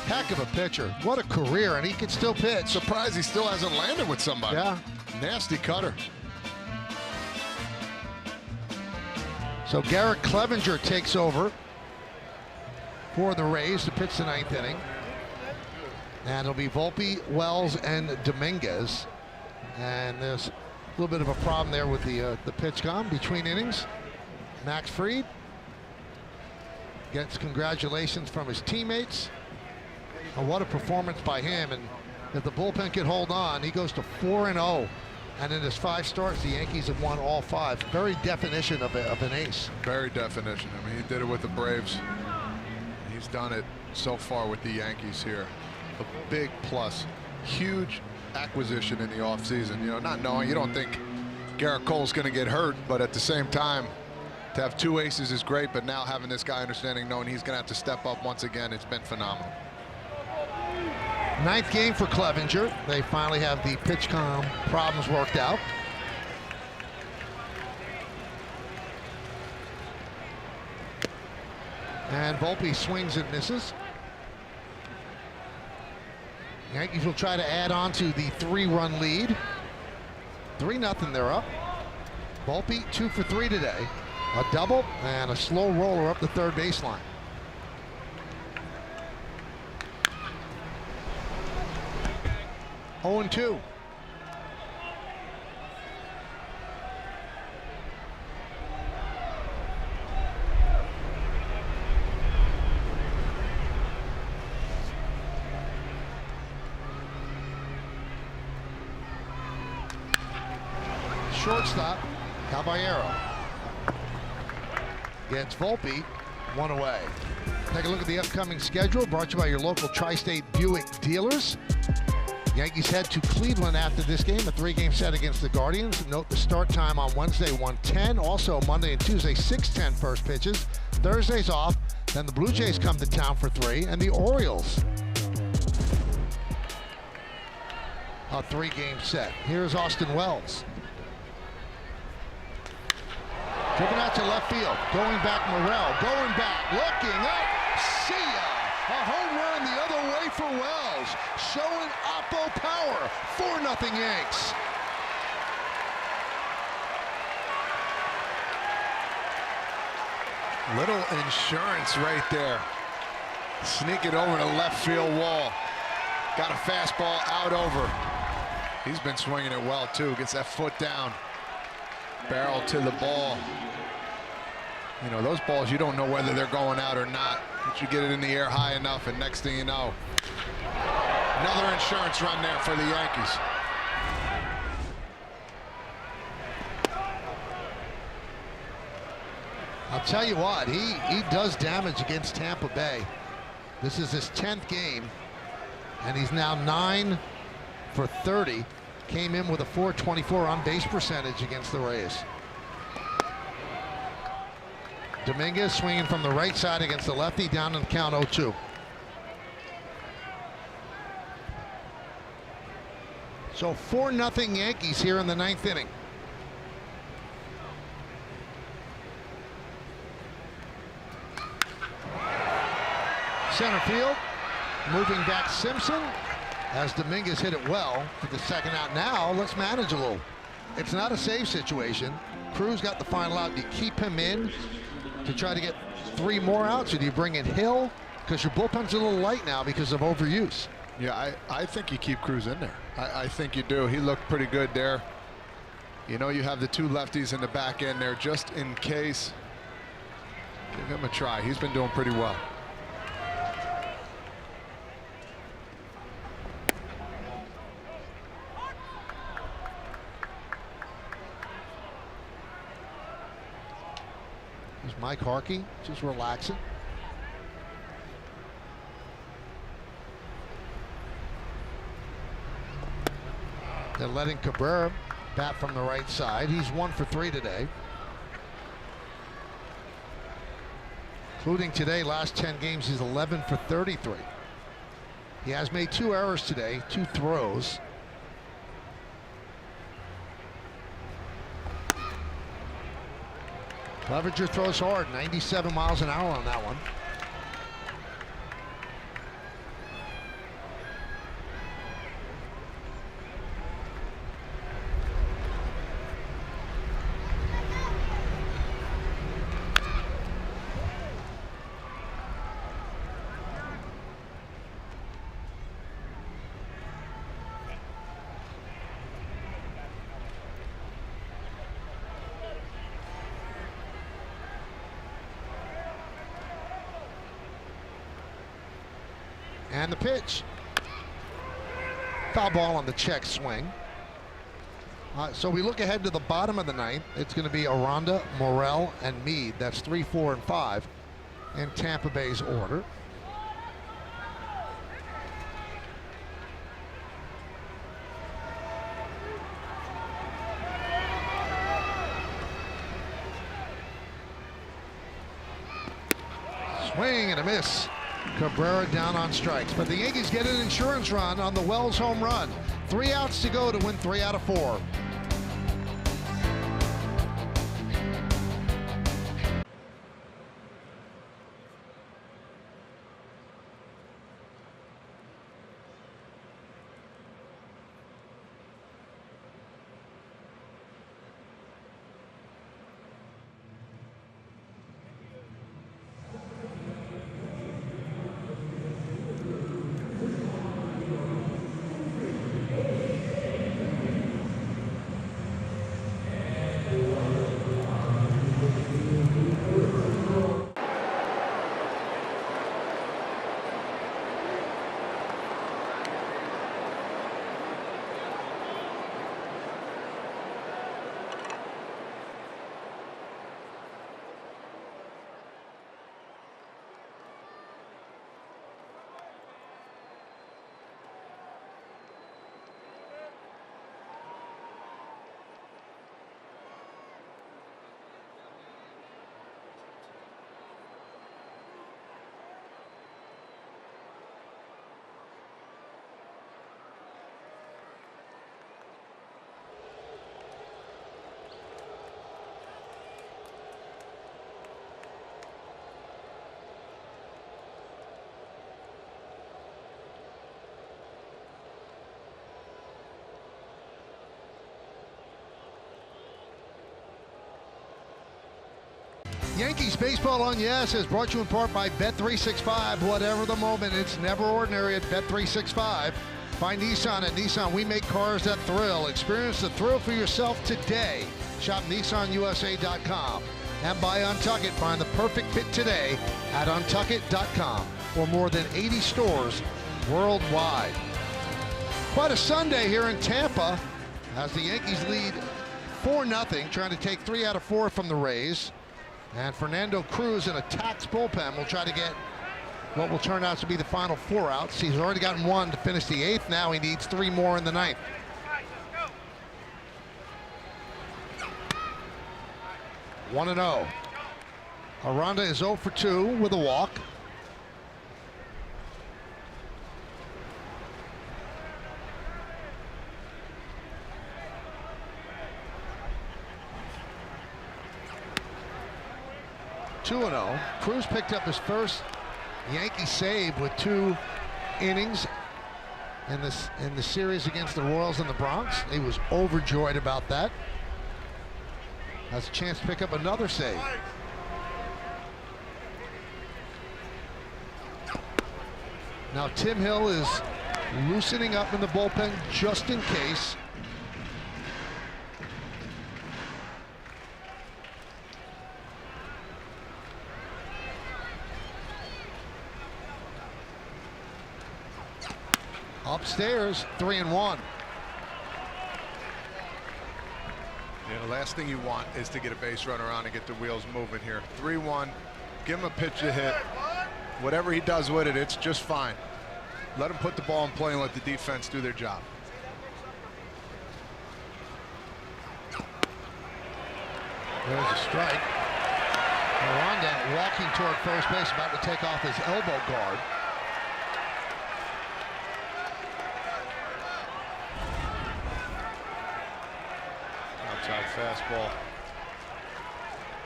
Heck of a pitcher. What a career, and he can still pitch. Surprised he still hasn't landed with somebody. Yeah. Nasty cutter. So Garrett Clevenger takes over for the Rays to pitch the 9th inning. And it'll be Volpe, Wells, and Dominguez. And there's a little bit of a problem there with the pitch com between innings. Max Fried gets congratulations from his teammates. Oh, what a performance by him. And if the bullpen can hold on, he goes to 4-0. And in his 5 starts, the Yankees have won all 5. Very definition of an ace. Very definition. I mean, he did it with the Braves. He's done it so far with the Yankees here. A big plus. Huge acquisition in the offseason. You know, not knowing, you don't think Garrett Cole's going to get hurt, but at the same time, to have 2 aces is great, but now having this guy understanding, knowing he's going to have to step up once again, it's been phenomenal. 9th game for Clevenger. They finally have the pitch com problems worked out. And Volpe swings and misses. Yankees will try to add on to the 3-run lead. 3-0 they're up. Volpe 2 for 3 today. A double and a slow roller up the third baseline. Oh, 0-2. Shortstop, Caballero gets Volpe, 1 away. Take a look at the upcoming schedule, brought to you by your local Tri-State Buick dealers. Yankees head to Cleveland after this game, a 3-game set against the Guardians. Note the start time on Wednesday, 1:10. Also Monday and Tuesday, 6:10 first pitches. Thursday's off. Then the Blue Jays come to town for 3, and the Orioles. A 3-game set. Here's Austin Wells. Driven out to left field. Going back, Morrell. Going back. Looking up. See ya. A home run the other way for Wells. Showing Oppo power. 4-0 Yanks. Little insurance right there. Sneak it over the left field wall. Got a fastball out over. He's been swinging it well too. Gets that foot down. Barrel to the ball. You know, those balls, you don't know whether they're going out or not. But you get it in the air high enough, and next thing you know, another insurance run there for the Yankees. I'll tell you what, he does damage against Tampa Bay. This is his 10th game, and he's now 9 for 30. Came in with a .424 on-base percentage against the Rays. Dominguez swinging from the right side against the lefty, down in the count 0-2. So 4-0 Yankees here in the 9th inning. Center field, moving back Simpson as Dominguez hit it well for the second out. Now let's manage a little. It's not a save situation. Cruz got the final out. Do you keep him in to try to get 3 more outs, or do you bring in Hill? Because your bullpen's a little light now because of overuse. Yeah, I think you keep Cruz in there. I think you do. He looked pretty good there. You know, you have the 2 lefties in the back end there just in case. Give him a try. He's been doing pretty well. There's Mike Harkey just relaxing. They're letting Cabrera bat from the right side. He's 1 for 3 today. Including today, last 10 games, he's 11 for 33. He has made 2 errors today, 2 throws. Clevenger throws hard, 97 miles an hour on that one. And the pitch. Foul ball on the check swing. So we look ahead to the bottom of the ninth. It's going to be Aranda, Morrell, and Meade. That's 3, 4, and 5 in Tampa Bay's order. Swing and a miss. Cabrera down on strikes, but the Yankees get an insurance run on the Wells home run. 3 outs to go to win 3 out of 4. Yankees Baseball on Yes is brought to you in part by Bet365. Whatever the moment, it's never ordinary at Bet365. Find Nissan at Nissan. We make cars that thrill. Experience the thrill for yourself today. Shop NissanUSA.com. And by Untuckit. Find the perfect fit today at Untuckit.com or more than 80 stores worldwide. Quite a Sunday here in Tampa as the Yankees lead 4-0, trying to take 3 out of 4 from the Rays. And Fernando Cruz in a taxed bullpen will try to get what will turn out to be the final 4 outs. He's already gotten 1 to finish the 8th. Now he needs 3 more in the 9th. One and 0. Aranda is 0 for 2 with a walk. Two and 0. Cruz picked up his first Yankee save with 2 innings in the series against the Royals in the Bronx. He was overjoyed about that. Has a chance to pick up another save. Now Tim Hill is loosening up in the bullpen just in case. Upstairs, 3 and 1. Yeah, the last thing you want is to get a base runner on and get the wheels moving here. 3-1. Give him a pitch to hit. Whatever he does with it, it's just fine. Let him put the ball in play and let the defense do their job. There's a strike. Aranda walking toward first base, about to take off his elbow guard. Outside fastball.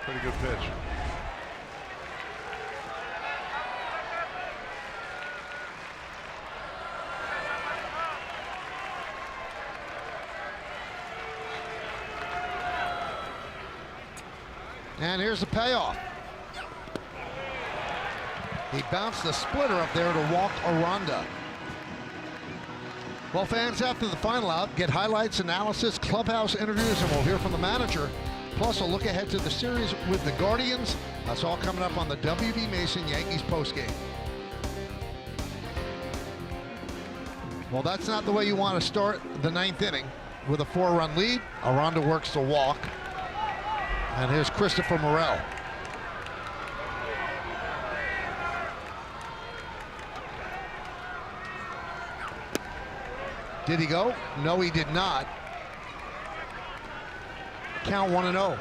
Pretty good pitch. And here's the payoff. He bounced the splitter up there to walk Aranda. Well, fans, after the final out, get highlights, analysis, clubhouse interviews, and we'll hear from the manager. Plus, a look ahead to the series with the Guardians. That's all coming up on the W.B. Mason Yankees postgame. Well, that's not the way you want to start the ninth inning. With a 4-run lead, Aranda works the walk. And here's Christopher Morel. Did he go? No, he did not. Count 1-0.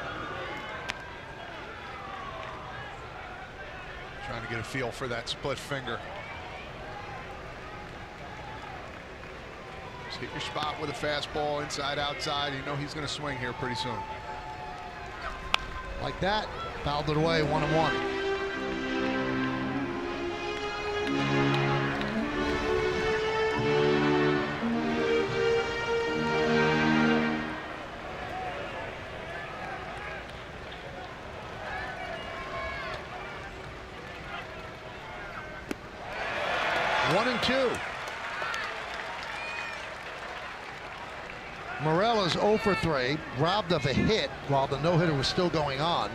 Trying to get a feel for that split finger. Just hit your spot with a fastball, inside, outside. You know he's going to swing here pretty soon. Like that, fouled it away, 1-1. One and two. Morel is 0 for 3, robbed of a hit while the no-hitter was still going on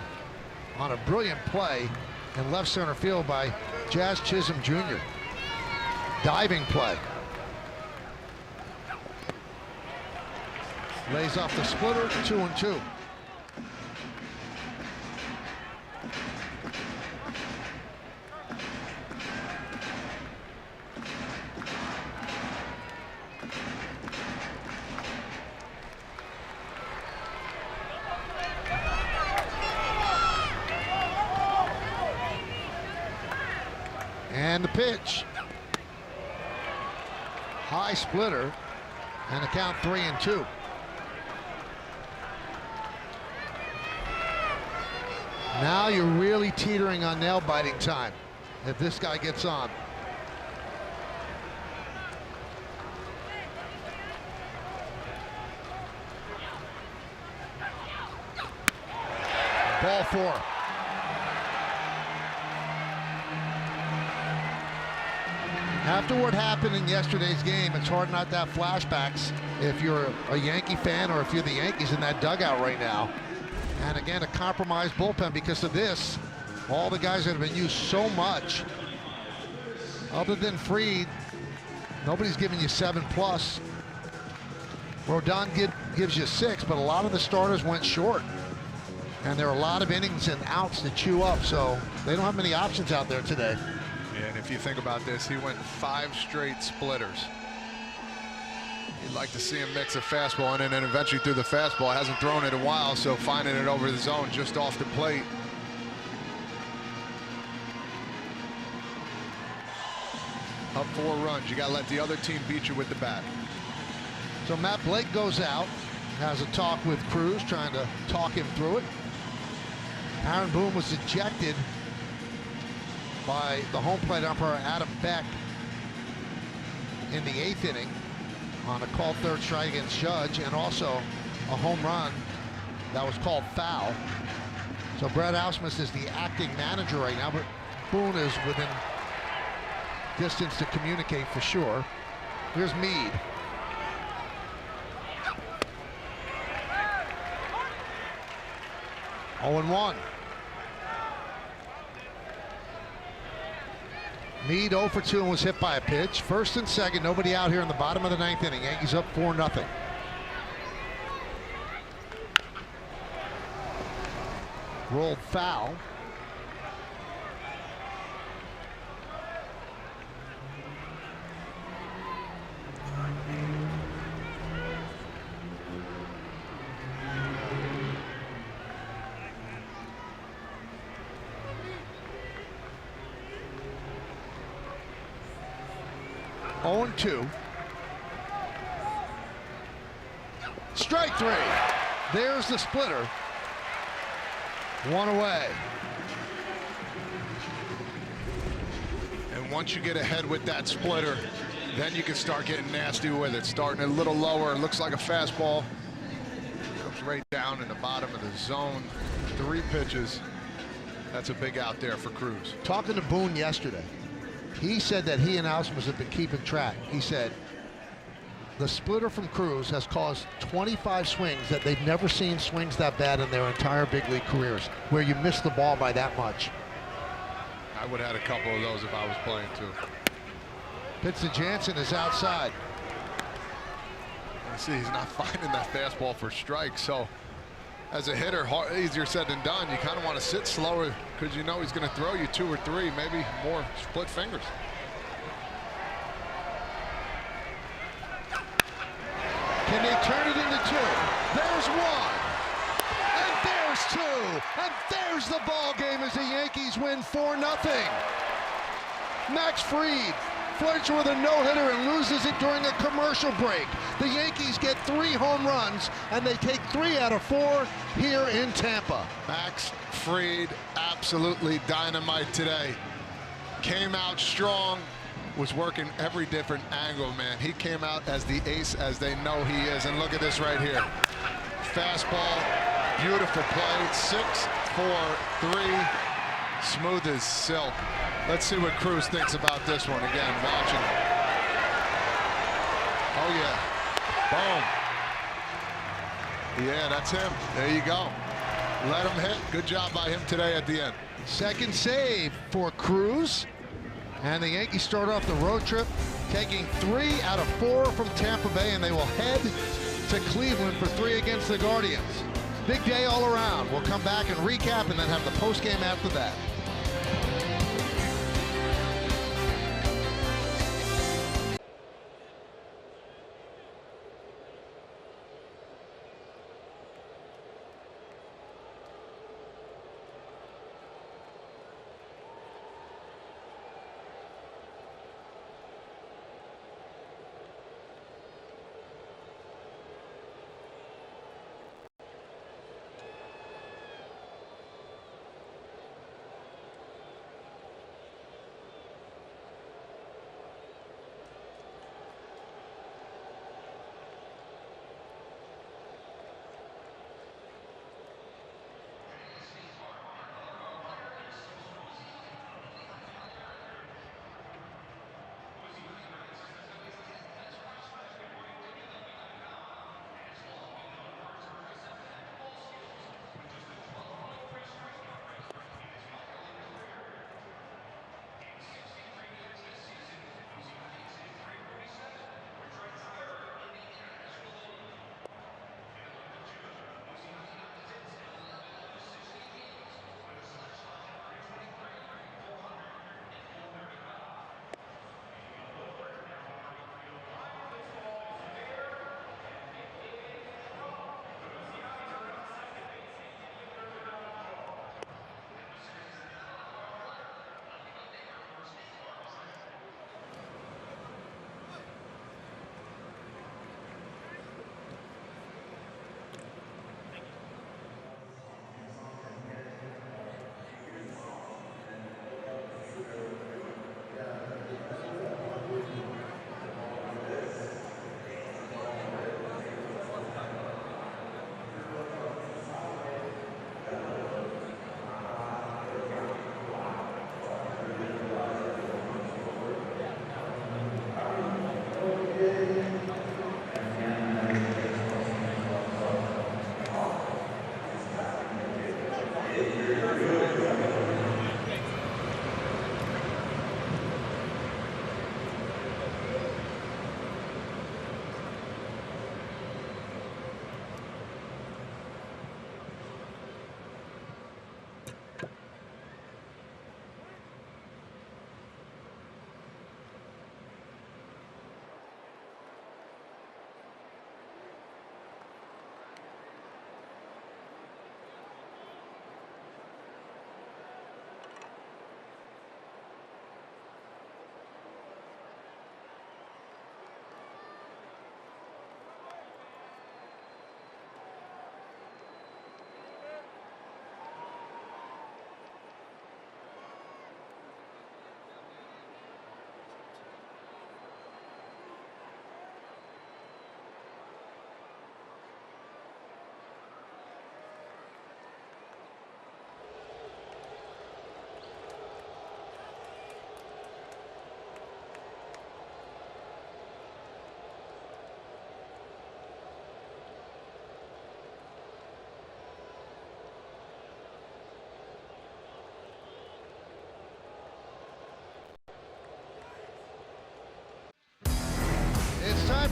a brilliant play in left center field by Jazz Chisholm Jr. Diving play. Lays off the splitter, 2-2. And the pitch. High splitter, and the count 3-2. Now you're really teetering on nail biting time if this guy gets on. Ball 4. After what happened in yesterday's game, it's hard not to have flashbacks if you're a Yankee fan or if you're the Yankees in that dugout right now. And again, a compromised bullpen because of this. All the guys that have been used so much, other than Fried, nobody's giving you 7+. Rodon gives you 6, but a lot of the starters went short. And there are a lot of innings and outs to chew up, so they don't have many options out there today. And if you think about this, he went 5 straight splitters. You'd like to see him mix a fastball and then eventually through the fastball. Hasn't thrown it in a while, so finding it over the zone just off the plate. Up 4 runs. You got to let the other team beat you with the bat. So Matt Blake goes out, has a talk with Cruz, trying to talk him through it. Aaron Boone was ejected by the home plate umpire Adam Beck in the 8th inning on a called 3rd strike against Judge, and also a home run that was called foul. So Brett Ausmus is the acting manager right now, but Boone is within distance to communicate for sure. Here's Meade. Oh, 0-1. Meade 0 for 2 and was hit by a pitch. First and second, nobody out here in the bottom of the 9th inning. Yankees up 4-0. Rolled foul. Oh, 2. Strike 3. There's the splitter. One away. And once you get ahead with that splitter, then you can start getting nasty with it. Starting a little lower, it looks like a fastball. Comes right down in the bottom of the zone. 3 pitches. That's a big out there for Cruz. Talking to Boone yesterday, he said that he and Ausmus have been keeping track. He said the splitter from Cruz has caused 25 swings that they've never seen swings that bad in their entire big league careers, where you miss the ball by that much. I would have had a couple of those if I was playing too. Pitch to Jansen is outside. You see, he's not finding that fastball for strikes. So as a hitter, easier said than done. You kind of want to sit slower because you know he's going to throw you 2 or 3, maybe more split fingers. Can they turn it into 2? There's 1. And there's 2. And there's the ball game as the Yankees win 4-0. Max Fried flirts with a no-hitter and loses it during a commercial break. The Yankees get 3 home runs, and they take 3 out of 4 here in Tampa. Max Fried, absolutely dynamite today. Came out strong, was working every different angle, man. He came out as the ace as they know he is. And look at this right here. Fastball, beautiful play, 6-4-3, smooth as silk. Let's see what Cruz thinks about this one again, watching. Oh yeah, boom. Yeah, that's him, there you go. Let him hit, good job by him today at the end. Second save for Cruz. And the Yankees start off the road trip taking 3 out of 4 from Tampa Bay, and they will head to Cleveland for 3 against the Guardians. Big day all around. We'll come back and recap and then have the postgame after that.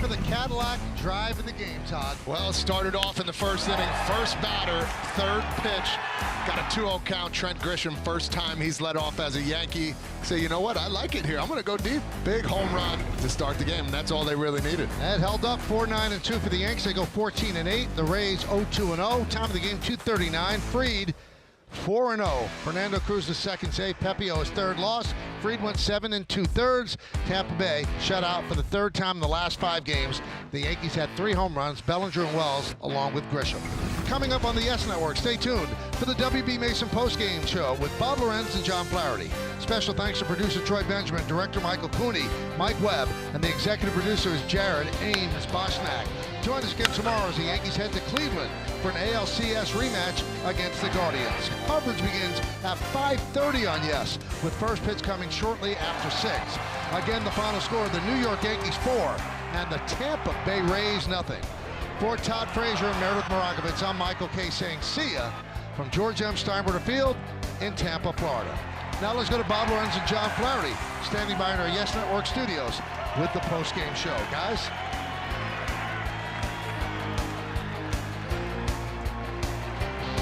of the Cadillac drive in the game, Todd. Well, started off in the first inning. First batter, third pitch. Got a 2-0 count. Trent Grisham, first time he's led off as a Yankee. Say, you know what? I like it here. I'm going to go deep. Big home run to start the game, and that's all they really needed. That held up 4-9-2 for the Yanks. They go 14-8. The Rays 0-2-0. Time of the game 2:39. Fried 4-0. Fernando Cruz the second save. Pepio his third loss. Fried went 7 2/3. Tampa Bay shut out for the third time in the last 5 games. The Yankees had 3 home runs, Bellinger and Wells, along with Grisham. Coming up on the Yes Network, stay tuned for the WB Mason postgame show with Bob Lorenz and John Flaherty. Special thanks to producer Troy Benjamin, director Michael Cooney, Mike Webb, and the executive producer is Jared Ames Boschnack. Join us again tomorrow as the Yankees head to Cleveland for an ALCS rematch against the Guardians. Coverage begins at 5:30 on Yes, with first pitch coming shortly after 6. Again, the final score, the New York Yankees 4 and the Tampa Bay Rays 0. For Todd Frazier and Meredith Morakovitz, I'm Michael Kay saying see ya from George M. Steinbrenner Field in Tampa, Florida. Now let's go to Bob Lorenz and John Flaherty, standing by in our Yes Network studios with the postgame show. Guys?